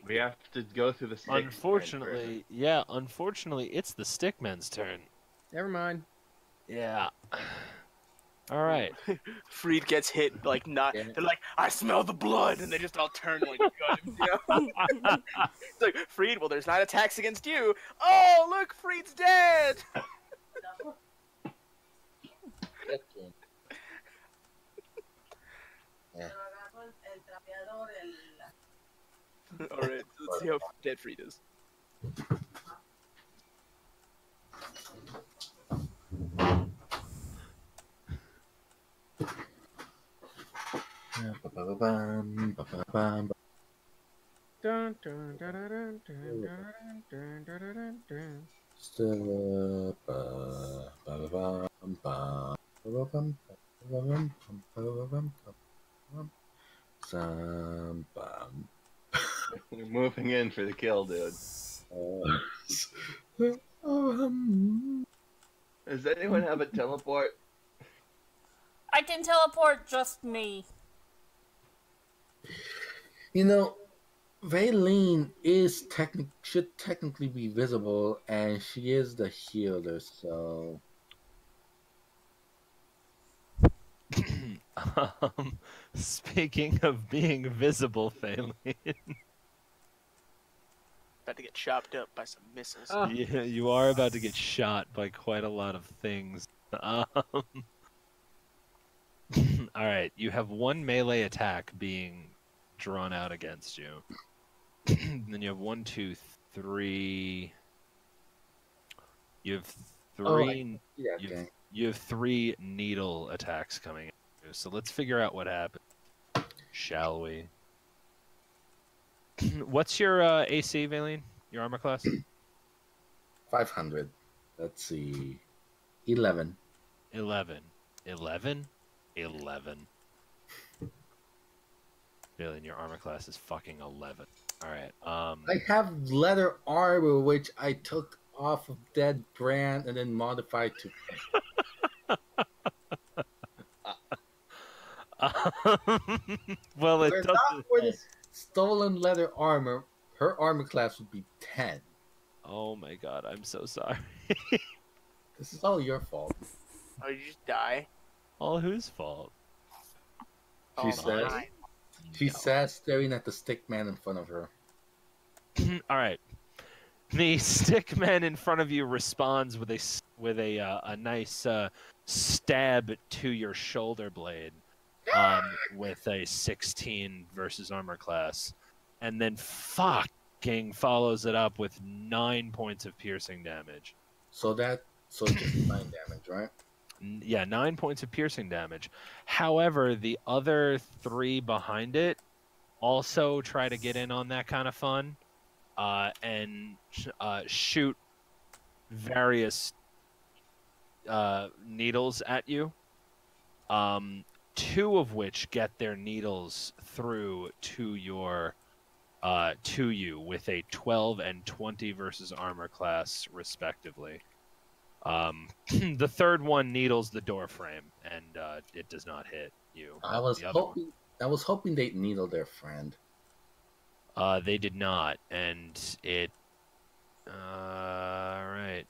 We have to go through the stick man Unfortunately, it's the stickman's turn. Never mind. Yeah. All right. Freed gets hit, like, not. Yeah. They're like, I smell the blood, and they just all turn, like, guns, you know? It's like, Freed, well, there's 9 attacks against you. Oh, look, Freed's dead! Alright, let's see how dead Freed is. Dun, dun, dun, dun, dun, dun, dun, dun, dun, dun, dun. Still up. We're moving in for the kill, dude. Does anyone have a teleport? I can teleport just me. You know, Vaylene should technically be visible, and she is the healer, so Speaking of being visible, Phelan, About to get chopped up by some missiles. Oh. yeah, you are about to get shot by quite a lot of things. All right, you have one melee attack being drawn out against you. Then you have 1, 2, 3. You have three. yeah, You've- okay. You have 3 needle attacks coming at you. So let's figure out what happened, shall we? What's your AC, Valine? Your armor class? 500. Let's see. 11. 11. 11? 11. Valine, your armor class is fucking 11. Alright, I have leather armor, which I took off of Dead Brand and then modified to. well, it If not doesn't. for this stolen leather armor, her armor class would be 10. Oh my god, I'm so sorry. This is all your fault. Oh, you just die? All whose fault? She Oh, says. mine. She says, staring at the stick man in front of her. All right. The stickman in front of you responds with a nice stab to your shoulder blade, with a 16 versus armor class, and then fucking follows it up with 9 points of piercing damage. So just 9 damage, right? Yeah, 9 points of piercing damage. However, the other 3 behind it also try to get in on that kind of fun, and shoot various needles at you. 2 of which get their needles through to you with a 12 and 20 versus armor class, respectively. The third one needles the door frame, and it does not hit you. I was The other one. hoping they'd needle their friend. They did not, and it. Right.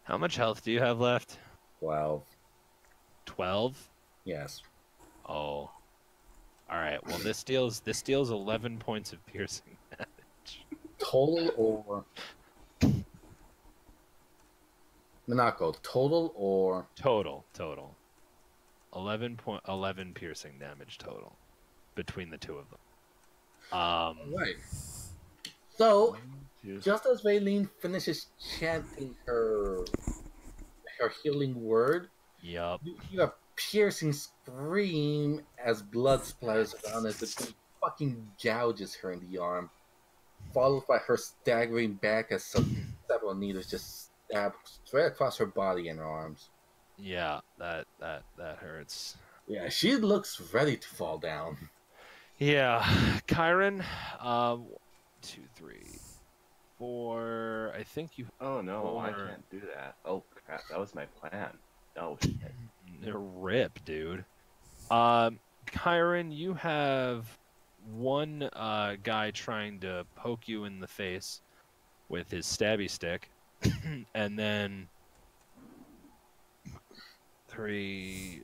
How much health do you have left? 12. 12? Yes. Oh. All right. Well, this deals 11 points of piercing damage. Total or Monaco? Total or Total. 11 piercing damage total between the 2 of them. right. So, Two. just as Valine finishes chanting her healing word, Yep. you hear a piercing scream as blood splatters around as the thing fucking gouges her in the arm, followed by her staggering back as several needles just stab straight across her body and her arms. Yeah, that hurts. Yeah, she looks ready to fall down. Yeah, Kyron, 2, 3, 4. I think you. Oh no, I Or- can't do that. Oh crap, that was my plan. Oh shit. Rip, dude. Kyron, you have one guy trying to poke you in the face with his stabby stick, and then 3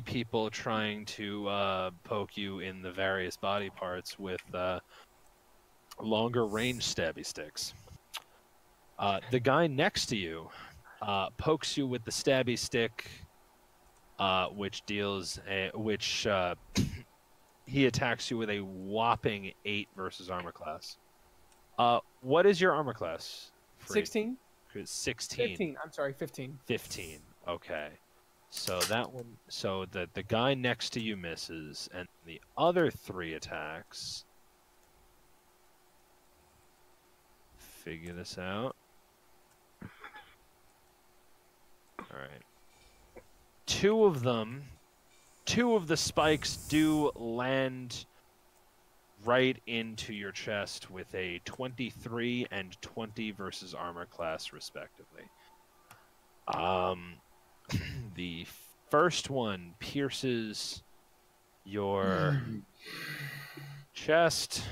people trying to poke you in the various body parts with longer range stabby sticks. The guy next to you pokes you with the stabby stick, which he attacks you with a whopping 8 versus armor class. What is your armor class? Freak? 16? 16. 15. I'm sorry, 15. 15. Okay. So that one. So the guy next to you misses, and the other 3 attacks. Figure this out. All right. 2 of the spikes do land right into your chest with a 23 and 20 versus armor class, respectively. The first one pierces your chest.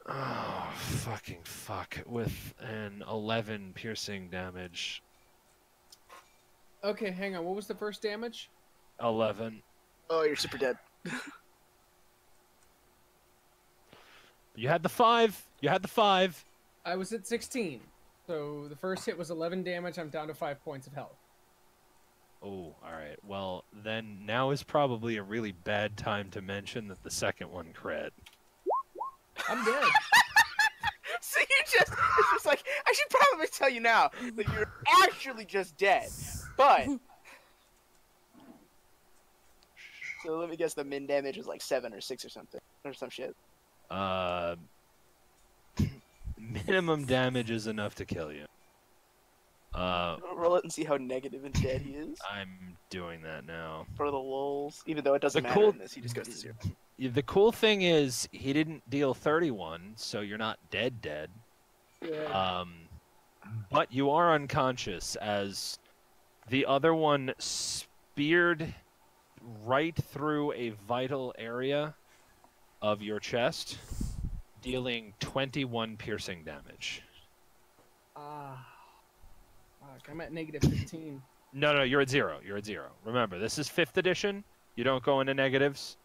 Oh, fucking fuck. With an 11 piercing damage. Okay, hang on. What was the first damage? 11. Oh, you're super dead. You had the 5. You had the 5. I was at 16. So the first hit was 11 damage. I'm down to 5 points of health. Oh, alright. Well, then now is probably a really bad time to mention that the second one crit. I'm dead. So it's just like, I should probably tell you now that you're actually just dead. But so let me guess, the min damage was like 7 or 6 or something, or some shit. Minimum damage is enough to kill you. Roll it and see how negative and dead he is I'm doing that now. for the lulz. Even though it doesn't The matter cool- in this, he just goes to 0. The cool thing is he didn't deal 31, so you're not dead. Yeah. But you are unconscious as the other one speared right through a vital area of your chest, dealing 21 piercing damage. Fuck, I'm at negative 15. No, you're at 0. You're at 0. Remember, this is 5th edition. You don't go into negatives.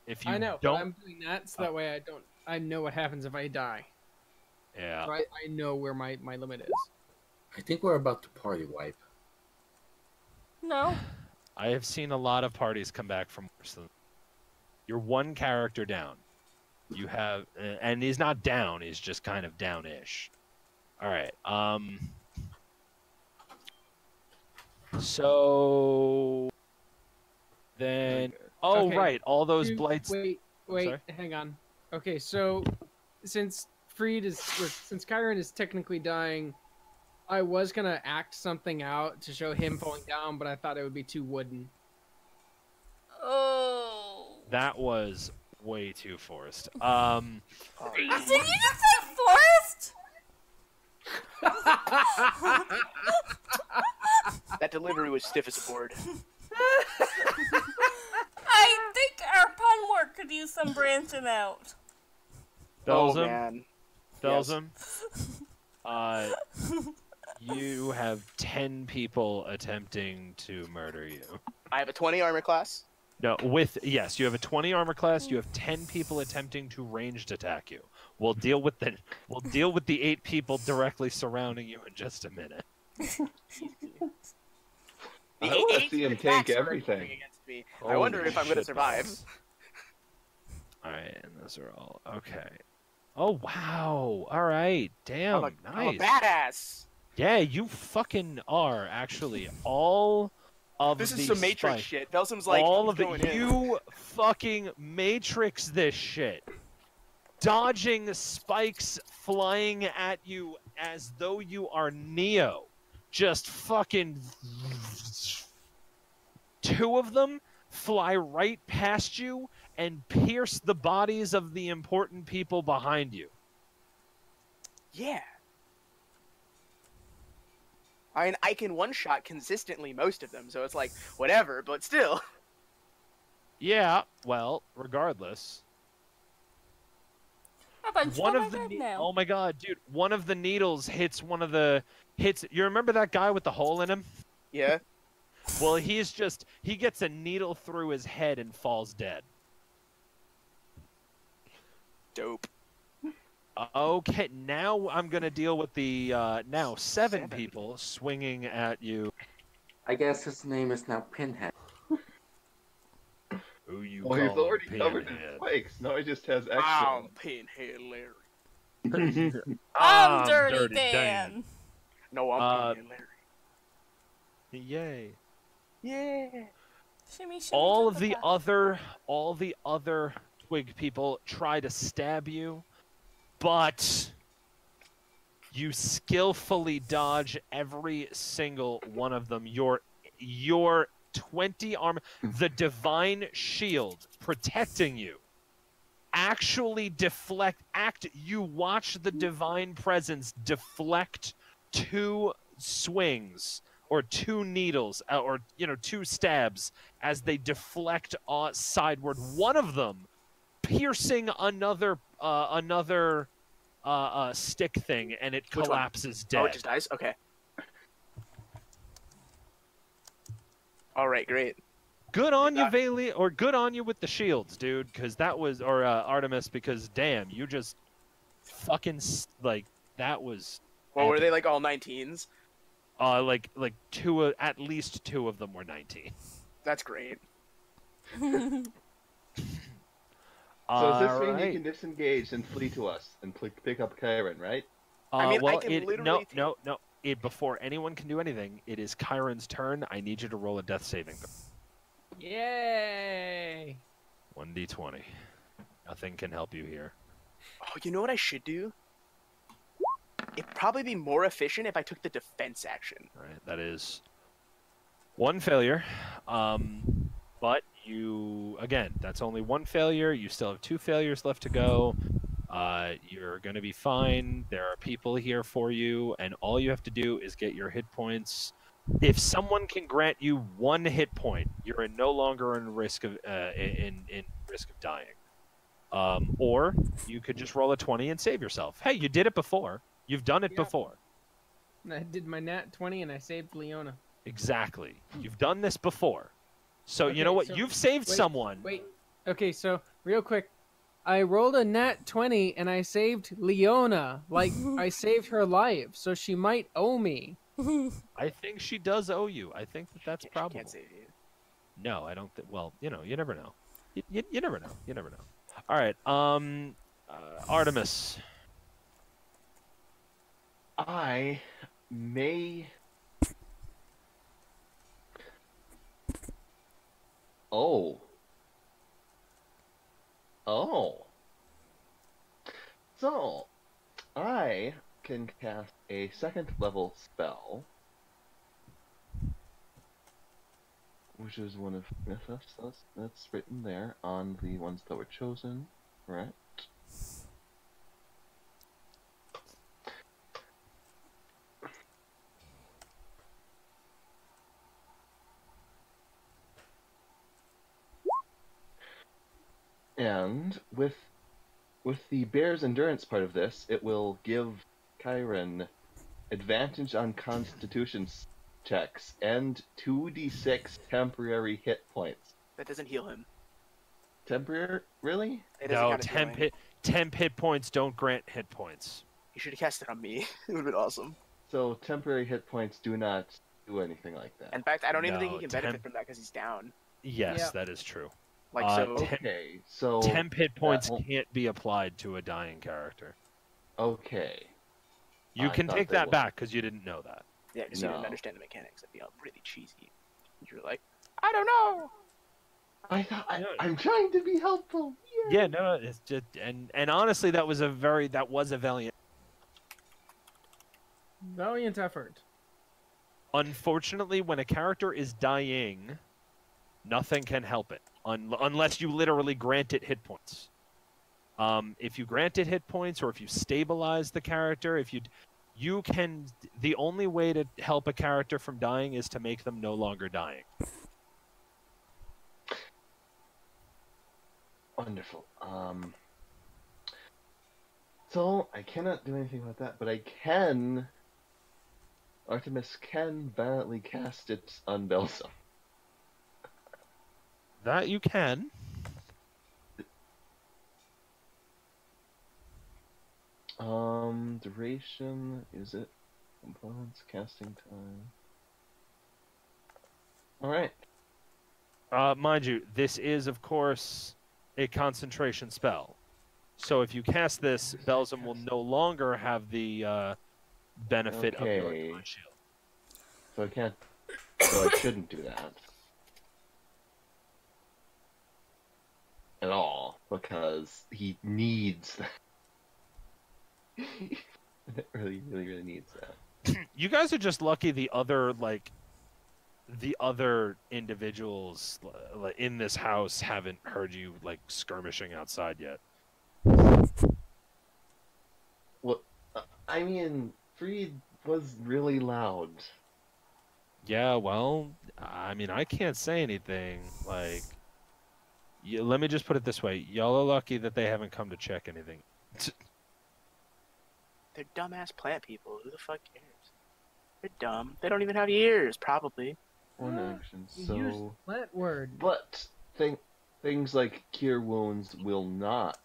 If you I know, don't, but I'm doing that so that way I know what happens if I die. yeah. So I know where my limit is. I think we're about to party wipe. No. I have seen a lot of parties come back from worse than. You're one character down. You have, and he's not down. He's just kind of downish. All right. So then, oh Okay, right, all those Dude, blights. Wait, sorry? hang on. Okay, so since since Kyron is technically dying, I was gonna act something out to show him falling down, but I thought it would be too wooden. Oh. That was way too forced. Did you just say forest? That delivery was stiff as a board. I think our pun work could use some branching out. Oh Belzum, man. Belzum. You have 10 people attempting to murder you. I have a 20 armor class. No, yes, you have a 20 armor class. You have 10 people attempting to ranged attack you. We'll deal with the 8 people directly surrounding you in just a minute. I want to eight see him attacks tank are everything. coming against me. I wonder Holy if I'm gonna shit survive. balls. All right, and those are all okay. Oh wow! All right, damn, I'm nice. a badass. Yeah, you fucking are actually all of This the is some Matrix spikes. shit. Belsum's like, All he's of it. going in. You fucking Matrix this shit. Dodging spikes flying at you as though you are Neo. Just fucking. 2 of them fly right past you and pierce the bodies of the important people behind you. Yeah. I mean, I can one-shot consistently most of them, so it's like, whatever, but still. Yeah, well, regardless. A bunch One of of the my bed now. oh my god, dude! One of the needles hits one of the hits. You remember that guy with the hole in him? Yeah. Well, he gets a needle through his head and falls dead. Dope. Okay, now I'm gonna deal with the now 7 people swinging at you. I guess his name is now Pinhead. Who you Well, he's call already covered in Pinhead? spikes. Now he just has extra. I'm Pinhead Larry. I'm Dirty Dan. No, I'm Pinhead Larry. Yay! Yeah. Shimmy, shimmy, All to of the back. other twig people try to stab you, but you skillfully dodge every single one of them. Your 20 armor, the divine shield protecting you, actually you watch the divine presence deflect 2 swings or 2 needles or 2 stabs as they deflect sideward, one of them piercing another stick thing, and it Which one? collapses dead. Oh, it just dies? Okay. Alright, great. Good on you, Vali, or good on you with the shields, dude, because that was, or Artemis, because damn, you just fucking, like, that was... Well, were epic. they like all 19s? Like 2, at least 2 of them were 19. That's great. So does this mean you Alright. can disengage and flee to us and pick up Kyron, right? I mean, I well, can no, literally no. Before anyone can do anything, it is Kyron's turn. I need you to roll a death saving throw. Yay! 1d20. Nothing can help you here. Oh, you know what I should do? It'd probably be more efficient if I took the defense action. Right, that is 1 failure. But you, again, that's only 1 failure. You still have 2 failures left to go. You're going to be fine. There are people here for you, and all you have to do is get your hit points. If someone can grant you 1 hit point, you're no longer in risk of in risk of dying. Or you could just roll a 20 and save yourself. Hey, you did it before. You've done it Yeah. before. I did my nat 20 and I saved Leona. Exactly. You've done this before. So you Okay, know what? so- You've saved wait, someone. Wait. Okay, so real quick, I rolled a nat 20 and I saved Leona. Like I saved her life, so she might owe me. I think she does owe you. I think that's She probable. can't save you. No, I don't think. Well, you know, you never know. You never know. You never know. All right. Artemis. I may. Oh. Oh. So, I can cast a second level spell, which is one of that's written there on the ones that were chosen, right? And with the bear's endurance part of this, it will give Kyron advantage on Constitution checks and 2d6 temporary hit points. That doesn't heal him. Temporary? Really? It doesn't No, count as healing. 10 hit points don't grant hit points. You should have cast it on me. It would have been awesome. So temporary hit points do not do anything like that. In fact, I don't even think No, he can benefit 10 from that because he's down. Yes, Yep. that is true. Like so. 10 Okay, so 10 hit points won't- can't be applied to a dying character. okay. You I can thought take they that would. back because you didn't know that. Yeah, because you didn't No. understand the mechanics. That'd be really cheesy. You're like, I don't know. I thought No. I'm trying to be helpful. Yeah, no, it's just and honestly, that was a valiant. Valiant effort. Unfortunately, when a character is dying, nothing can help it unless you literally grant it hit points. If you grant it hit points, or if you stabilize the character, you can. The only way to help a character from dying is to make them no longer dying. Wonderful. So I cannot do anything about that, but I can. Artemis can valiantly cast it on Belsa. That you can. Duration, is it? Components, casting time. Alright. Mind you, this is, of course, a concentration spell. So if you cast this, Belzum will no longer have the benefit of your Okay. Divine Shield. So I can't. So I shouldn't do that. At all. Because he needs that. really needs that. You guys are just lucky the other individuals in this house haven't heard you skirmishing outside yet. Well, I mean, Freed was really loud. Yeah, well, I mean, I can't say anything. Let me just put it this way: y'all are lucky that they haven't come to check anything. They're dumbass plant people. Who the fuck cares? They're dumb. They don't even have ears, probably. One Ah, action. You used So, that word. but things like cure wounds will not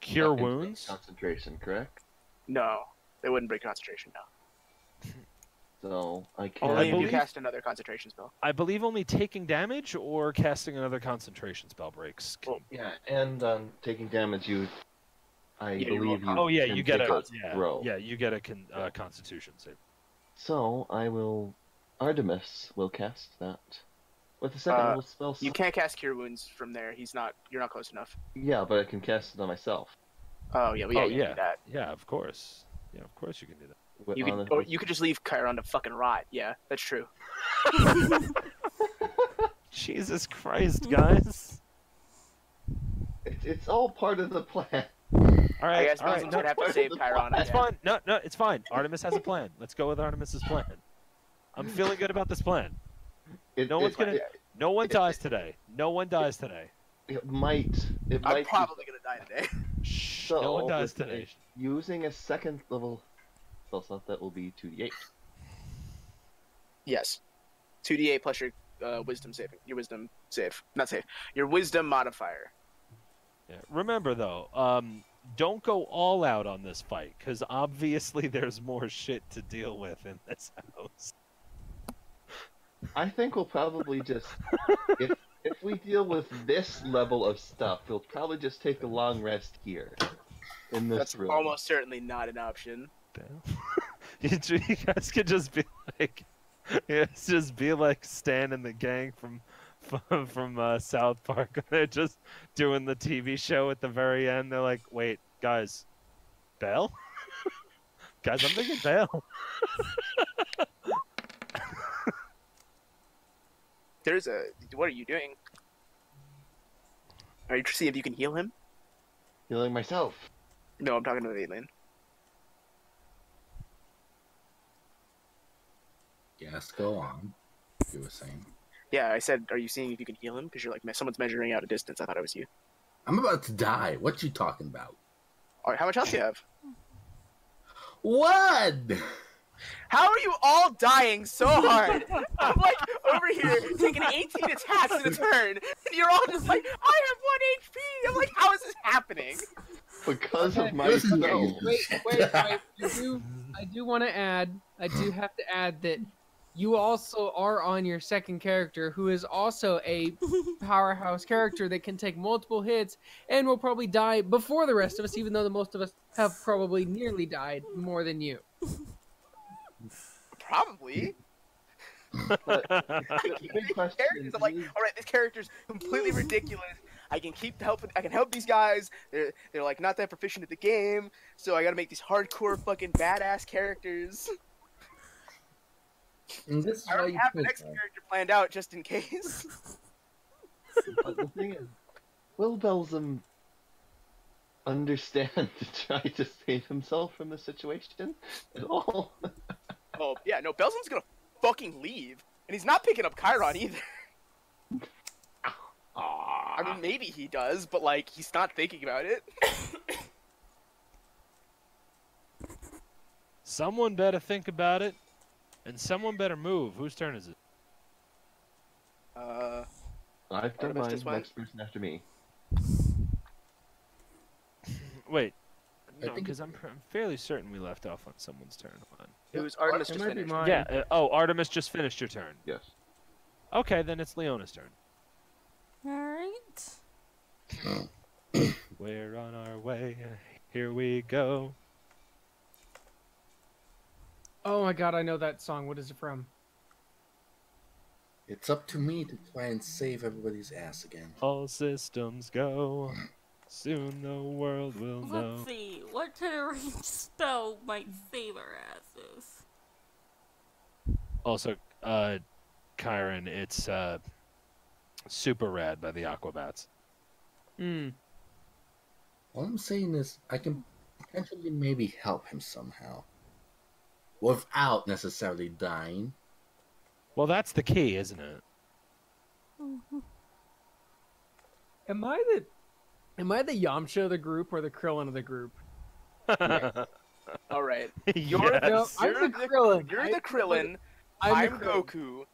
Cure inflict wounds. concentration, correct? No, they wouldn't break concentration. No. So I can. Only if you believe- cast another concentration spell. I believe only taking damage or casting another concentration spell breaks. Well, Yeah, and taking damage, I you believe roll you. Oh yeah, can you get take a throw. you get a Constitution save. So I will. Artemis will cast that with a second level spell. You can't cast Cure Wounds from there. You're not close enough. Yeah, but I can cast it on myself. Oh yeah, well, yeah, Oh, you can yeah. do that. Yeah, of course. Yeah, of course you can do that. You On could, the- or you could just leave Chiron to fucking rot. Yeah, that's true. Jesus Christ, guys! It's all part of the plan. All I right, guess all right. Belzum No, would have to save Chiron. it's fine. No, it's fine. Artemis has a plan. Let's go with Artemis's plan. I'm feeling good about this plan. No one dies today. No one dies today. It might. It I'm might. probably gonna die today. Shh, So, no one dies with today. Using a second level spell slot, that will be 2d8. Yes. 2d8 plus your wisdom saving. Your wisdom save. Not save. Your wisdom modifier. Yeah. Remember though, don't go all out on this fight, because obviously there's more shit to deal with in this house. I think we'll probably just if we deal with this level of stuff, we'll probably just take a long rest here in this That's room. almost certainly not an option. You guys could just be like, Stan and the gang from South Park. They're just doing the TV show at the very end. They're like, wait, guys, Belle? Guys, I'm thinking Belle. What are you doing? Are you seeing if you can heal him? Healing myself. No, I'm talking to the alien. Yes, go on. You were saying. Yeah, I said, are you seeing if you can heal him? Because you're like, someone's measuring out a distance. I thought it was you. I'm about to die. What you talking about? All right, how much health do you have? What? How are you all dying so hard? I'm like over here taking 18 attacks in a turn, and you're all just like, I have 1 HP. I'm like, how is this happening? Because of my Listen, skill. Wait. I do want to add. I do have to add that you also are on your second character, who is also a powerhouse character that can take multiple hits and will probably die before the rest of us, even though the most of us have probably nearly died more than you. Probably. Big question Characters, I'm like, all right, this character's completely ridiculous. I can I can help these guys. They're like not that proficient at the game, so I gotta make these hardcore fucking badass characters. And this is I why already you have the put next that. character planned out just in case. But the thing is, will Belzum understand to try to save himself from the situation at all? Oh yeah, no, Belzum's gonna fucking leave, and he's not picking up Chiron either. I mean, maybe he does, but like, he's not thinking about it. Someone better think about it, and someone better move. Whose turn is it? I've done Artemis mine. just went. Next person after me. Wait, I no, think- because I'm fairly certain we left off on someone's turn. Hold on. It was Artemis It just might be finished. mine. Yeah. Artemis just finished your turn. Yes. Okay, then it's Leona's turn. Alright. We're on our way. Here we go. Oh my god, I know that song. What is it from? It's up to me to try and save everybody's ass again. All systems go. Soon the world will know. Let's see. What kind of range spell might save our asses? Also, Kyron, it's Super Rad by the Aquabats. All I'm saying is I can potentially maybe help him somehow. Without necessarily dying. Well, that's the key, isn't it? Am I the Yamcha of the group or the Krillin of the group? All right, Yes. No, I'm the Krillin. you're the Krillin. I'm I'm the Krillin. Goku.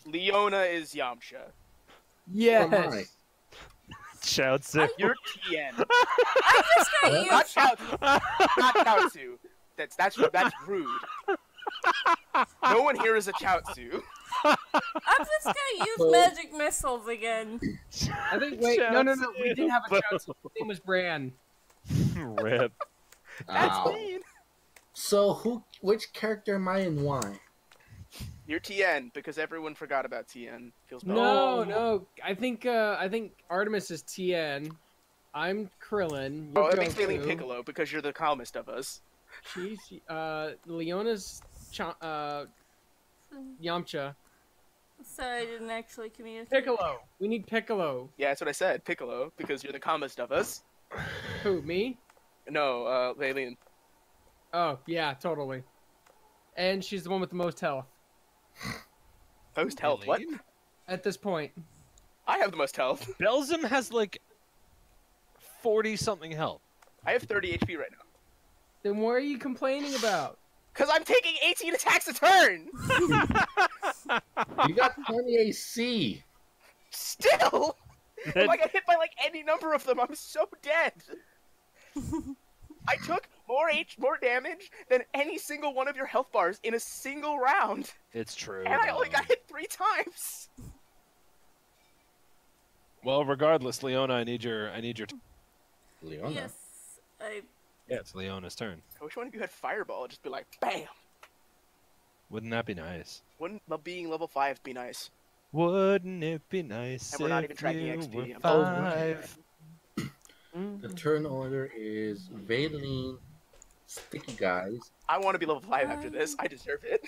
Leona is Yamcha. Yes. Shouts it. You're Tien. I'm just gonna Not use. Chaozu. Not Chaozu. That's rude. No one here is a Chaozu. I'm just gonna use magic missiles again. I think. Wait, no. We did have a chance. His name was Bran. Rip. That's Ow. mean. So which character am I and why? You're Tien because everyone forgot about Tien. Feels bad. No. I think Artemis is Tien. I'm Krillin. Oh, You're that makes me Goku. Piccolo because you're the calmest of us. She's Leona's Yamcha. Sorry, I didn't actually communicate. Piccolo. We need Piccolo. Yeah, that's what I said, Piccolo, because you're the calmest of us. Who? Me? No, Alien. Oh yeah, totally. And she's the one with the most health Most health. What? at this point. I have the most health. Belzum has like 40 something health. I have 30 HP right now. Then what are you complaining about? Because I'm taking 18 attacks a turn! You got 20 AC. Still, if I get hit by like any number of them, I'm so dead. I took more damage than any single one of your health bars in a single round, It's true. and I only though. got hit 3 times. Well, regardless, Leona, I need your. Leona. Yes, I. Yeah, it's Leona's turn. I wish one of you had Fireball, just be like, bam. Wouldn't that be nice? Wouldn't being level 5 be nice? Wouldn't it be nice And we're not if even tracking you XP. were I'm five? The turn order is Valine, Sticky Guys, I want to be level 5 after this. I deserve it.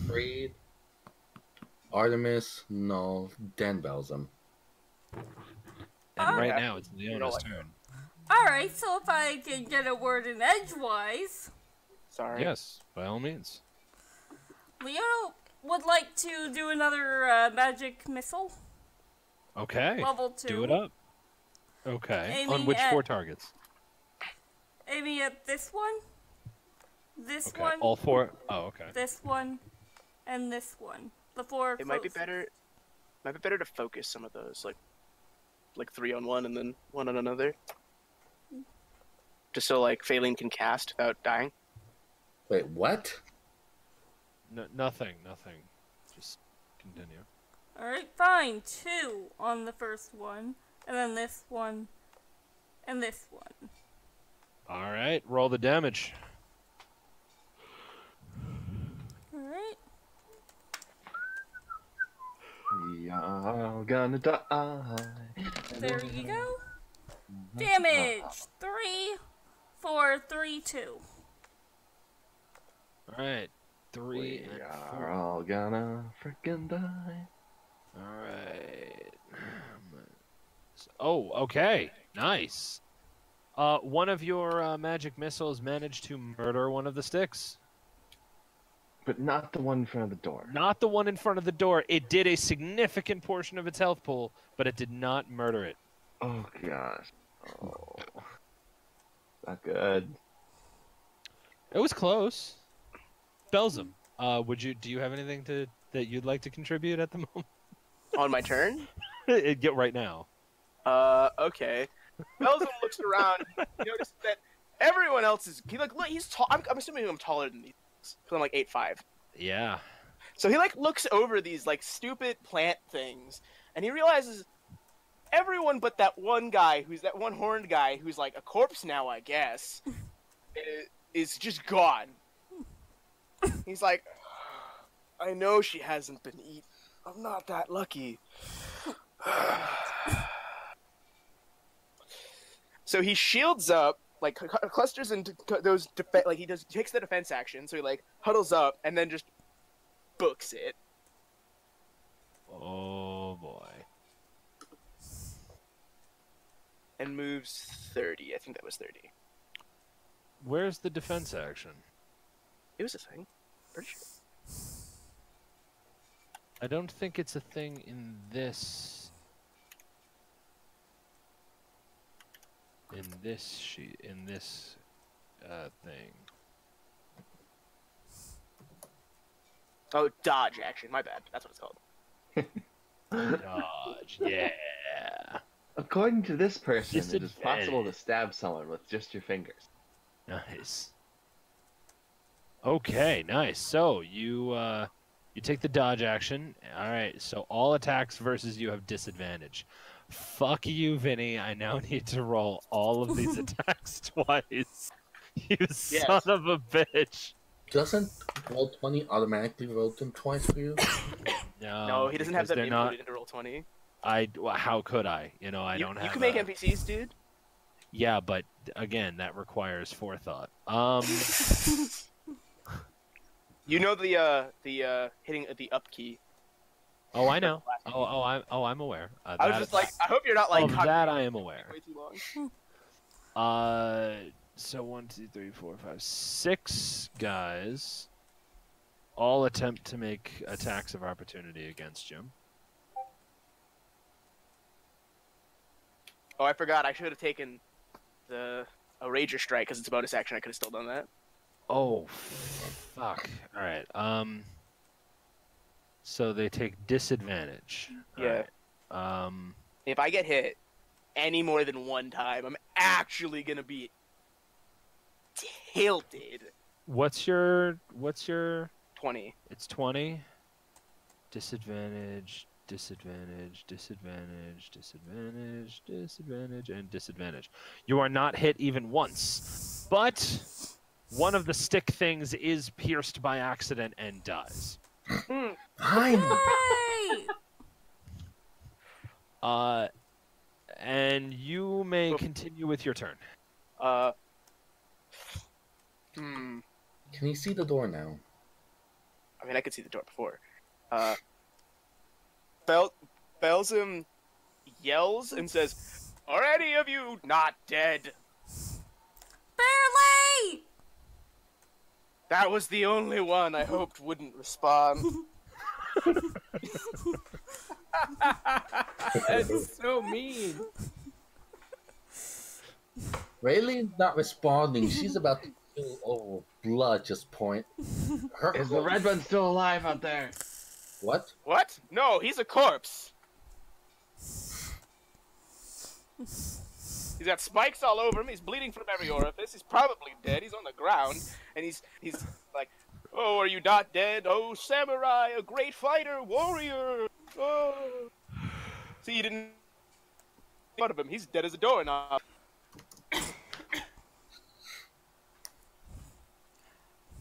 Creed, Artemis, Null, Dan Belzum. And right Yeah. now it's Leona's like- turn. Alright, so if I can get a word in edgewise, Sorry. Yes, by all means. Leona would like to do another magic missile. Okay. Level 2. Do it up. Okay. Aiming On which at- 4 targets? Aiming at this one, this Okay. one, All 4. Oh, okay. this one, and this one. The 4 It might be close. better. Might be better to focus some of those, like 3 on one and then 1 on another. Just so like Phaline can cast without dying. Wait, what? No, nothing. Just continue. Alright, fine. 2 on the first one, and then this one, and this one. All right. Roll the damage. Alright. We are gonna die. There you go. Damage! 3, 4, 3, 2. All right. 3 We and are 4. all gonna freaking die. All right. Oh, okay. Nice. One of your magic missiles managed to murder one of the sticks. But not the one in front of the door. Not the one in front of the door. It did a significant portion of its health pool, but it did not murder it. Oh gosh. Oh. Not good. It was close. Belzum, do you have anything that you'd like to contribute at the moment? On my turn? Get right now. Okay. Belzum looks around. He notices that everyone else is. Look, he's tall. I'm assuming I'm taller than these because I'm like 8'5". Yeah. So he like looks over these like stupid plant things, and he realizes everyone but that one guy, who's that one horned guy, who's like a corpse now, I guess, is just gone. He's like, I know she hasn't been eaten. I'm not that lucky. So he shields up, like clusters into those like he takes the defense action. So he like huddles up and then just books it. Oh boy. And moves 30. I think that was 30. Where's the defense action? It was a thing. Pretty sure. I don't think it's a thing in this. In this sheet. In this thing. Oh, dodge action. My bad. That's what it's called. Dodge. Yeah. According to this person, it is possible to Disadvantage. stab someone with just your fingers. Nice. Okay, nice. So you take the dodge action. All right. So all attacks versus you have disadvantage. Fuck you, Vinny. I now need to roll all of these attacks twice. You son of a bitch. Doesn't roll 20 automatically roll them twice for you? No, he doesn't have because that they're input not. into roll 20. Well, how could I? You know, I don't have. You can make a- NPCs, dude. Yeah, but again, that requires forethought. You know the hitting the up key. Oh, I know. I'm aware. I was just like, I hope you're not like. Of that I am aware. Way too long. So 1, 2, 3, 4, 5, 6 guys all attempt to make attacks of opportunity against you. Oh, I forgot. I should have taken a Rager Strike because it's a bonus action. I could have still done that. Oh, fuck. All right. So they take disadvantage. Yeah. Alright. If I get hit any more than one time, I'm actually gonna be tilted. What's your 20. It's 20. Disadvantage, disadvantage, disadvantage, disadvantage, disadvantage, and disadvantage. You are not hit even once, but one of the stick things is pierced by accident and dies. Fine. Yay! And you may continue with your turn. Hmm. Can you see the door now? I mean, I could see the door before. Belzum yells and says, "Are any of you not dead?" Barely! That was the only one I hoped wouldn't respond. That's so mean. Rayleigh's not responding. She's about to kill over blood just point. Her Is the red one still alive out there? What? What? No, he's a corpse. He's got spikes all over him. He's bleeding from every orifice. He's probably dead. He's on the ground, and he's like, "Oh, are you not dead? Oh, samurai, a great fighter, warrior. Oh." See, you didn't thought of him. He's dead as a doorknob.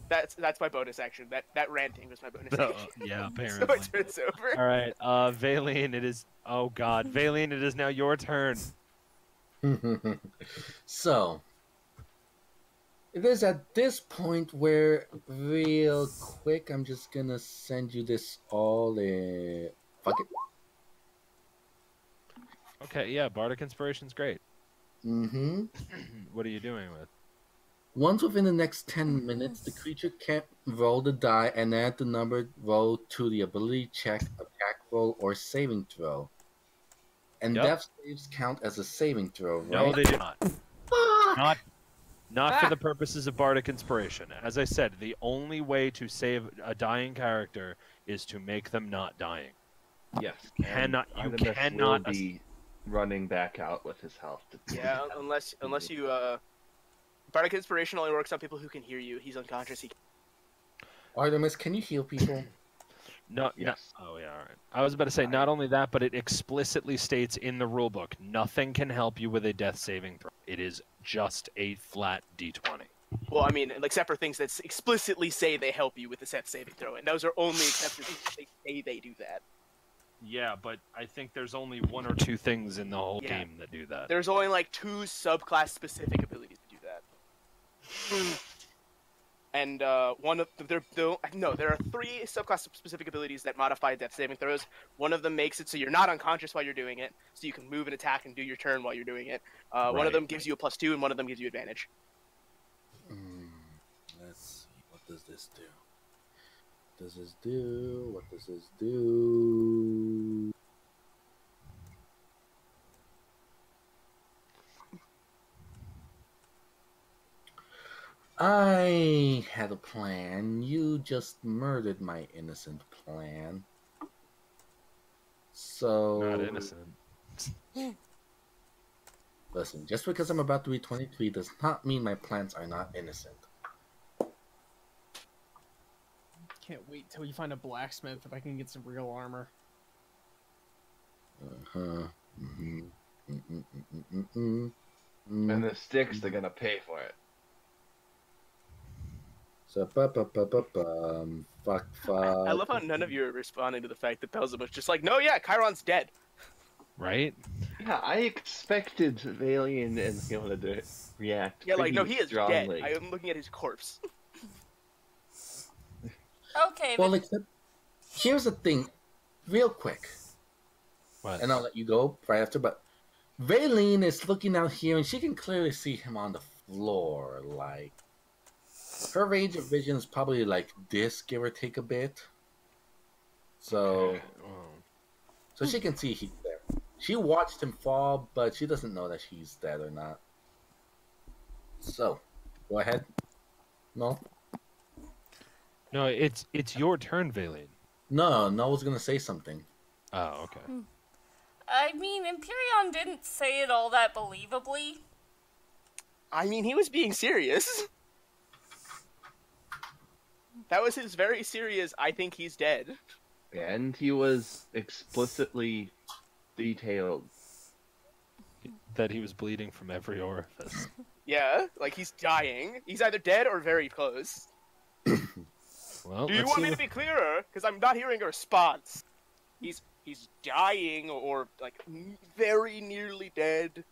That's my bonus action. That ranting was my bonus action. Yeah, So apparently. my turn's over. All right, Valine, it is. Oh God, Valine, it is now your turn. So, it is at this point where, real quick, I'm just gonna send you this all in. Fuck it. Okay, yeah, Bardic Inspiration's great. Mm-hmm. What are you doing with? Once within the next 10 minutes, the creature can roll the die and add the numbered roll to the ability check, attack roll, or saving throw. And Yep. death saves count as a saving throw, right? No, they do not. Fuck! Not for the purposes of Bardic Inspiration. As I said, the only way to save a dying character is to make them not dying. Yes. Cannot- and you Artemis cannot will be running back out with his health. Yeah, unless you Bardic Inspiration only works on people who can hear you. He's unconscious. Artemis, can you heal people? No, Yes. No, oh yeah, all right. I was about to say not only that, but it explicitly states in the rulebook nothing can help you with a death saving throw. It is just a flat D20. Well, I mean, except for things that explicitly say they help you with the set saving throw, and those are only exceptions if they say they do that. Yeah, but I think there's only one or two things in the whole Yeah. game that do that. There's only like 2 subclass specific abilities to do that. And one of there are 3 subclass specific abilities that modify death saving throws. One of them makes it so you're not unconscious while you're doing it, so you can move and attack and do your turn while you're doing it. One Right. of them gives you a +2, and one of them gives you advantage. Let's see. What does this do? What does this do? What does this do? I had a plan. You just murdered my innocent plan. So Not innocent. listen, just because I'm about to be 23 does not mean my plans are not innocent. Can't wait till you find a blacksmith if I can get some real armor. Uh-huh. Mm-hmm. Mm-mm-mm-mm-mm. And the sticks, they're gonna pay for it. So, fuck. I love how none of you are responding to the fact that Belzebub was just like, "No, yeah, Chiron's dead." Right? Yeah, I expected Valian and Fiona to react. Yeah, like, no, pretty he is strongly. dead. I am looking at his corpse. Okay, Well, but except, here's the thing, real quick, What? and I'll let you go right after, but Valine is looking out here, and she can clearly see him on the floor, like, her range of vision is probably like this, give or take a bit. So, Okay, well, so she can see he's there. She watched him fall, but she doesn't know that he's dead or not. So, go ahead. No? no, it's your turn, Valine. No, Noah's gonna say something. Oh, okay. I mean, Empyreon didn't say it all that believably. I mean, he was being serious. That was his very serious, I think he's dead. And he was explicitly detailed. That he was bleeding from every orifice. Yeah, like he's dying. He's either dead or very close. Well, Do you let's want see me to what- be clearer? Because I'm not hearing a response. He's dying or like very nearly dead,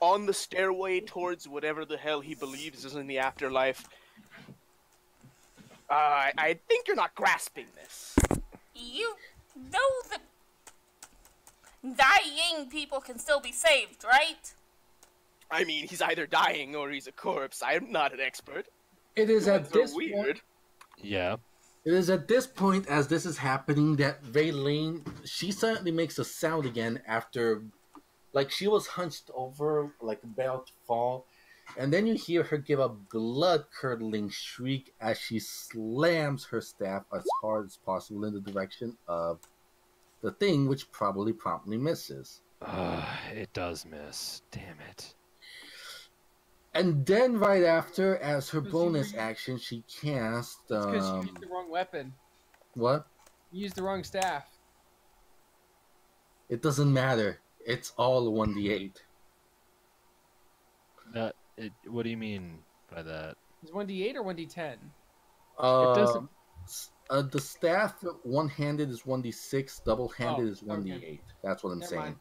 on the stairway towards whatever the hell he believes is in the afterlife. I think you're not grasping this. You know that dying people can still be saved, right? I mean, he's either dying or he's a corpse. I'm not an expert. It is at Humans are this weird. point. Yeah. It is at this point, as this is happening, that Vaylene, she suddenly makes a sound again after, like she was hunched over, like about to fall, and then you hear her give a blood-curdling shriek as she slams her staff as hard as possible in the direction of the thing, which probably promptly misses. It does miss. Damn it. And then right after, as her Because bonus you- action, she casts It's because you used the wrong weapon. what? You used the wrong staff. It doesn't matter. It's all 1d8. What do you mean by that? Is 1d8 or 1d10? doesn't- The staff one-handed is 1d6, double-handed Oh, is 1d8. okay. That's what I'm Never saying. mind.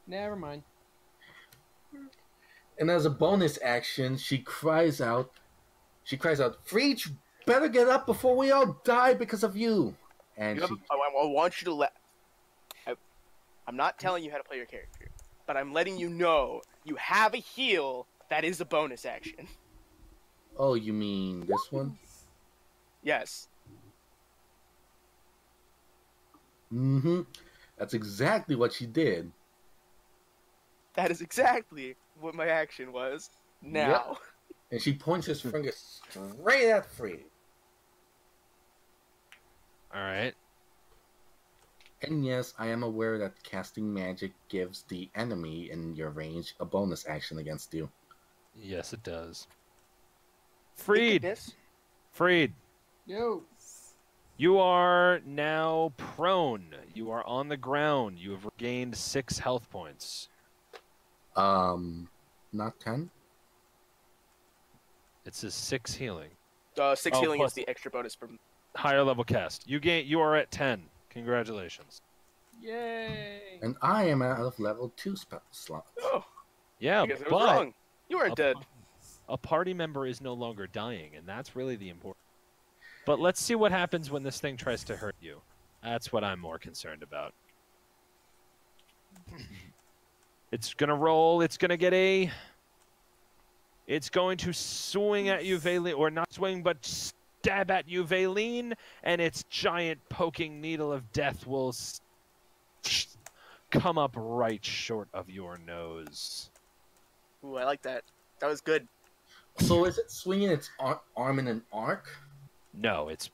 Never mind. And as a bonus action, she cries out, "Freech, better get up before we all die because of you!" And she, I want you to let. I'm not telling you how to play your character, but I'm letting you know you have a heal that is a bonus action. oh, you mean this one? Yes. Mm-hmm. That's exactly what she did. That is exactly what my action was. Now. And she points his finger straight at Free. All right. And yes, I am aware that casting magic gives the enemy in your range a bonus action against you. Yes, it does. Thank Freed. goodness. Freed. Yo. You are now prone. You are on the ground. You have regained 6 health points. Not 10? It says 6 healing. 6 Oh, healing plus- is the extra bonus from. Higher level cast. You are at 10. Congratulations. Yay. And I am out of level 2 spell slot. Oh, Yeah, I guess I was but wrong. You weren't dead. a party member is no longer dying, and that's really the important. But let's see what happens when this thing tries to hurt you. That's what I'm more concerned about. It's gonna roll. It's gonna get a. It's going to swing at you, Valine, or not swing, but stab at you, Valine, and its giant poking needle of death will come up right short of your nose. Ooh, I like that. That was good. So is it swinging its arm in an arc? No, it's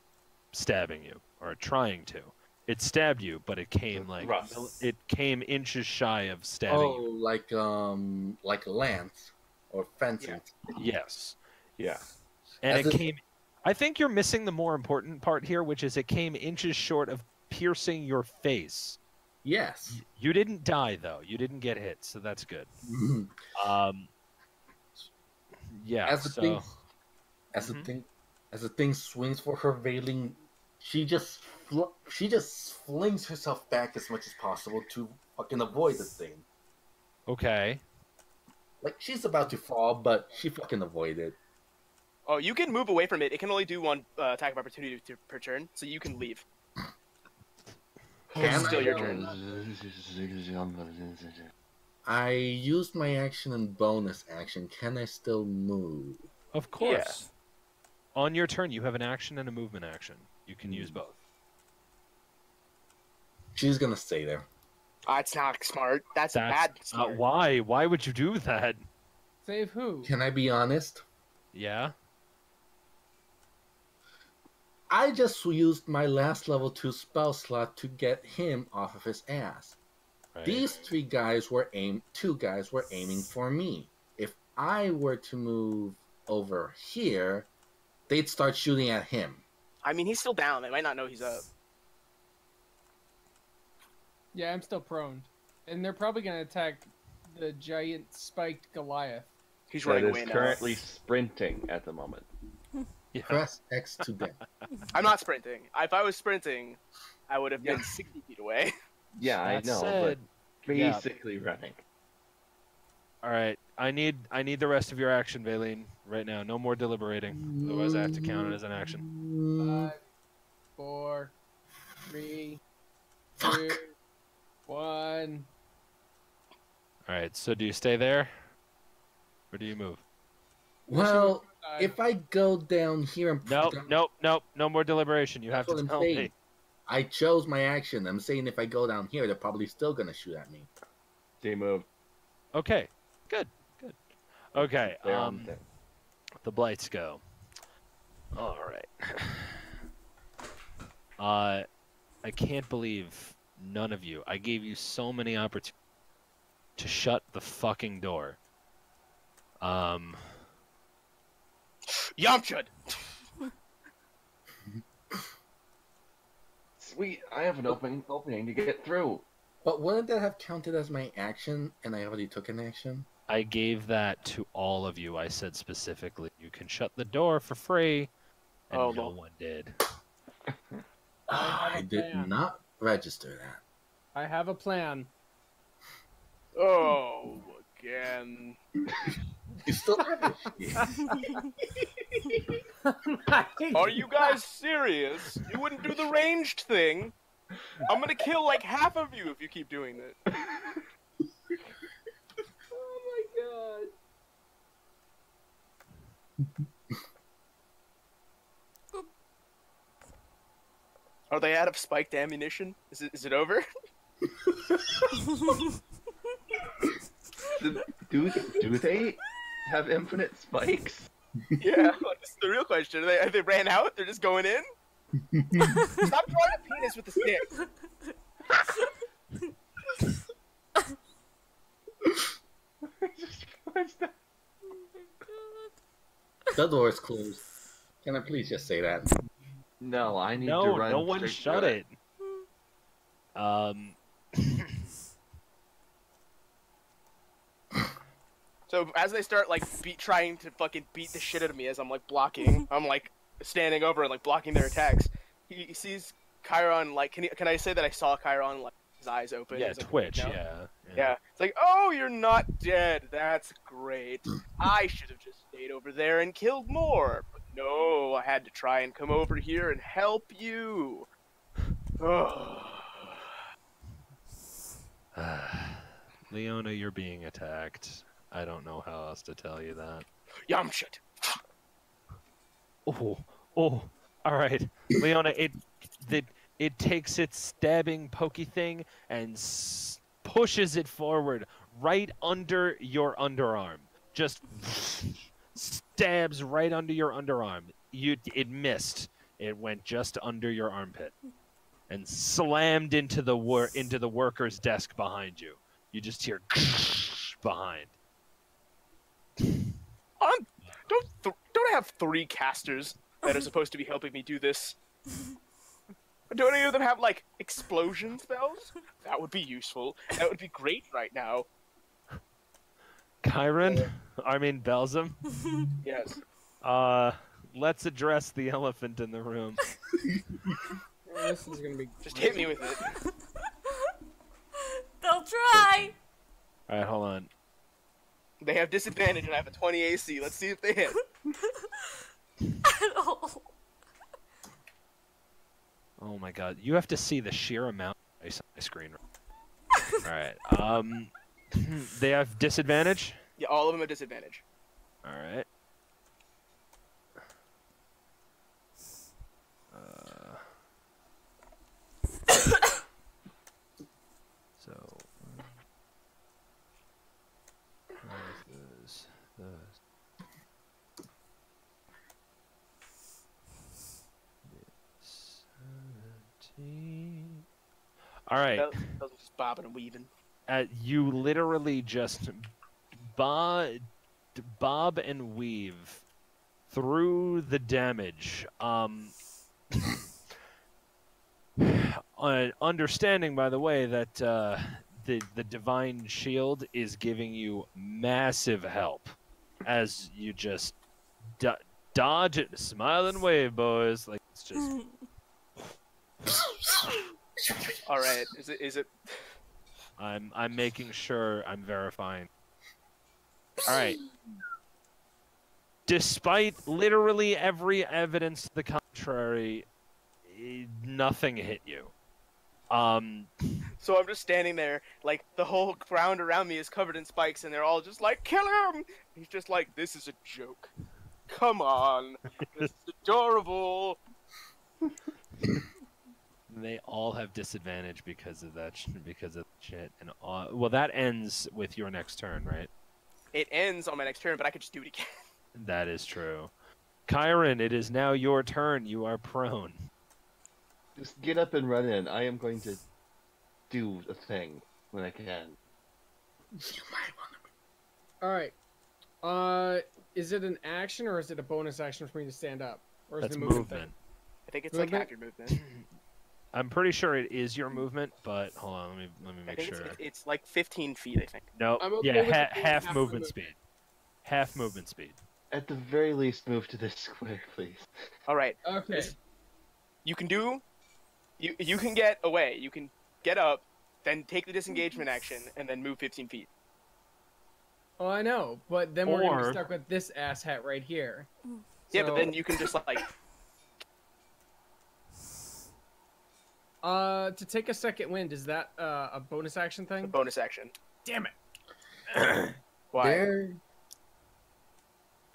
stabbing you, or trying to. It stabbed you, but it came it came inches shy of stabbing Oh, you. like a lance or fencing. Yes. Yeah. And As it if- came. I think you're missing the more important part here, which is it came inches short of piercing your face. Yes. You didn't die though. You didn't get hit, so that's good. Yeah. As the so thing, Mhm. as the thing swings for her, Veiling, she just flings herself back as much as possible to fucking avoid the thing. okay. Like she's about to fall, but she fucking avoided. Oh, you can move away from it. It can only do one attack of opportunity per turn, so you can leave. Can still I, your though? turn. I used my action and bonus action. Can I still move? Of course. On your turn, you have an action and a movement action. You can use both. She's gonna stay there. That's not smart. That's bad That's not smart. why. Why would you do that? Save who? Can I be honest? Yeah. I just used my last level 2 spell slot to get him off of his ass. Right. These two guys were aiming for me. If I were to move over here, they'd start shooting at him. I mean, he's still down. They might not know he's up. Yeah, I'm still prone. And they're probably going to attack the giant spiked Goliath. He's That running is away now. currently sprinting at the moment. Yeah. Press X to get. I'm not sprinting. If I was sprinting, I would have been Yeah. 60 feet away. Yeah, I That know, said, but yeah. basically running. All right, I need the rest of your action, Valine, right now. No more deliberating. Otherwise, I have to count it as an action. 5, 4, 3, Fuck. 2, 1. All right, so do you stay there, or do you move? Well, if I go down here and Nope. No more deliberation. You have That's to what I'm tell saying. me. I chose my action. I'm saying if I go down here, they're probably still gonna shoot at me. They move. Okay, good. Okay, They're on there. the blights go. All right. I can't believe none of you. I gave you so many opportunities to shut the fucking door. Yamchud! Sweet, I have an opening to get through. But wouldn't that have counted as my action, and I already took an action? I gave that to all of you. I said specifically, you can shut the door for free, and Oh, no Lord. one did. I did plan. not register that. I have a plan. Oh, again. You still have it. Are you guys serious? You wouldn't do the ranged thing? I'm gonna kill like half of you if you keep doing that. Oh my god. Are they out of spiked ammunition? Is it over? Do they have infinite spikes? Yeah, this is the real question. They ran out? They're just going in? Stop drawing a penis with the stick. The door's closed. Can I please just say that? No, I need to No, run. no one straight shut through it. So as they start like trying to fucking beat the shit out of me as I'm like blocking, I'm like standing over and like blocking their attacks. He sees Chiron like can I say that I saw Chiron like his eyes open? Yeah, as I'm Twitch. down? Yeah. Yeah. It's like, oh, you're not dead. That's great. I should have just stayed over there and killed more. But no, I had to try and come over here and help you. Oh. Leona, you're being attacked. I don't know how else to tell you that. Yamchut. Oh, all right, Leona. It takes its stabbing, pokey thing and pushes it forward right under your underarm. Just stabs right under your underarm. It missed. It went just under your armpit and slammed into the worker's desk behind you. You just hear behind. Don't I have 3 casters that are supposed to be helping me do this? Don't any of them have like explosion spells? That would be useful. That would be great right now. Chiron, Belzum. Yes. Let's address the elephant in the room. This is gonna be. Just hit me with it. They'll try. All right, hold on. They have disadvantage and I have a 20 AC. Let's see if they hit. Oh my god, you have to see the sheer amount of ice on my screen. All right. They have disadvantage. Yeah, all of them have disadvantage. All right. So. This. All right. That was just bobbing and weaving. You literally just bob and weave through the damage. Understanding, by the way, that the divine shield is giving you massive help as you just dodge it, smile and wave, boys. Like it's just. All right. Is it? I'm making sure I'm verifying. All right. Despite literally every evidence to the contrary, nothing hit you. So I'm just standing there, like the whole ground around me is covered in spikes, and they're all just like, "Kill him!" He's just like, "This is a joke. Come on, this is adorable." They all have disadvantage because of that. Because of shit. And well, that ends with your next turn, right? It ends on my next turn, but I could just do it again. That is true. Kyron, it is now your turn. You are prone. Just get up and run in. I am going to do a thing when I can. You might want to. All right. Is it an action or is it a bonus action for me to stand up? Or is That's it a movement. thing? I think it's like Movement? half your movement. I'm pretty sure it is your movement, but hold on, let me I make think sure. it's like 15 feet. I think. No, I'm okay yeah, with it being half half movement movement. speed. Half movement speed. At the very least, move to this square, please. All right. Okay. You can do. You can get away. You can get up, then take the disengagement action, and then move 15 feet. Oh, I know, but then we're gonna Or- be stuck with this asshat right here. Yeah, but So, then you can just like. to take a second wind, is that a bonus action A thing? bonus action. Damn it! Why? There.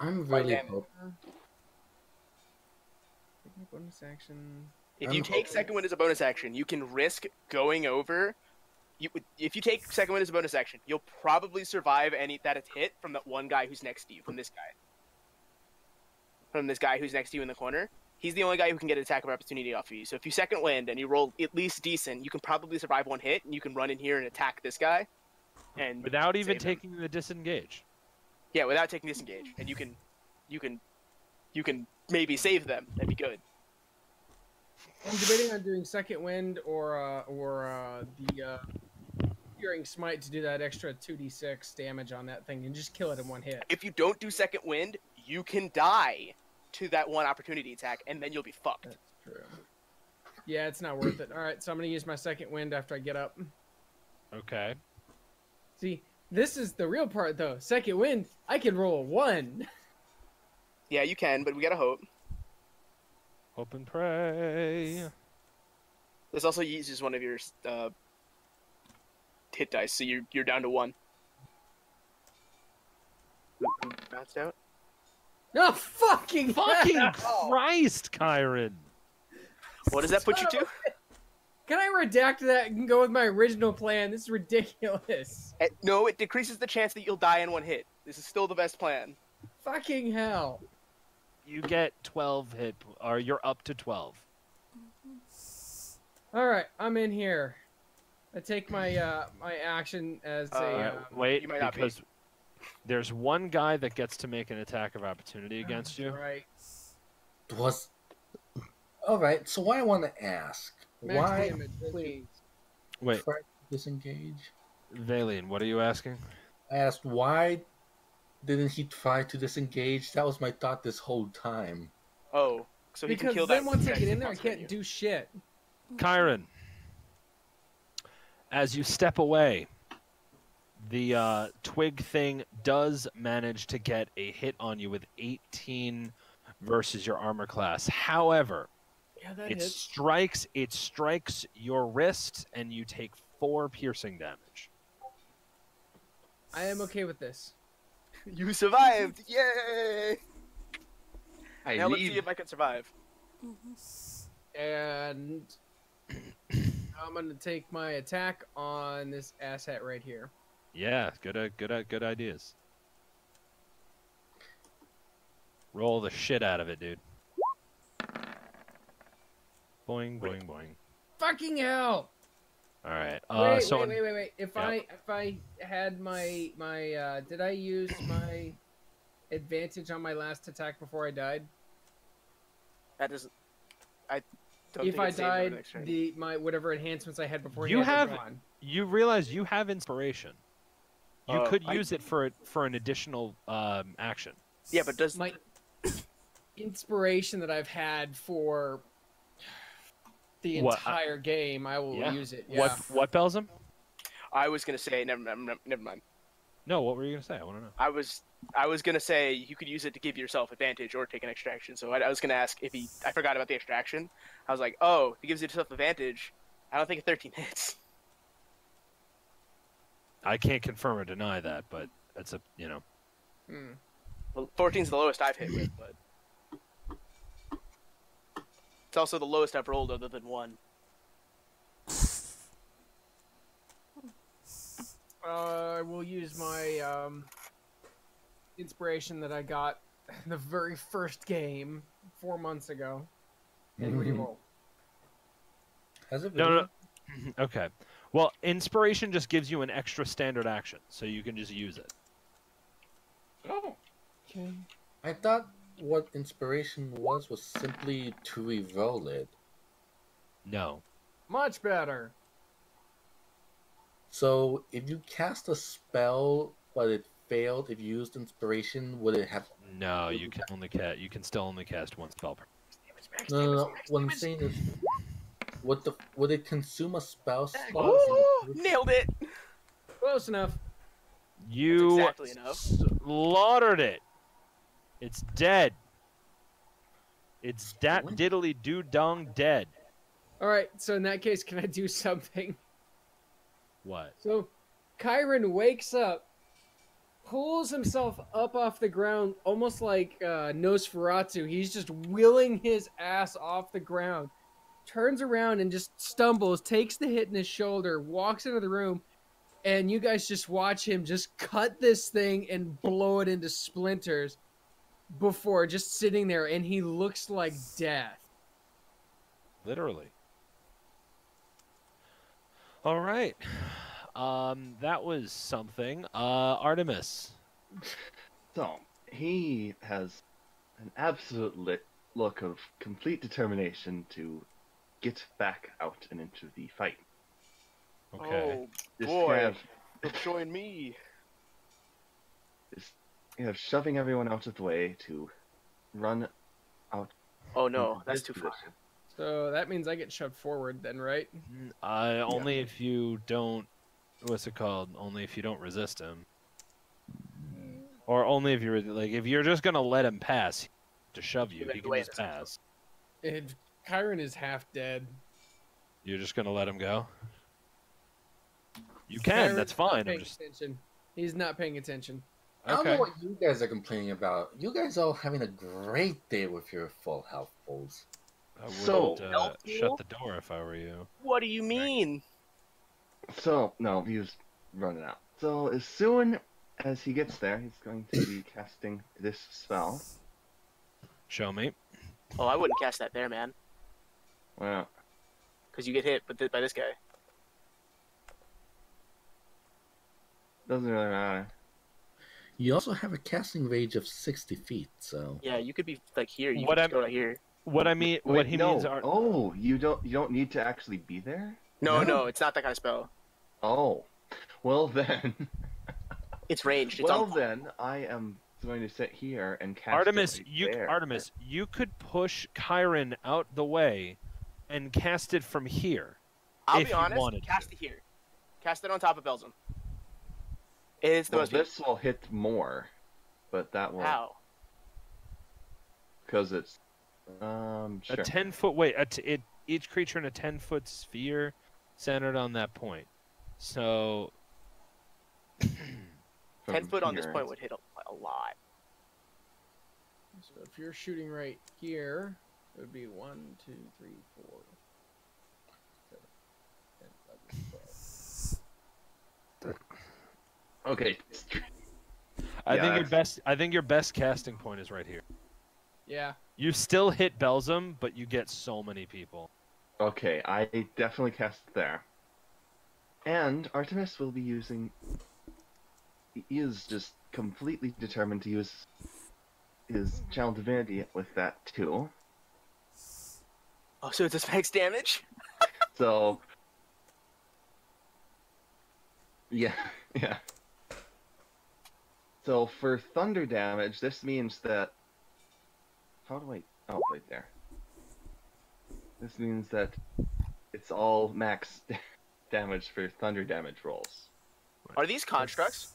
I'm really damn it. hoping. Bonus action. If I'm you take hoping- second wind as a bonus action, you can risk going over. If you take second wind as a bonus action, you'll probably survive that hit from that one guy who's next to you, from this guy. From this guy who's next to you in the corner. He's the only guy who can get an attack of opportunity off of you. So if you second wind and you roll at least decent, you can probably survive one hit, and you can run in here and attack this guy. And Without even save him. taking the disengage. Yeah, without taking disengage, and you can maybe save them. That'd be good. I'm debating on doing second wind or the Searing Smite to do that extra 2d6 damage on that thing and just kill it in one hit. If you don't do second wind, you can die to that one opportunity attack, and then you'll be fucked. That's true. Yeah, it's not worth it. All right, so I'm gonna use my second wind after I get up. Okay. See, this is the real part though. Second wind, I can roll a 1. Yeah, you can, but we gotta hope. Hope and pray. This also uses one of your hit dice, so you're down to 1. Who bounced out? Oh, fucking Fucking hell! Christ, Kyron. What does that put you to? Can I redact that and go with my original plan? This is ridiculous. No, it decreases the chance that you'll die in one hit. This is still the best plan. Fucking hell. You get 12 hit, or you're up to 12. All right, I'm in here. I take my my action as Wait, you might not be. because there's one guy that gets to make an attack of opportunity against you. Right. Was. Alright, so what I want to ask. Max Why damage, please. Wait, try to disengage? Valian, what are you asking? I asked why didn't he try to disengage? That was my thought this whole time. Oh, so he Because can kill then that. once I guy get who in there, I bounced on can't you. do shit. Kyron, as you step away, the twig thing does manage to get a hit on you with 18 versus your armor class. However, Yeah, that it hits. strikes your wrist, and you take 4 piercing damage. I am okay with this. You survived! Yay! I Now let's leave. see if I can survive. And I'm gonna take my attack on this asshat right here. Yeah, good ideas. Roll the shit out of it, dude. Boing, boing, boing. Fucking hell! All right. Wait. If Yep. I had my did I use my advantage on my last attack before I died? That doesn't. I don't If think I it saves over the died, next turn. my whatever enhancements I had beforehand You are have. gone. You realize you have inspiration. You could I- use it for an additional action. Yeah, but does My inspiration that I've had for the What? entire game, I will Yeah. use it. Yeah. What, Belzum? I was gonna say never mind. No, what were you gonna say? I want to know. I was gonna say you could use it to give yourself advantage or take an extraction. So I was gonna ask if he. I forgot about the extraction. I was like, oh, if he gives yourself advantage. I don't think a 13 hits. I can't confirm or deny that, but that's a Hmm. Well, 14's the lowest I've hit with, but it's also the lowest I've rolled other than 1. I will use my inspiration that I got in the very first game 4 months ago and reroll. Has it No, really? no. Okay. Well, inspiration just gives you an extra standard action, so you can just use it. Oh. Okay. I thought what inspiration was simply to re-roll it. No. Much better. So if you cast a spell but it failed, if you used inspiration, would it have? No, you can only you can still only cast one spell per. No. What I'm saying is, would it consume a spell slot? Ooh, nailed it. Close enough. You exactly enough. slaughtered it. It's dead. It's dat diddly doo dong dead. All right. So in that case, can I do something? What? So, Kyron wakes up, pulls himself up off the ground, almost like Nosferatu. He's just wheeling his ass off the ground, turns around and just stumbles, takes the hit in his shoulder, walks into the room, and you guys just watch him just cut this thing and blow it into splinters before just sitting there, and he looks like death. Literally. All right. That was something. Artemis. So, he has an absolute look of complete determination to get back out and into the fight. Okay. Oh Just boy, join me. shoving everyone out of the way to run out. Oh no, into that's his too far. position. So that means I get shoved forward then, right? Only if you don't. What's it called? Only if you don't resist him. Or only if you're like if you're just gonna let him pass to shove you, he can just pass. And Kyron is half dead. You're just gonna let him go. You can. Kyron's That's not fine. I'm paying just attention. He's not paying attention. I don't know okay. what you guys are complaining about. You guys are all having a great day with your full health pools. I would So- shut the door if I were you. What do you mean? So, no, he's running out. So, as soon as he gets there, he's going to be casting this spell. Show me. Oh, I wouldn't cast that there, man, Well, because you get hit by this guy. doesn't really matter. You also have a casting range of 60 feet, so Yeah, you could be like here. You What could I'm- go right here. What I mean, what he no. means are. Oh, you don't need to actually be there? No, No. no, it's not that kind of spell. Oh. Well then. It's ranged. It's Well on. then, I am going to sit here and cast Artemis, it right there. Artemis, you could push Kyron out the way, and cast it from here. I'll if be you honest. wanted Cast to. it here. Cast it on top of Belzum. It's the Well, most. this will hit more, but that will How? because it's sure. A 10-foot wait. Each creature in a 10-foot sphere centered on that point. So 10 foot on this here. point would hit a lot. So if you're shooting right here, it would be 1, 2, 3, 4, 7, 10, 11, 12. Okay. I think your best casting point is right here. Yeah. You still hit Belzum, but you get so many people. Okay, I definitely cast it there. And Artemis will be using. He is just completely determined to use his Channel Divinity with that too. Oh, so it's a max damage? So. Yeah, yeah. So for thunder damage, this means that. How do I. Oh, right there. This means that it's all max damage for thunder damage rolls. Are these constructs?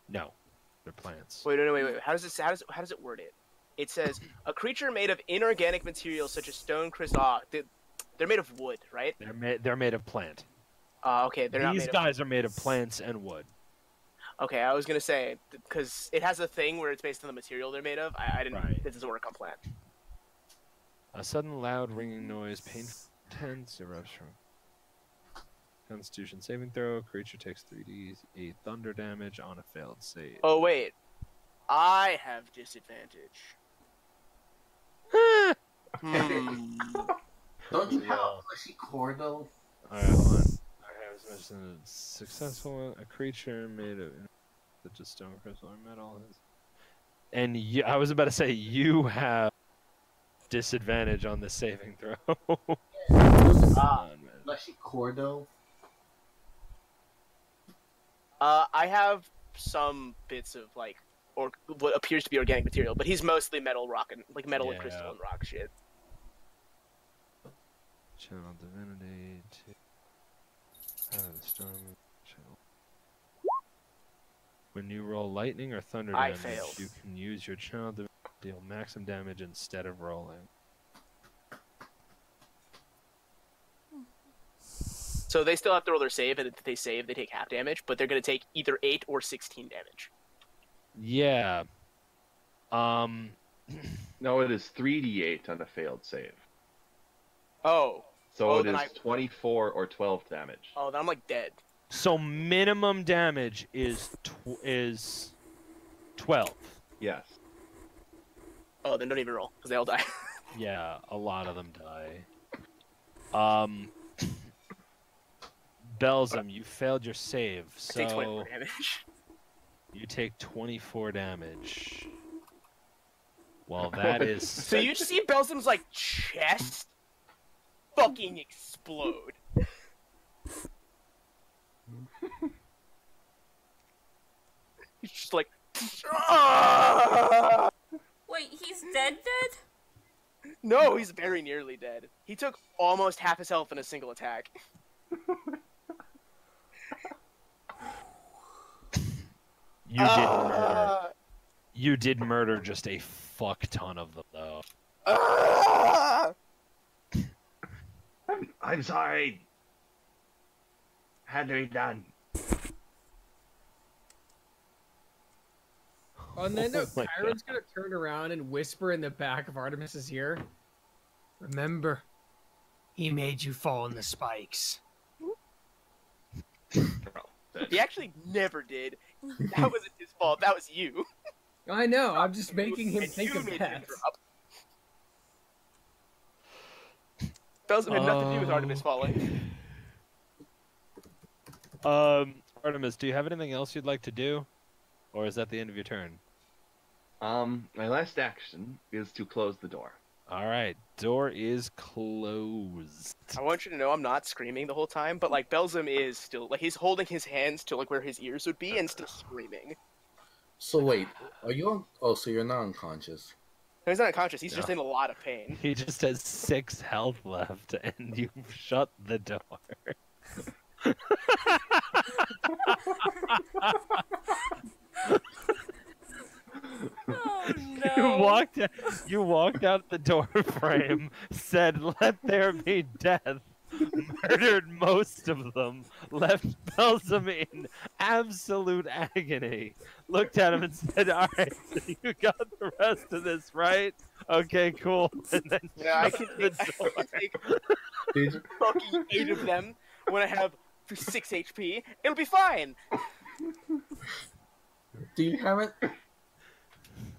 No, they're plants. Wait. How does it word it? It says a creature made of inorganic materials such as stone, crystal. They're made of wood, right? They're made of plant. Okay, they're not These made guys are made of plants and wood. Okay, I was gonna say because it has a thing where it's based on the material they're made of. I didn't. Right. This doesn't work on plant. A sudden loud ringing noise, painful, tense, erupts from Constitution saving throw. Creature takes 3d8 thunder damage on a failed save. Oh wait, I have disadvantage. Don't you have a fleshy core though? Alright, hold on. I was mentioning a successful a creature made of such as stone, crystal, or metal. And I was about to say you have disadvantage on the saving throw. Fleshy core though? I have some bits of or what appears to be organic material, but he's mostly metal, rock, and metal and crystal and rock shit. Channel Divinity to out of the storm. Channel. When you roll lightning or thunder I damage, failed. you can use your Channel Divinity to deal maximum damage instead of rolling. So they still have to roll their save, and if they save, they take half damage, but they're going to take either 8 or 16 damage. Yeah. No, it is 3d8 on a failed save. Oh. So it then is 24 or 12 damage. Oh, then I'm dead. So minimum damage is 12. Yes. Oh, then don't even roll, because they all die. Yeah, a lot of them die. Belzum, you failed your save, I take 24 so damage. you take 24 damage. Well, that is... So you just see Belzum's chest fucking explode. He's just "Ah!" Wait, he's dead? No, he's very nearly dead. He took almost half his health in a single attack. You did murder. You did murder just a fuck ton of them, though. I'm sorry. Had to be done. On that note, my Kyron's gonna turn around and whisper in the back of Artemis's ear. Remember, he made you fall in the spikes. He actually never did. That wasn't his fault. That was you. I know. I'm just making him And think you of made that. him drop. Belzum had nothing to do with Artemis falling. Artemis, do you have anything else you'd like to do? Or is that the end of your turn? My last action is to close the door. Alright, door is closed. I want you to know I'm not screaming the whole time, but Belzum is still he's holding his hands to where his ears would be and still screaming. So wait, are you on? Oh, so you're not unconscious. No, he's not unconscious. He's just in a lot of pain. He just has 6 health left, and you shut the door. Oh You no. walked out the door frame, said, "Let there be death," murdered most of them, left Belzum in absolute agony, looked at him and said, "All right, so you got the rest of this, right? Okay, cool." And then Yeah, I shut can the take, door. fucking 8 of them when I have 6 HP. It'll be fine. Do you have it?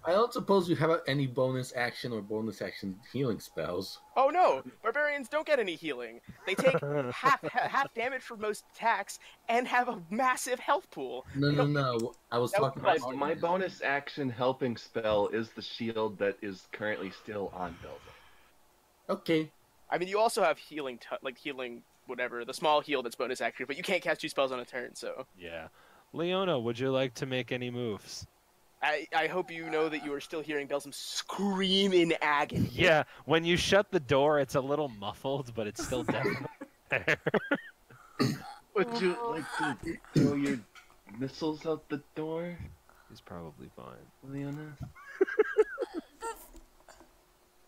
I don't suppose you have any bonus action or bonus action healing spells. Oh no, barbarians don't get any healing. They take half damage for most attacks and have a massive health pool. No, They no, don't. no. I was That was talking My, about my bonus action helping spell is the shield that is currently still on Belza. Okay. I mean, you also have healing, like healing, whatever, the small heal that's bonus action, but you can't cast 2 spells on a turn. So Yeah. Leona, would you like to make any moves? I hope you know that you are still hearing Belsum scream in agony. Yeah, when you shut the door, it's a little muffled, but it's still definitely there. Would you like to throw your missiles out the door, He's probably fine. Leona?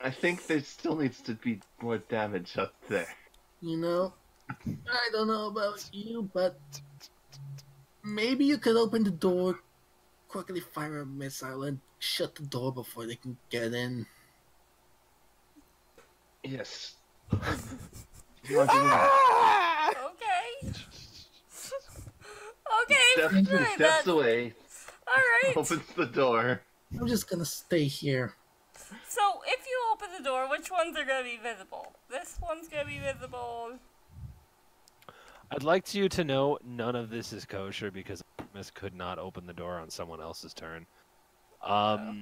I think there still needs to be more damage up there. You know, I don't know about you, but maybe you could open the door, quickly fire a missile, and shut the door before they can get in. Yes. You want to Ah! Okay. Okay, Steps, fine. steps That's all away, right. opens the door. I'm just gonna stay here. So if you open the door, which ones are gonna be visible? This one's gonna be visible. I'd like you to know none of this is kosher because Miss could not open the door on someone else's turn. Whatever.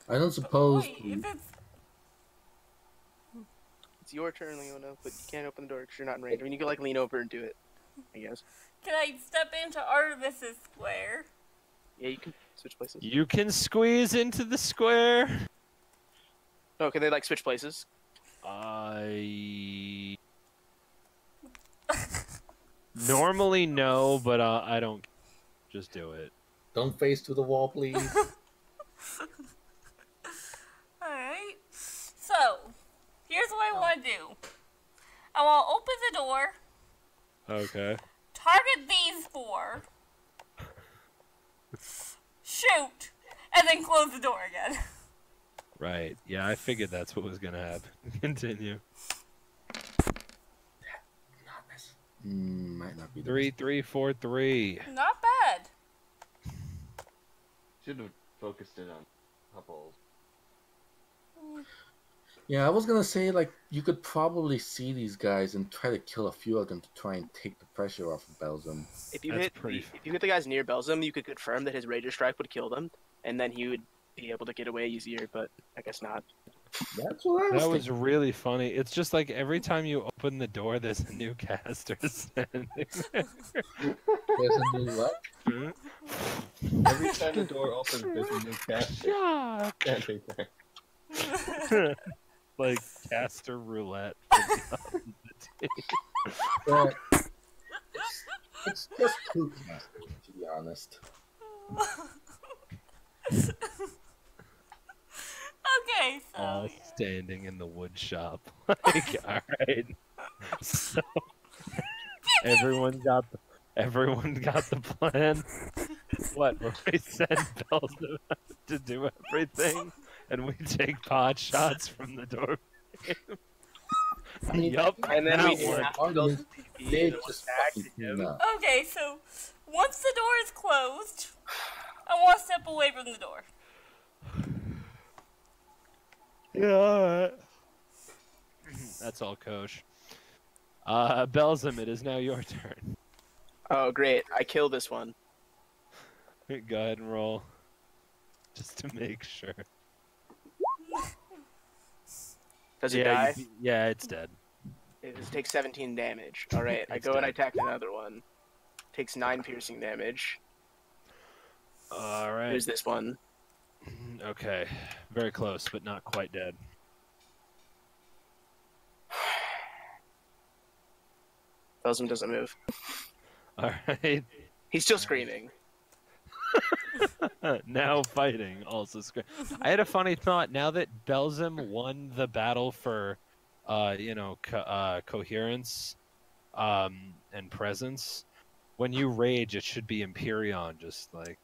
I don't suppose. Wait, if it's It's your turn, Leona, but you can't open the door because you're not in range. I mean, you can like lean over and do it, I guess. can I step into Artemis's square? Yeah, you can switch places. You can squeeze into the square. Oh, can they like switch places? I normally no, but I don't. Just do it. Don't face to the wall, please. Alright. So, here's what I want to do. I want to open the door, Okay. target these 4, shoot, and then close the door again. Right. Yeah, I figured that's what was gonna happen. Continue. Might not be the 3, 3, 4, 3. Not bad. Should have focused it on couples. Yeah, I was gonna say, like, you could probably see these guys and try to kill a few of them to try and take the pressure off of Belzum. If you That's hit pretty if you hit the guys near Belsum, you could confirm that his Rager Strike would kill them, and then he would be able to get away easier. But I guess not. That's what I was That was thinking. really funny. It's just like every time you open the door, there's a new caster standing there. There's a new luck. Every time the door opens, there's a new caster Shock! standing there. Like caster roulette. But it's just too casters, to be honest. Okay, so All standing in the wood shop. Like, alright. So everyone got the plan. What? Where we send Belzum to do everything and we take pot shots from the door. I mean, Yup. And then that we one. have arguments, Belsum they PvP just attack fucking him. clean up. okay, so once the door is closed, I want to step away from the door. Yeah, alright. That's all, Coach. Belzum, it is now your turn. Oh, great! I kill this one. Go ahead and roll. Just to make sure. Does it Yeah, die? yeah, it's dead. It takes 17 damage. All right, I It's go and I dead. attack another one. Takes 9 piercing damage. Alright. Here's this one. Okay. Very close, but not quite dead. Belsum doesn't move. Alright. He's still screaming. Now fighting, also scream. I had a funny thought. Now that Belzum won the battle for, coherence, and presence, when you rage, it should be Empyreon, just like.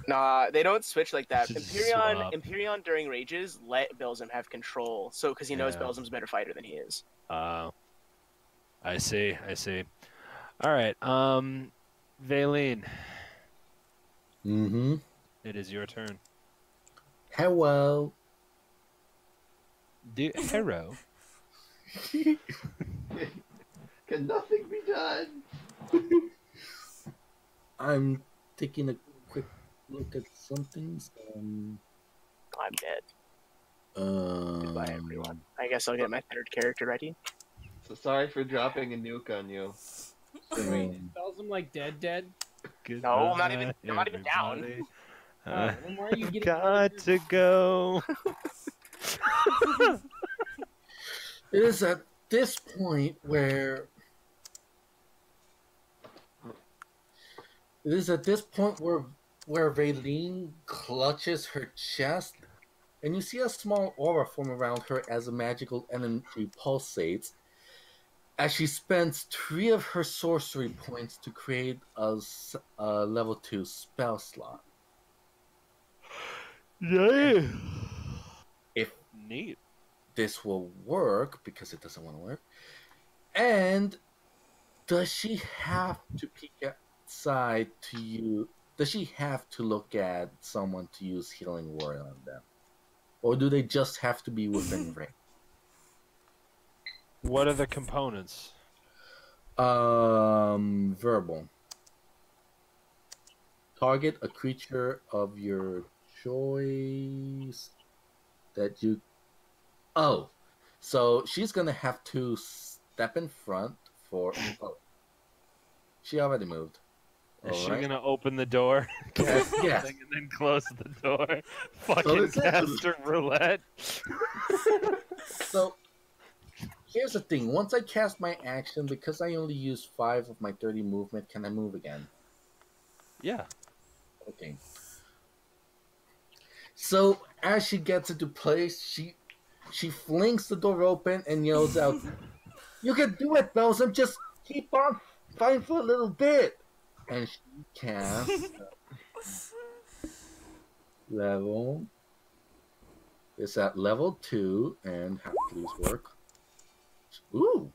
Nah, they don't switch like that. Just Empyreon, swap. Empyreon during rages let Belsum have control, so because he knows Yeah. Belsum's a better fighter than he is. I see. All right. Valine, Mm-hmm. it is your turn. Hello. Do hero. Can nothing be done? I'm taking a quick look at something. I'm dead. Goodbye, Um, everyone. I guess I'll get my third character ready. So sorry for dropping a nuke on you. I mean, Belsum like dead. No, I'm not even down. everybody. Oh, then why are you getting Got to go. it is at this point where where Valine clutches her chest, and you see a small aura form around her as a magical energy pulsates. As she spends 3 of her sorcery points to create a level 2 spell slot. Yeah. If Neat. this will work, because it doesn't want to work, and does she have to peek outside to you? Does she have to look at someone to use healing word on them, or do they just have to be within range? What are the components? Verbal. Target a creature of your choice that you. Oh, so she's gonna have to step in front for. Oh, she already moved. Is she Alright. gonna open the door, Yes, cast yes. something, and then close the door? Fucking that's it. caster roulette. So here's the thing. Once I cast my action, because I only use 5 of my 30 movement, can I move again? Yeah. Okay. So as she gets into place, she flings the door open and yells out, "You can do it, Belsum! Just keep on fighting for a little bit!" And she casts level. It's at level 2, and how please work. Ooh!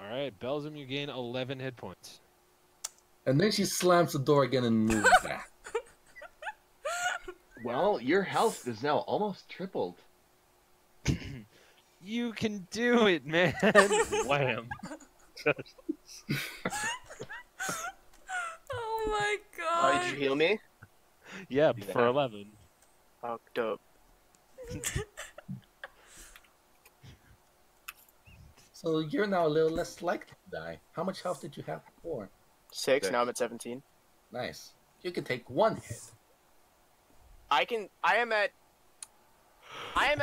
All right, Belsum, you gain 11 hit points. And then she slams the door again and moves back. Well, your health is now almost tripled. You can do it, man. Wham. Oh my Oh, god. did you heal me? Yeah, Yeah. for 11. Oh, dope. So you're now a little less likely to die. How much health did you have before? 6, now I'm at 17. Nice. You can take 1 hit. I am at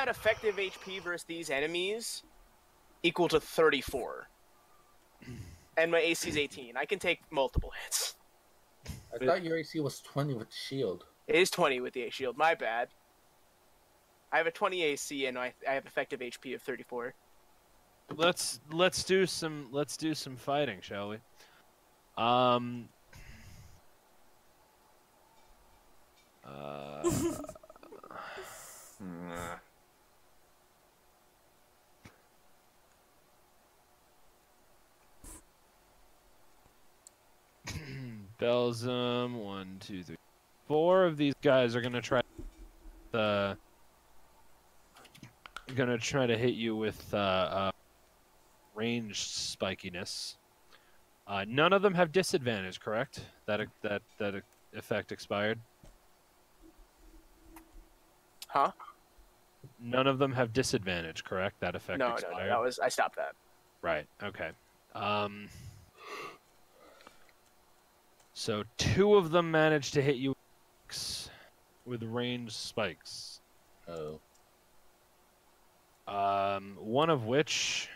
effective HP versus these enemies equal to 34. And my AC is 18. I can take multiple hits. I thought your AC was 20 with shield. It is 20 with the shield. My bad. I have a 20 AC and I have effective HP of 34. Let's do some fighting, shall we? Belsum, 1, 2, 3, 4 of these guys are gonna try to hit you with ranged spikiness. None of them have disadvantage, correct? That effect expired. Huh? None of them have disadvantage, correct? That effect No, expired. that was I stopped that. Right. Okay. So 2 of them managed to hit you with ranged spikes. Oh. One of which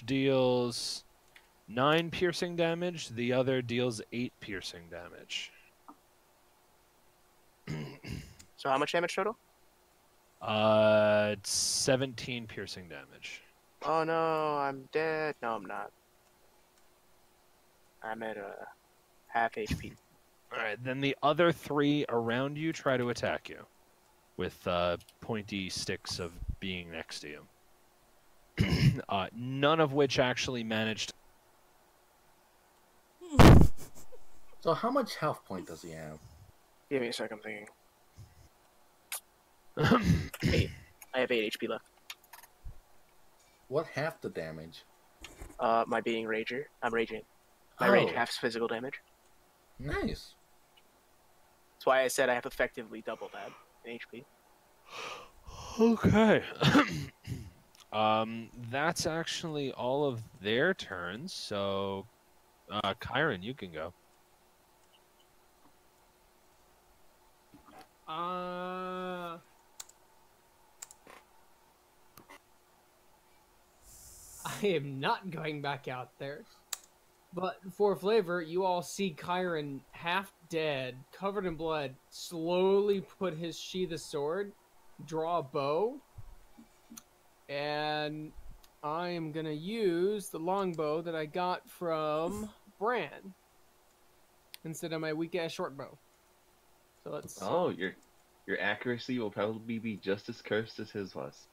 deals 9 piercing damage. The other deals 8 piercing damage. So how much damage total? 17 piercing damage. Oh no, I'm dead. No, I'm not. I'm at half HP. All right. Then the other 3 around you try to attack you with pointy sticks of being next to you. none of which actually managed. So how much health point does he have? Give me a second, I'm thinking. To... 8. I have 8 HP left. What half the damage? My being rager. I'm raging. My rage Oh, halves physical damage. nice. That's why I said I have effectively double that in HP. Okay. That's actually all of their turns. So, Kyron, you can go. I am not going back out there. But for flavor, you all see Kyron half dead, covered in blood, slowly put his sheath of sword, draw a bow, and I am gonna use the longbow that I got from Bran instead of my weak ass short bow. So let's. Oh, your accuracy will probably be just as cursed as his was.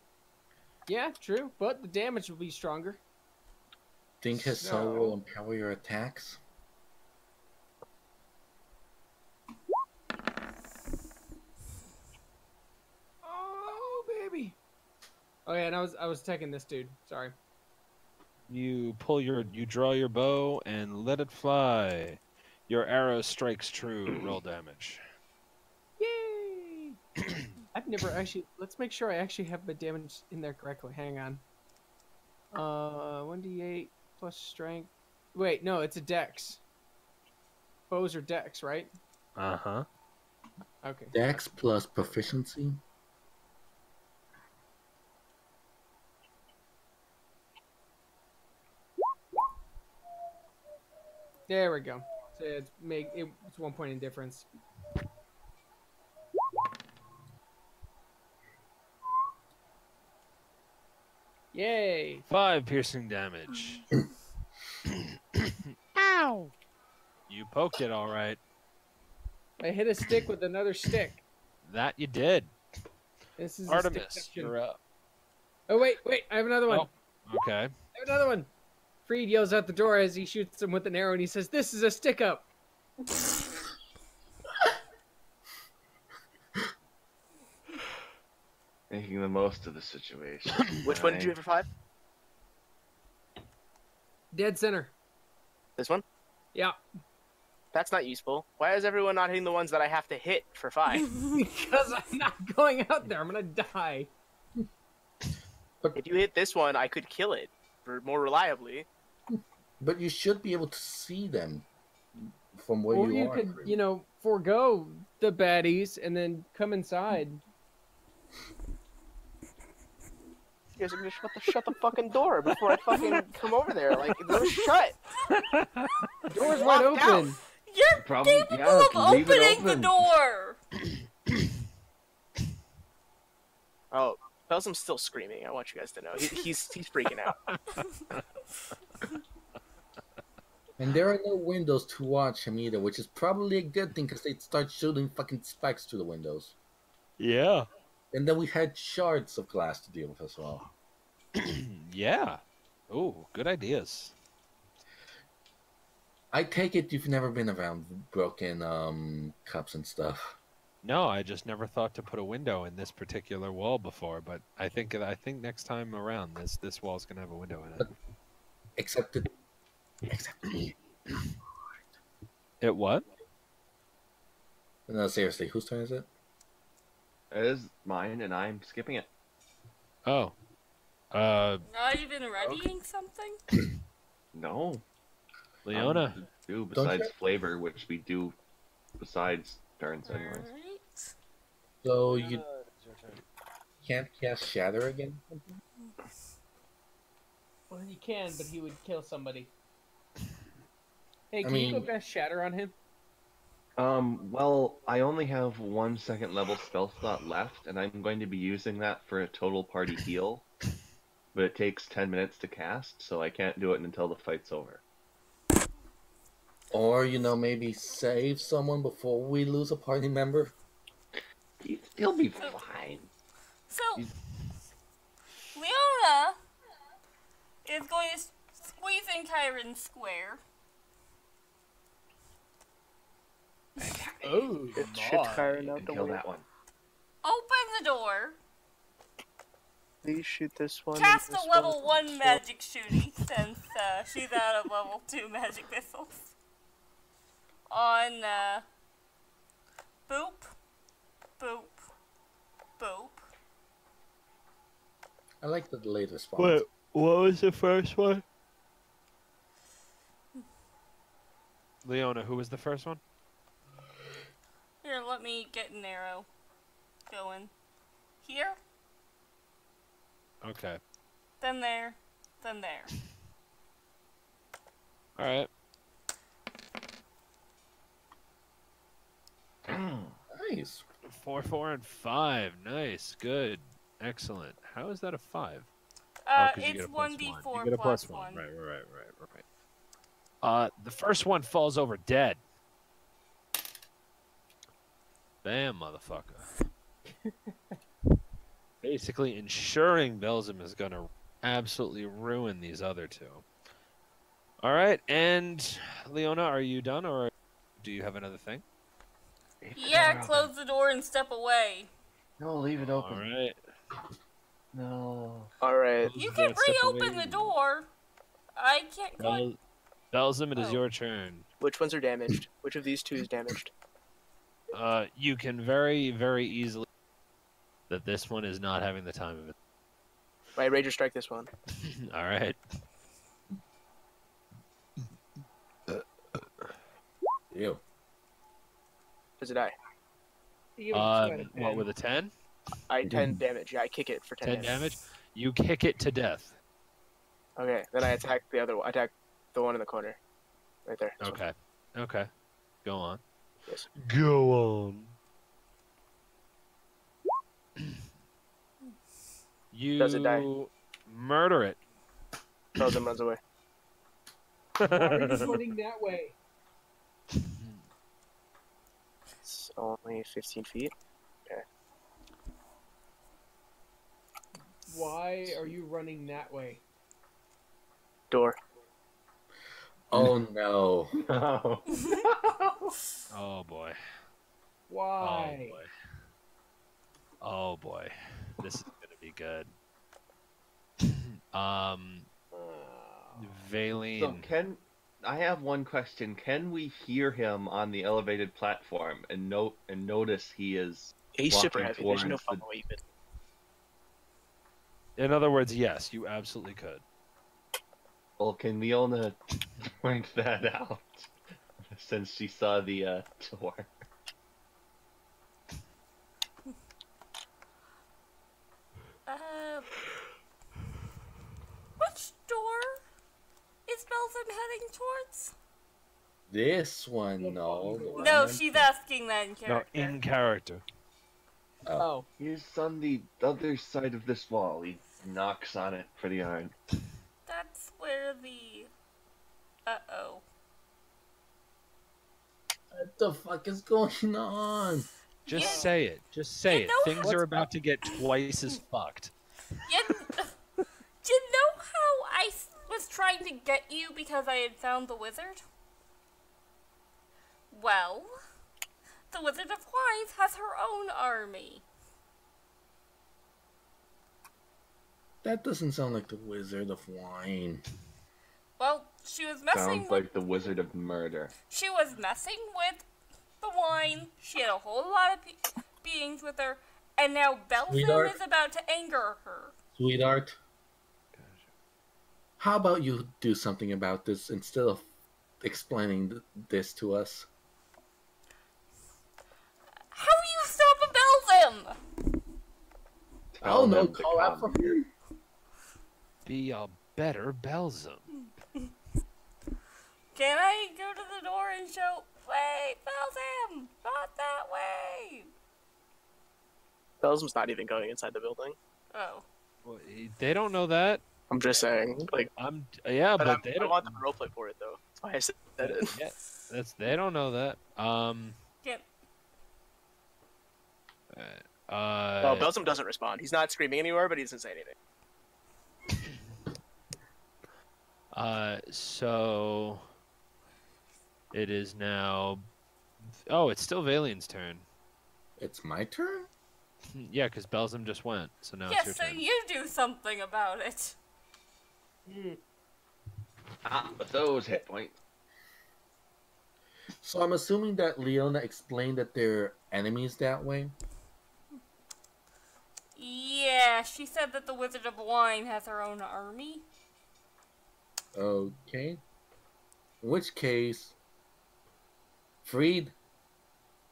Yeah, true, but the damage will be stronger. Think his soul will empower your attacks? Oh baby. Oh yeah, and I was attacking this dude. Sorry. You draw your bow and let it fly. Your arrow strikes true. Roll damage. Yay! I've never actually. Let's make sure I actually have the damage in there correctly. Hang on. 1d8 plus strength. Wait, no, it's a dex. Bows are dex, right? Uh-huh. Okay. Dex plus proficiency? There we go. So it's 1 point in difference. Yay! 5 piercing damage. Ow! You poked it all right. I hit a stick with another stick. That you did. This is Artemis, a stick section. you're up. Oh wait, I have another one. Oh, okay. I have another one. Freed yells out the door as he shoots him with an arrow, and he says, "This is a stick up." Making the most of the situation. Which one did you hit for 5? Dead center. This one? Yeah. That's not useful. Why is everyone not hitting the ones that I have to hit for 5? Because I'm not going out there. I'm gonna die. If you hit this one, I could kill it more reliably. But you should be able to see them from where Or you you are. could, forego the baddies and then come inside. You guys are gonna shut the fucking door before I fucking come over there. Like, the door's shut. The door's wide Locked out. open. You're Probably, capable yeah, of leave it opening the open. door. Oh, Belsum's still screaming. I want you guys to know. He's freaking out. And there are no windows to watch him either, which is probably a good thing because they'd start shooting fucking spikes through the windows. Yeah. And then we had shards of glass to deal with as well. Yeah. Ooh, good ideas. I take it you've never been around broken cups and stuff. No, I just never thought to put a window in this particular wall before, but I think next time around this wall's gonna have a window in it. Except me. It what? No, seriously, whose turn is it? It is mine, and I'm skipping it. Oh. Not even readying something? No. Leona. Do Don't besides you- flavor, which we do besides turns anyways. Alright. So you can't cast Shatter again? Well, you can, but he would kill somebody. Hey, I can you go mean- cast Shatter on him? Well, I only have 1 second level spell slot left, and I'm going to be using that for a total party heal. But it takes 10 minutes to cast, so I can't do it until the fight's over. Or, maybe save someone before we lose a party member? He'll be fine. So, Leona in Kyron Square. Oh, Get shit Kyron out And the kill way. that one. Open the door. Please shoot this one. Cast and a this level one. 1 magic shooting since she's out of level 2 magic missiles. On boop, boop, boop. I like the delayed response. What was the first one? Leona, who was the first one? Here, let me get an arrow going. Here, Okay. then there, then there. All right. Nice. 4, 4, and 5. Nice. Good. Excellent. How is that a 5? 'Cause you get It's a plus 1d4 1. You get a plus plus 1. 1. Right. The first one falls over dead. Bam, motherfucker. Basically ensuring Belzim is going to absolutely ruin these other two. All right, and Leona, are you done, or do you have another thing? Leave the Yeah, door close open. the door and step away. No, leave it All open. right. No. Alright. You Close the can door, step reopen away. the door. I can't go. Belzim, it is Oh. your turn. Which ones are damaged? Which of these two is damaged? You can very, very easily that this one is not having the time of it. I Rager Strike this one. All right. Ew. Does it die? You give it a 2 out of What 10. with a 10? 10 damage. Yeah, I kick it for 10, 10 damage? You kick it to death. Okay, then I attack the other one. I attack the one in the corner. Right there. This one. Okay. Okay. Go on. Yes. Go on. You Does it die? murder it. Belgium runs away. Why are you running that way? It's only 15 feet. Why are you running that way? Door. Oh no. No. Oh boy. Why? Oh boy. Oh boy. This is gonna be good. Valine. So I have one question. Can we hear him on the elevated platform and notice he is He's super walking heavy. There's no towards fucking way you could. In other words, yes, you absolutely could. Well, can Leona point that out since she saw the door? Which door is Belzim heading towards? This one, no. the one No, I'm- she's asking that in No, character. in character. Oh, He's on the other side of this wall. He knocks on it pretty hard. That's where the... Uh-oh. What the fuck is going on? Just Yeah. say it. Just say You it. know Things what's are about to get twice as fucked. You, you know how I was trying to get you because I had found the wizard? Well, the Wizard of Wines has her own army. That doesn't sound like the Wizard of Wine. Well, she was messing Sounds with like the Wizard of Murder. she was messing with the wine. She had a whole lot of beings with her, and now Belzim Sweetheart. is about to anger her. Sweetheart, how about you do something about this instead of explaining this to us? How do you stop a Belzim? Tell Oh no, him to call out come. for him. Be a better Belzim. Can I go to the door and show? Wait, Belzim, not that way. Belgium's not even going inside the building. Oh. Well, they don't know that. I'm just saying. Like, Yeah, but I they don't. want them to roleplay for it, though. That's why I said it. Yeah, they don't know that. Get Well, Belgium doesn't respond. He's not screaming anywhere, but he doesn't say anything. So it is now. Oh, it's still Valian's turn. It's my turn? Yeah, because Belzum just went, so now it's Yes, your so turn. you do something about it. But those hit points. So I'm assuming that Leona explained that they're enemies that way? Yeah, she said that the Wizard of Wine has her own army. Okay. In which case, Freed,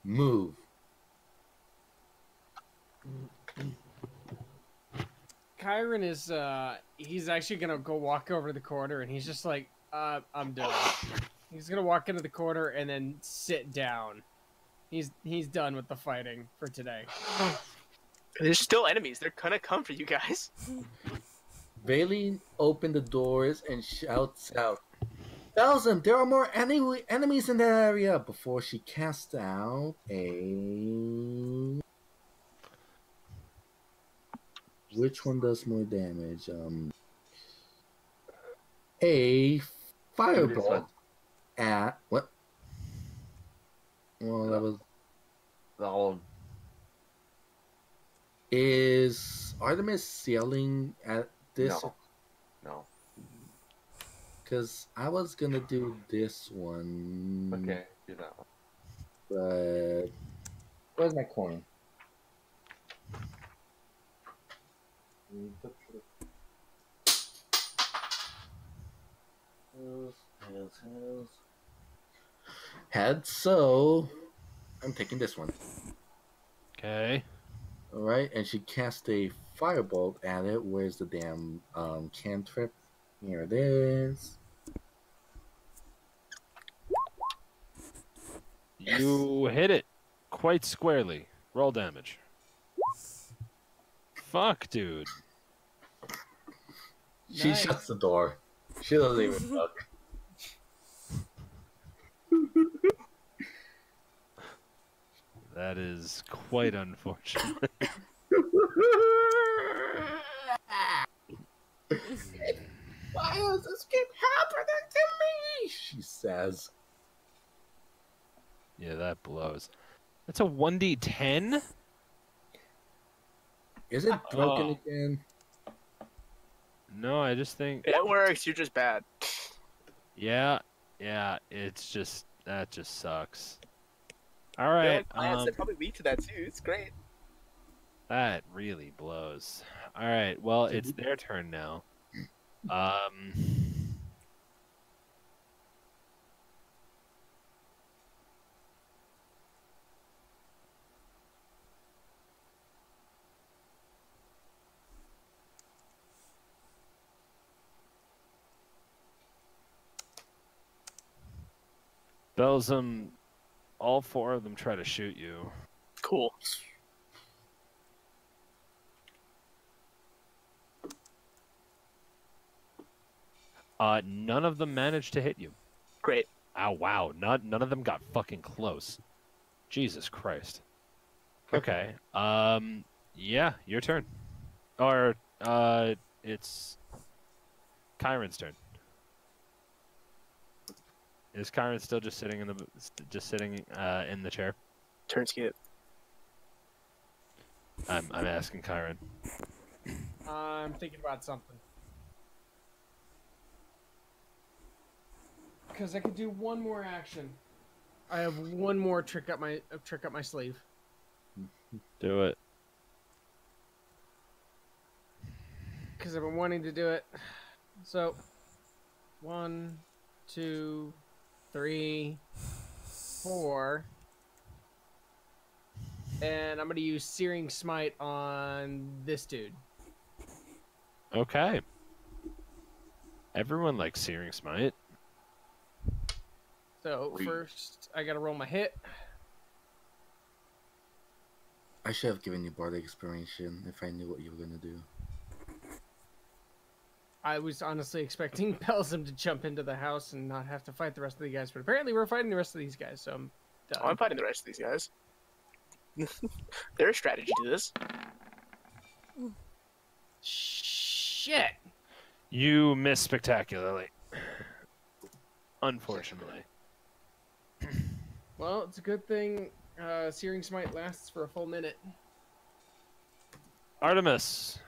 move. Kyron is he's actually gonna go walk over to the corner and he's just like, I'm done. He's gonna walk into the corner and then sit down. He's done with the fighting for today. There's still enemies. They're gonna come for you guys. Valine opened the doors and shouts out, Belzum, there are more enemies in that area, before she casts out a... Which one does more damage? A firebolt at... What? Well, that was... All Is Artemis yelling at this? no. Because I was gonna do this one. Okay, do that one. But where's my coin? Head, so I'm taking this one. Okay. Alright, and she cast a firebolt at it. Where's the damn cantrip? Here it is. You hit it quite squarely. Roll damage. Fuck, dude. She Nice. shuts the door. She doesn't even look. That is quite unfortunate. Why does this keep happening to me? She says. Yeah, that blows. That's a 1d10? Is it broken Oh. again? No, I just think... It works. You're just bad. Yeah, it's just... That just sucks. There are, Alright, like, plants that probably lead to that too. It's great. that really blows. Alright, well, it's their turn now. Belzum, all four of them try to shoot you. Cool. None of them managed to hit you. Great. Oh, wow. None of them got fucking close. Jesus Christ. Okay. Yeah, your turn. Or, it's Kyron's turn. Is Kyron still just sitting in the chair? Turn skip. I'm asking Kyron. I'm thinking about something. Because I could do one more action. I have one more trick up my sleeve. Do it. Because I've been wanting to do it. So, 1, 2, 3, 4. And I'm going to use Searing Smite on this dude. Okay. Everyone likes Searing Smite. So, first, I got to roll my hit. I should have given you Bardic Inspiration if I knew what you were gonna do. I was honestly expecting Belzum to jump into the house and not have to fight the rest of the guys, but apparently we're fighting the rest of these guys, so I'm done. Oh, I'm fighting the rest of these guys. There's strategy to this. Shit! You miss spectacularly. unfortunately. Well, it's a good thing Searing Smite lasts for a full minute. Artemis.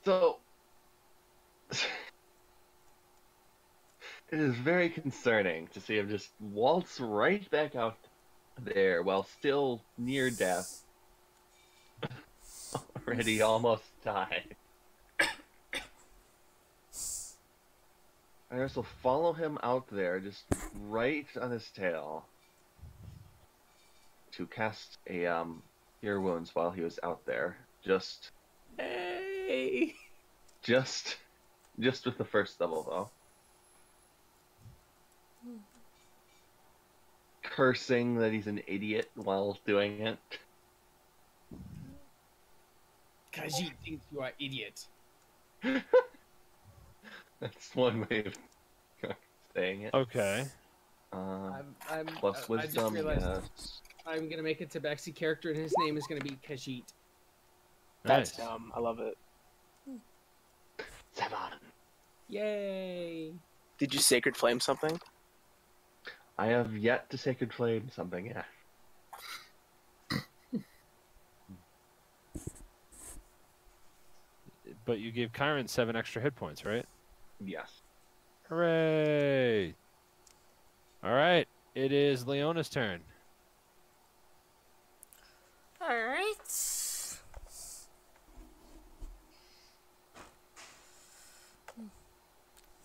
So it is very concerning to see him just waltz right back out there while still near death. Already almost died. I also follow him out there, just right on his tail, to cast a cure wounds while he was out there. Just Hey. with the first level though. Cursing that he's an idiot while doing it. Khajiit thinks you are idiot. That's one way of saying it. Okay. Plus I just wisdom, realized yes. I'm gonna make a Tabaxi character, and his name is gonna be Khajiit. That's Nice. dumb. I love it. 7. Yay! Did you Sacred Flame something? I have yet to Sacred Flame something yet. But you gave Kyron 7 extra hit points, right? Yes. Hooray! All right, it is Leona's turn. Alright.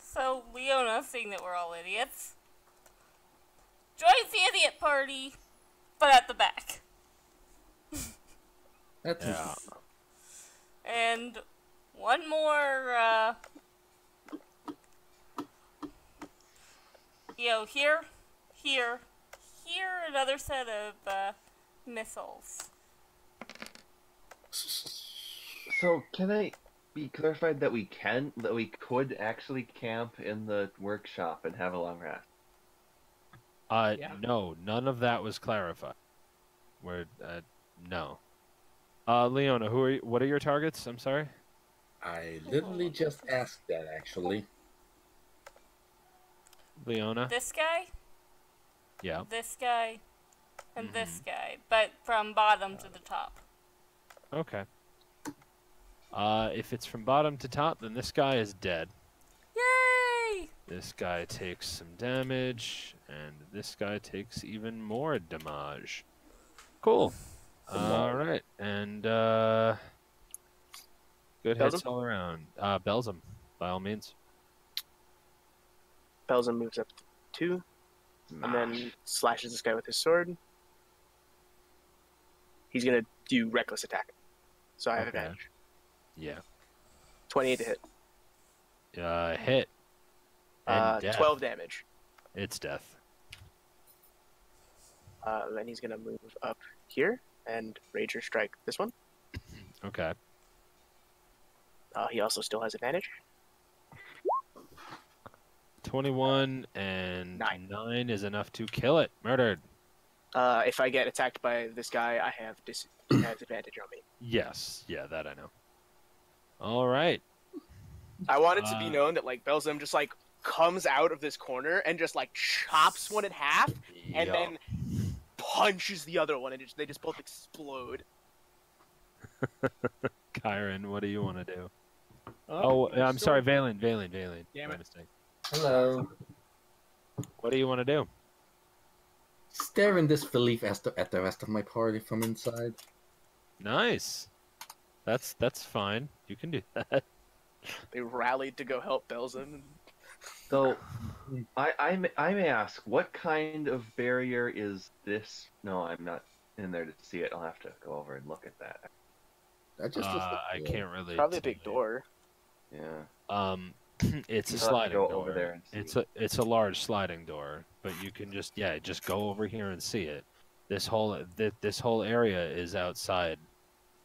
So, Leona, seeing that we're all idiots, joins the idiot party, but at the back. That's Yeah. And one more, here, another set of, missiles. So can I be clarified that we could actually camp in the workshop and have a long rest? Yeah. No, none of that was clarified. No. Leona, what are your targets? I'm sorry. I literally just asked that actually. Leona? This guy, Yeah. this guy, and this guy, but from bottom to the top. Okay. If it's from bottom to top, then this guy is dead. Yay! This guy takes some damage, and this guy takes even more damage. Cool. All right, and good hits Belzum? all around. Belzum, by all means. Belzum moves up to 2, and then slashes this guy with his sword. He's gonna do reckless attack, so I have Okay. advantage. Yeah. 28 to hit. Hit. And death. 12 damage. It's death. Then he's gonna move up here and Rager strike this one. Okay. He also still has advantage. 21 and 9. 9 is enough to kill it. Murdered. If I get attacked by this guy, I have disadvantage on me. Yes. Yeah, that I know. All right. I want it to be known that like Belzum just like comes out of this corner and just like chops one in half and Yup. then punches the other one and they just both explode. Kyron, what do you want to do? Oh, I'm sorry, sure. Valen. Damn My it. mistake. Hello. What do you want to do? Stare in disbelief at the rest of my party from inside. Nice. That's fine. You can do that. They rallied to go help Belzum. So, I may ask, what kind of barrier is this? No, I'm not in there to see it. I'll have to go over and look at that. That just I can't really. Probably a tell big you. door. Yeah. It's a You'll have to sliding go door. over there and see. It's a large sliding door, but you can just go over here and see it. This whole area is outside.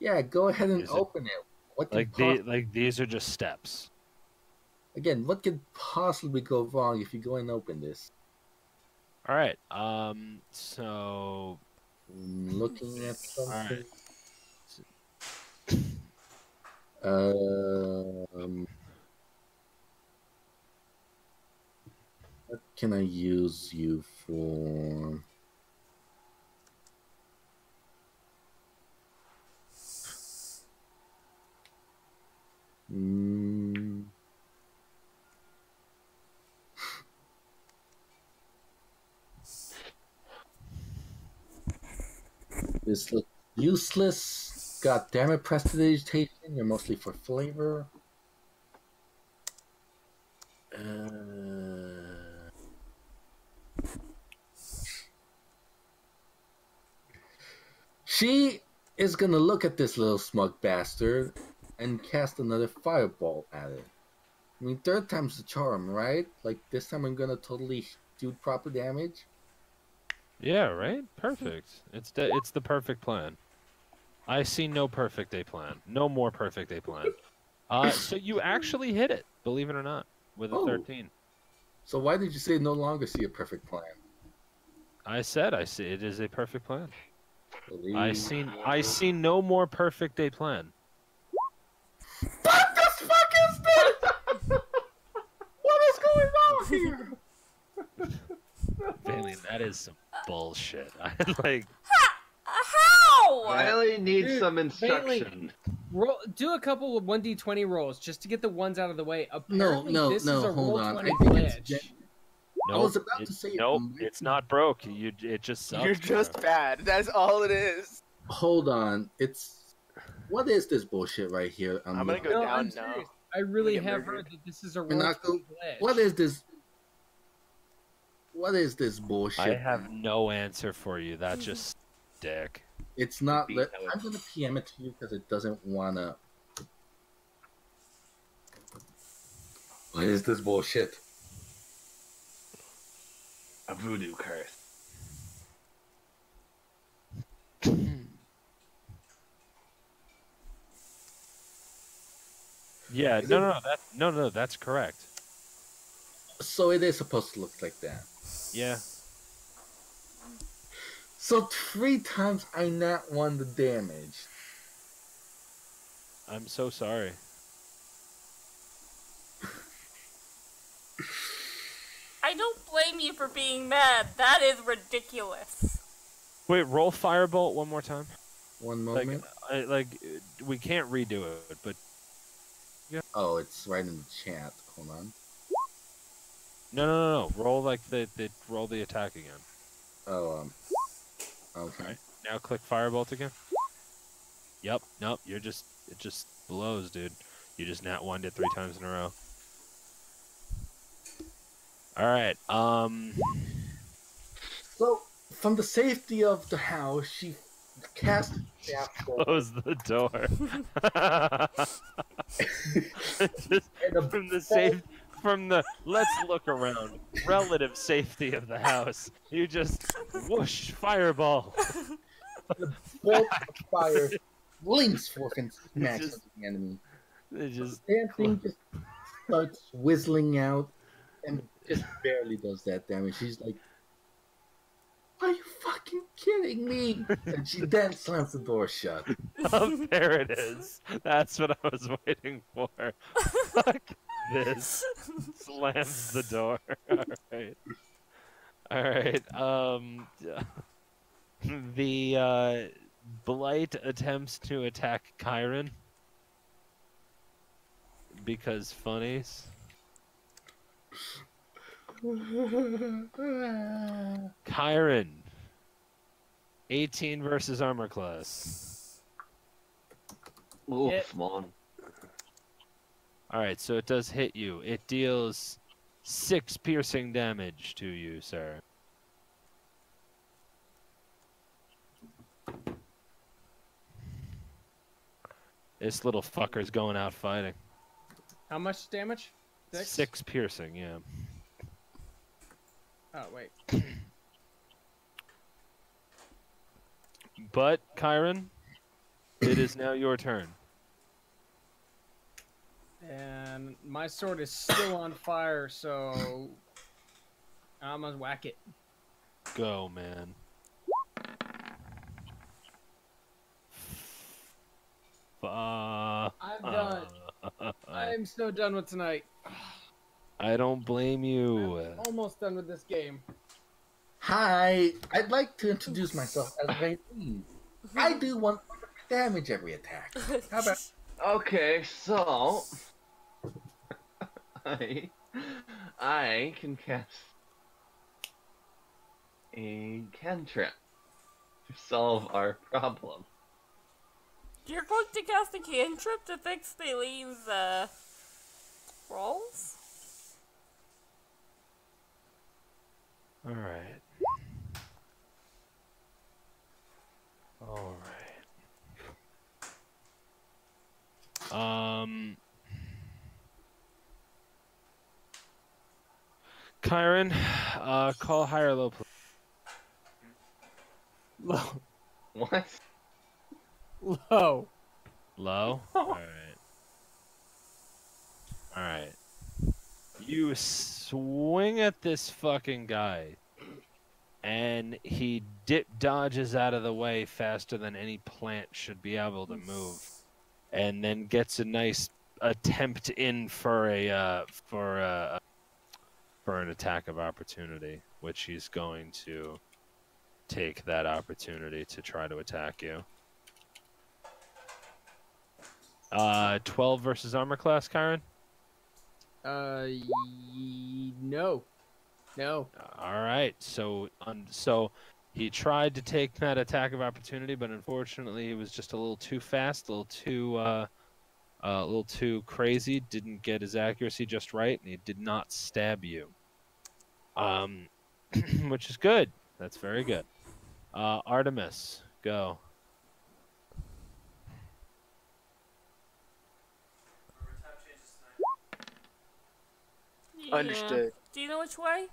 Yeah, go ahead and Is it- open it. What could These are just steps. Again, what could possibly go wrong if you go and open this? All right. So Looking at all right. something. can I use you for? Mm, this looks useless. God damn it, prestidigitation. You're mostly for flavor. She is gonna look at this little smug bastard and cast another fireball at it. I mean, third time's the charm, right? Like this time, I'm gonna totally do proper damage. Yeah, right? Perfect. It's the perfect plan. I see no perfect day plan. No more perfect day plan. So you actually hit it, believe it or not, with a Oh. 13. So why did you say no longer see a perfect plan? I said I see it is a perfect plan. I Believe. see no more perfect day plan. What the fuck is this? What is going on here? Bailey, that is some bullshit. I like. How? I really need Dude, some instruction. Roll, do a couple of 1d20 rolls just to get the ones out of the way. No, Apparently, no, this no, is a hold roll on. 20 I think it's glitch. Nope, I was about to say it nope. might It's be- not broke. It just sucks. You're just bro. bad. That's all it is. Hold on. It's what is this bullshit right here? I'm gonna go No, down I'm now. serious. I really get have murdered. heard that this is a roll Pinocchio, 20 glitch. what is this? What is this bullshit? I have no answer for you. That just dick. It's not. Beat how I'm gonna PM it to you because it doesn't wanna. What is this bullshit? A voodoo curse. Yeah, no, that's correct. So it is supposed to look like that. Yeah. So 3 times I not won the damage. I'm so sorry. I don't blame you for being mad. That is ridiculous. Wait, roll firebolt one more time. One Like, moment. we can't redo it, but Oh, it's right in the chat. Hold on. no. Roll roll the attack again. Oh, okay. Alright. Now click firebolt again. Yep. Nope. It just blows, dude. You just nat one it 3 times in a row. All right. So, from the safety of the house, she cast that ball. Close the door. Just from the let's look around relative safety of the house. You just whoosh fireball. The bolt of fire links forth and smacks just- into the enemy. It just Damn thing just starts whistling out and just barely does that damage. She's like, "Are you fucking kidding me?" And she then slams the door shut. oh, there it is. That's what I was waiting for. Fuck this. Slams the door. All right. The Blight attempts to attack Kyron because funnies. Kyron, 18 versus armor class. Oof, Hit. man. All right, so it does hit you. It deals 6 piercing damage to you, sir. This little fucker's going out fighting. How much damage? 6 piercing, yeah. Oh, wait. But, Kyron, it is now your turn. And my sword is still on fire, so I'm gonna whack it. Go, man. I'm done. I'm so done with tonight. I don't blame you. I'm almost done with this game. Hi, I'd like to introduce myself as Raylene. I do 1 damage every attack. How about Okay, so I I can cast a cantrip to solve our problem. You're going to cast a cantrip to fix Baylene's, rolls? All right. All right. Kyron, call high or low, please. Low. What? Low. Low? Alright. Alright. You swing at this fucking guy, and he dodges out of the way faster than any plant should be able to move, and then gets a nice attempt in for an attack of opportunity, which he's going to take that opportunity to try to attack you. 12 versus armor class, Kyron? No. No. All right. So he tried to take that attack of opportunity, but unfortunately he was just a little too fast, a little too crazy, didn't get his accuracy just right, and he did not stab you. Which is good. That's very good. Artemis, go. Yeah. Understood. Do you know which way?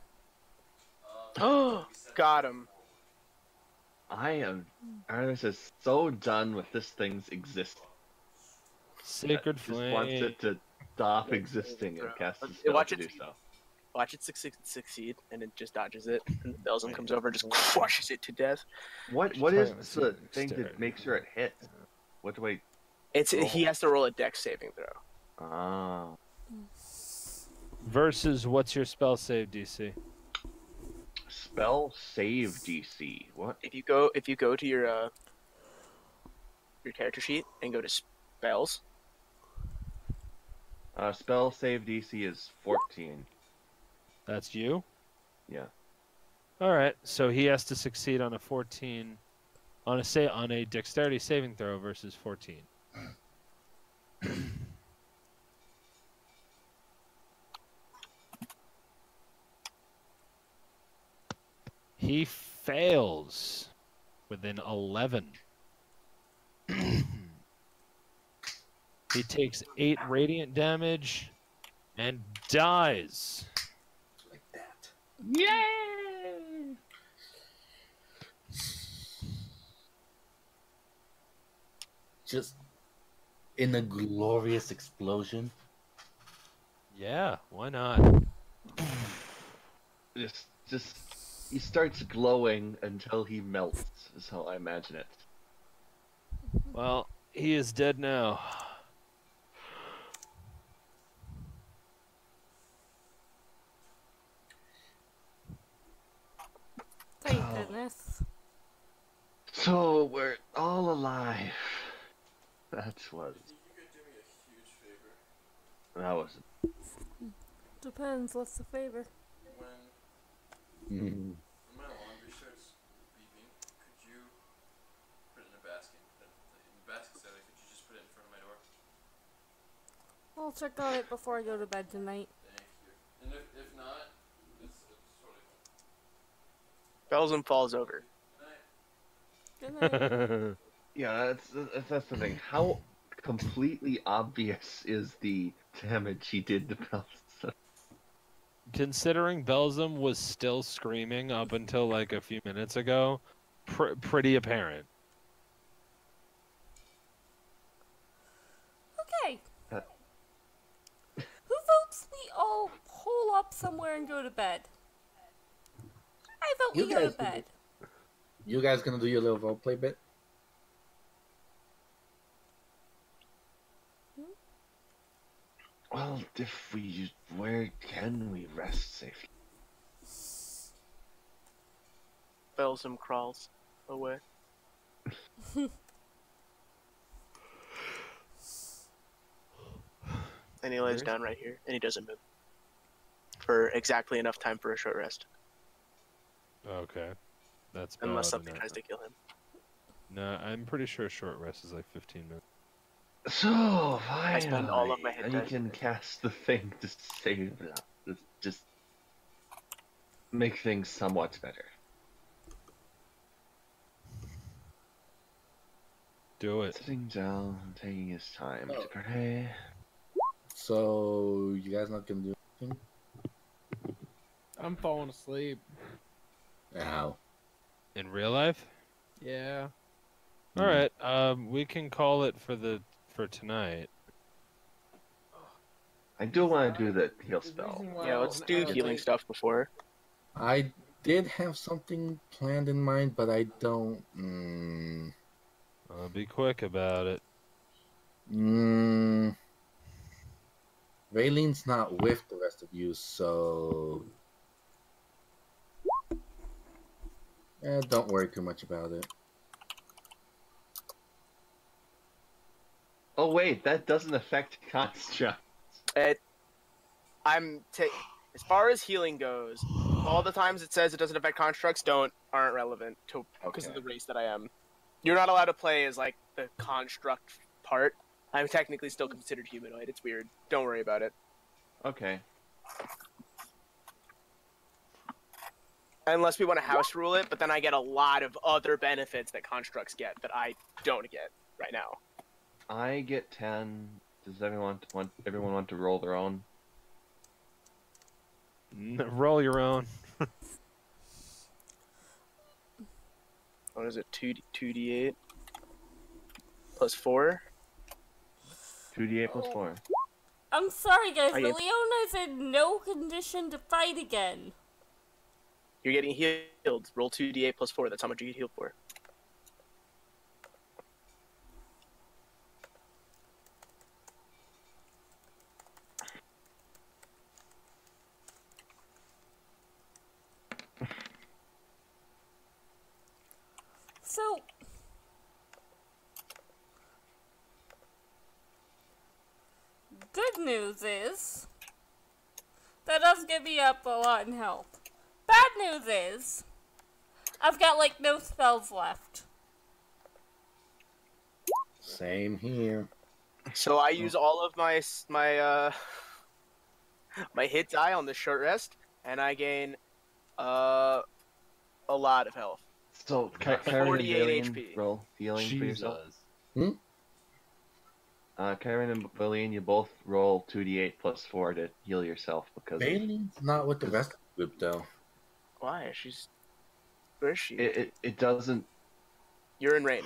Oh, got him. Artemis is so done with this thing's existence. Sacred Just Flame. wants it to stop existing and cast a spell Watch to it do so. Watch it succeed, and it just dodges it, and Belzum comes over and just crushes it to death. What is the thing that makes sure it hits? What do I... He has to roll a dex saving throw. Ah. Versus what's your spell save DC? Spell save DC. What? If you go to your character sheet and go to spells, Spell save DC is 14. That's you? Yeah. All right. So he has to succeed on a 14 on a dexterity saving throw versus 14. He fails with an 11. He takes 8 radiant damage and dies. like that? Yay! Just in a glorious explosion. Yeah, why not? Just he starts glowing until he melts, is how I imagine it. Well, he is dead now. Thank goodness. So we're all alive. That was... You could do me a huge favor. That was... Depends, what's the favor? When my laundry starts beeping, could you put it in a basket? In the basket setting, could you just put it in front of my door? I'll check on it before I go to bed tonight. Thank you. And if not, it's totally fine. Belzum falls over. Good night. Good night. Yeah, that's the thing. How completely obvious is the damage he did to Belson? Considering Belzum was still screaming up until like a few minutes ago, pretty apparent. Okay. Uh. Who votes we all hole up somewhere and go to bed? I vote You we go to guys do bed. You guys gonna do your little roleplay bit? Well, Well, if we, where can we rest safely? Belsum crawls away. And he lays Where's- down right here, and he doesn't move. For exactly enough time for a short rest. Okay. That's Unless about something enough. tries to kill him. No, I'm pretty sure a short rest is like 15 minutes. So, I spend all of my hit I dice. can cast the thing to save it up. Just make things somewhat better. Do it. Sitting down and taking his time to Oh. pray. So you guys not gonna do anything? I'm falling asleep. Ow. In real life? Yeah. All right. We can call it for tonight. I do want to do the heal The spell. reason why Yeah, I let's wasn't do out healing late- stuff before. I did have something planned in mind, but I don't. Be quick about it. Raylene's not with the rest of you, so don't worry too much about it. Oh wait, that doesn't affect construct. As far as healing goes, all the times it says it doesn't affect constructs aren't relevant to because of Okay. the race that I am. You're not allowed to play as like the construct part. I'm technically still considered humanoid. It's weird. Don't worry about it. Okay. Unless we want to house rule it, but then I get a lot of other benefits that constructs get that I don't get right now. I get 10. Does everyone want to roll their own? Roll your own. What is it? 2d8 plus 4? 2d8 plus 4. I'm sorry, guys, I but get- Leona's in no condition to fight again. You're getting healed. Roll 2d8 plus 4. That's how much you get healed for. So, good news is that does get me up a lot in health. Bad news is I've got like no spells left. Same here. So I use all of my my hit die on the short rest, and I gain a lot of health. So, Karen and 48 Valine HP. roll healing for yourself. Jesus. Karen and Valine, you both roll 2d8 plus 4 to heal yourself because Raylene's not with the rest of the group, though. Why? Where is she? it doesn't. You're in range.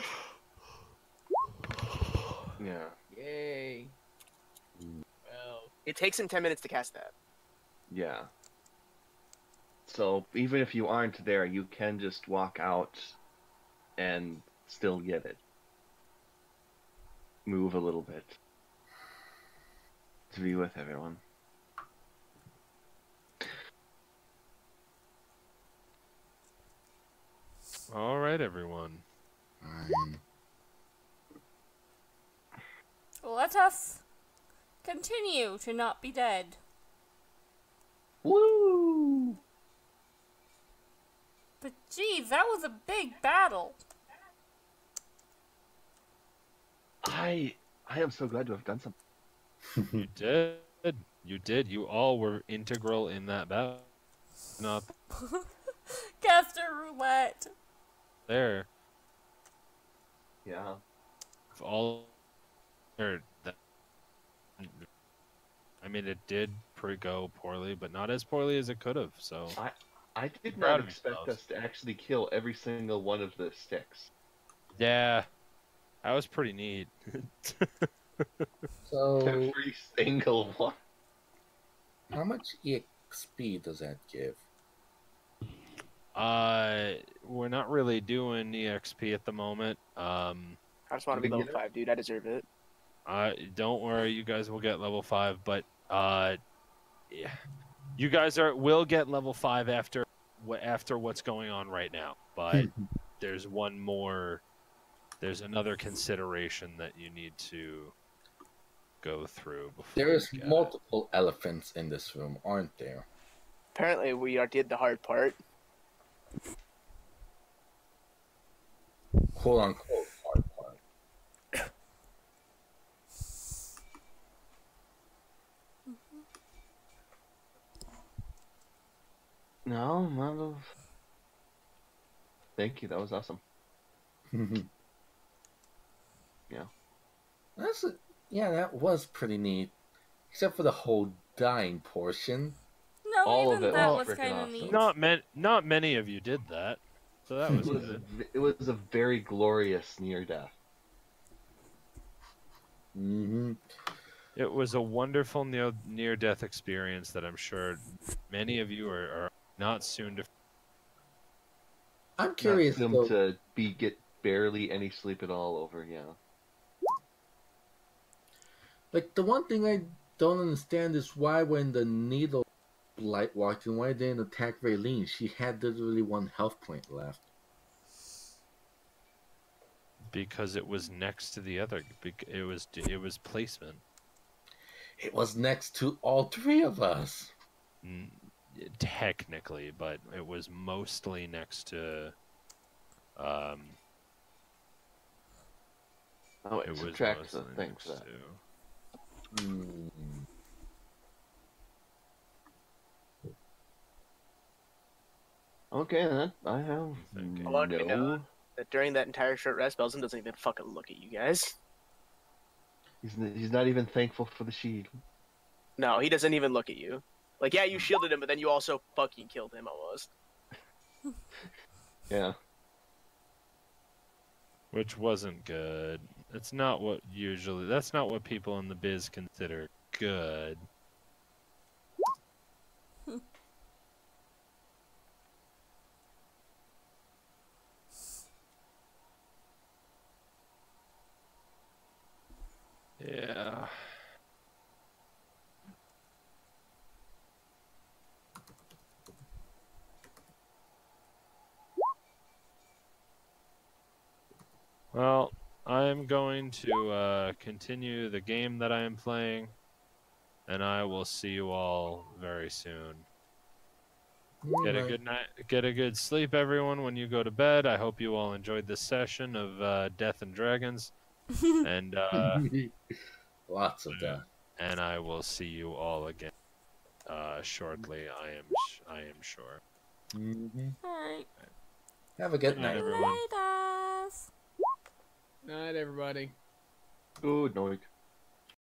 Yeah. Yay. Well, It takes him 10 minutes to cast that. Yeah. So even if you aren't there, you can just walk out and still get it. Move a little bit to be with everyone. All right, everyone. Fine. Let us continue to not be dead. Woo! But geez, that was a big battle. I am so glad to have done something. You did. You did. You all were integral in that battle. Not Caster roulette. there. Yeah. If all. Or that. I mean, it did go poorly, but not as poorly as it could have. So I did Proud not of expect yourselves. us to actually kill every single one of the sticks. yeah, that was pretty neat. So, Every single one. how much EXP does that give? We're not really doing EXP at the moment. I just want to be level 5, dude. I deserve it. Don't worry, you guys will get level 5, but Yeah. You guys will get level 5 after what's going on right now, but there's one more. There's another consideration that you need to go through before There is you get it. multiple elephants in this room, aren't there? Apparently, we did the hard part. Quote unquote hard part. No, not of. Thank you. That was awesome. Yeah. That was pretty neat. Except for the whole dying portion. No, All of even it that was was freaking kind of awesome. neat. Not many of you did that, so that was good. It was a very glorious near death. Mm-hmm. It was a wonderful near-death experience that I'm sure many of you are not soon to. I'm curious Not though. to get barely any sleep at all over. Yeah. Like the one thing I don't understand is why when the needle light walked in, why it didn't attack Raylene? She had literally 1 health point left. Because it was next to the other. It was placement. It was next to all 3 of us. Technically, but it was mostly next to. Oh, It was subtract the mostly thing next for that. to. Hmm. Okay, then I have Thinking. I want to know no. that during that entire short rest, Belson doesn't even fucking look at you guys. He's not even thankful for the shield. No, he doesn't even look at you. Like, yeah, you shielded him, but then you also fucking killed him almost. Yeah. Which wasn't good. That's not what people in the biz consider good. Yeah. Well, I'm going to continue the game that I am playing, and I will see you all very soon. Get a good night. Get a good sleep, everyone, when you go to bed. I hope you all enjoyed this session of Death and Dragons, and Lots of that. and I will see you all again shortly. I am sure. Mm-hmm. Alright. Have a good Good night, night. everyone. Night, us. Night, everybody. Good night.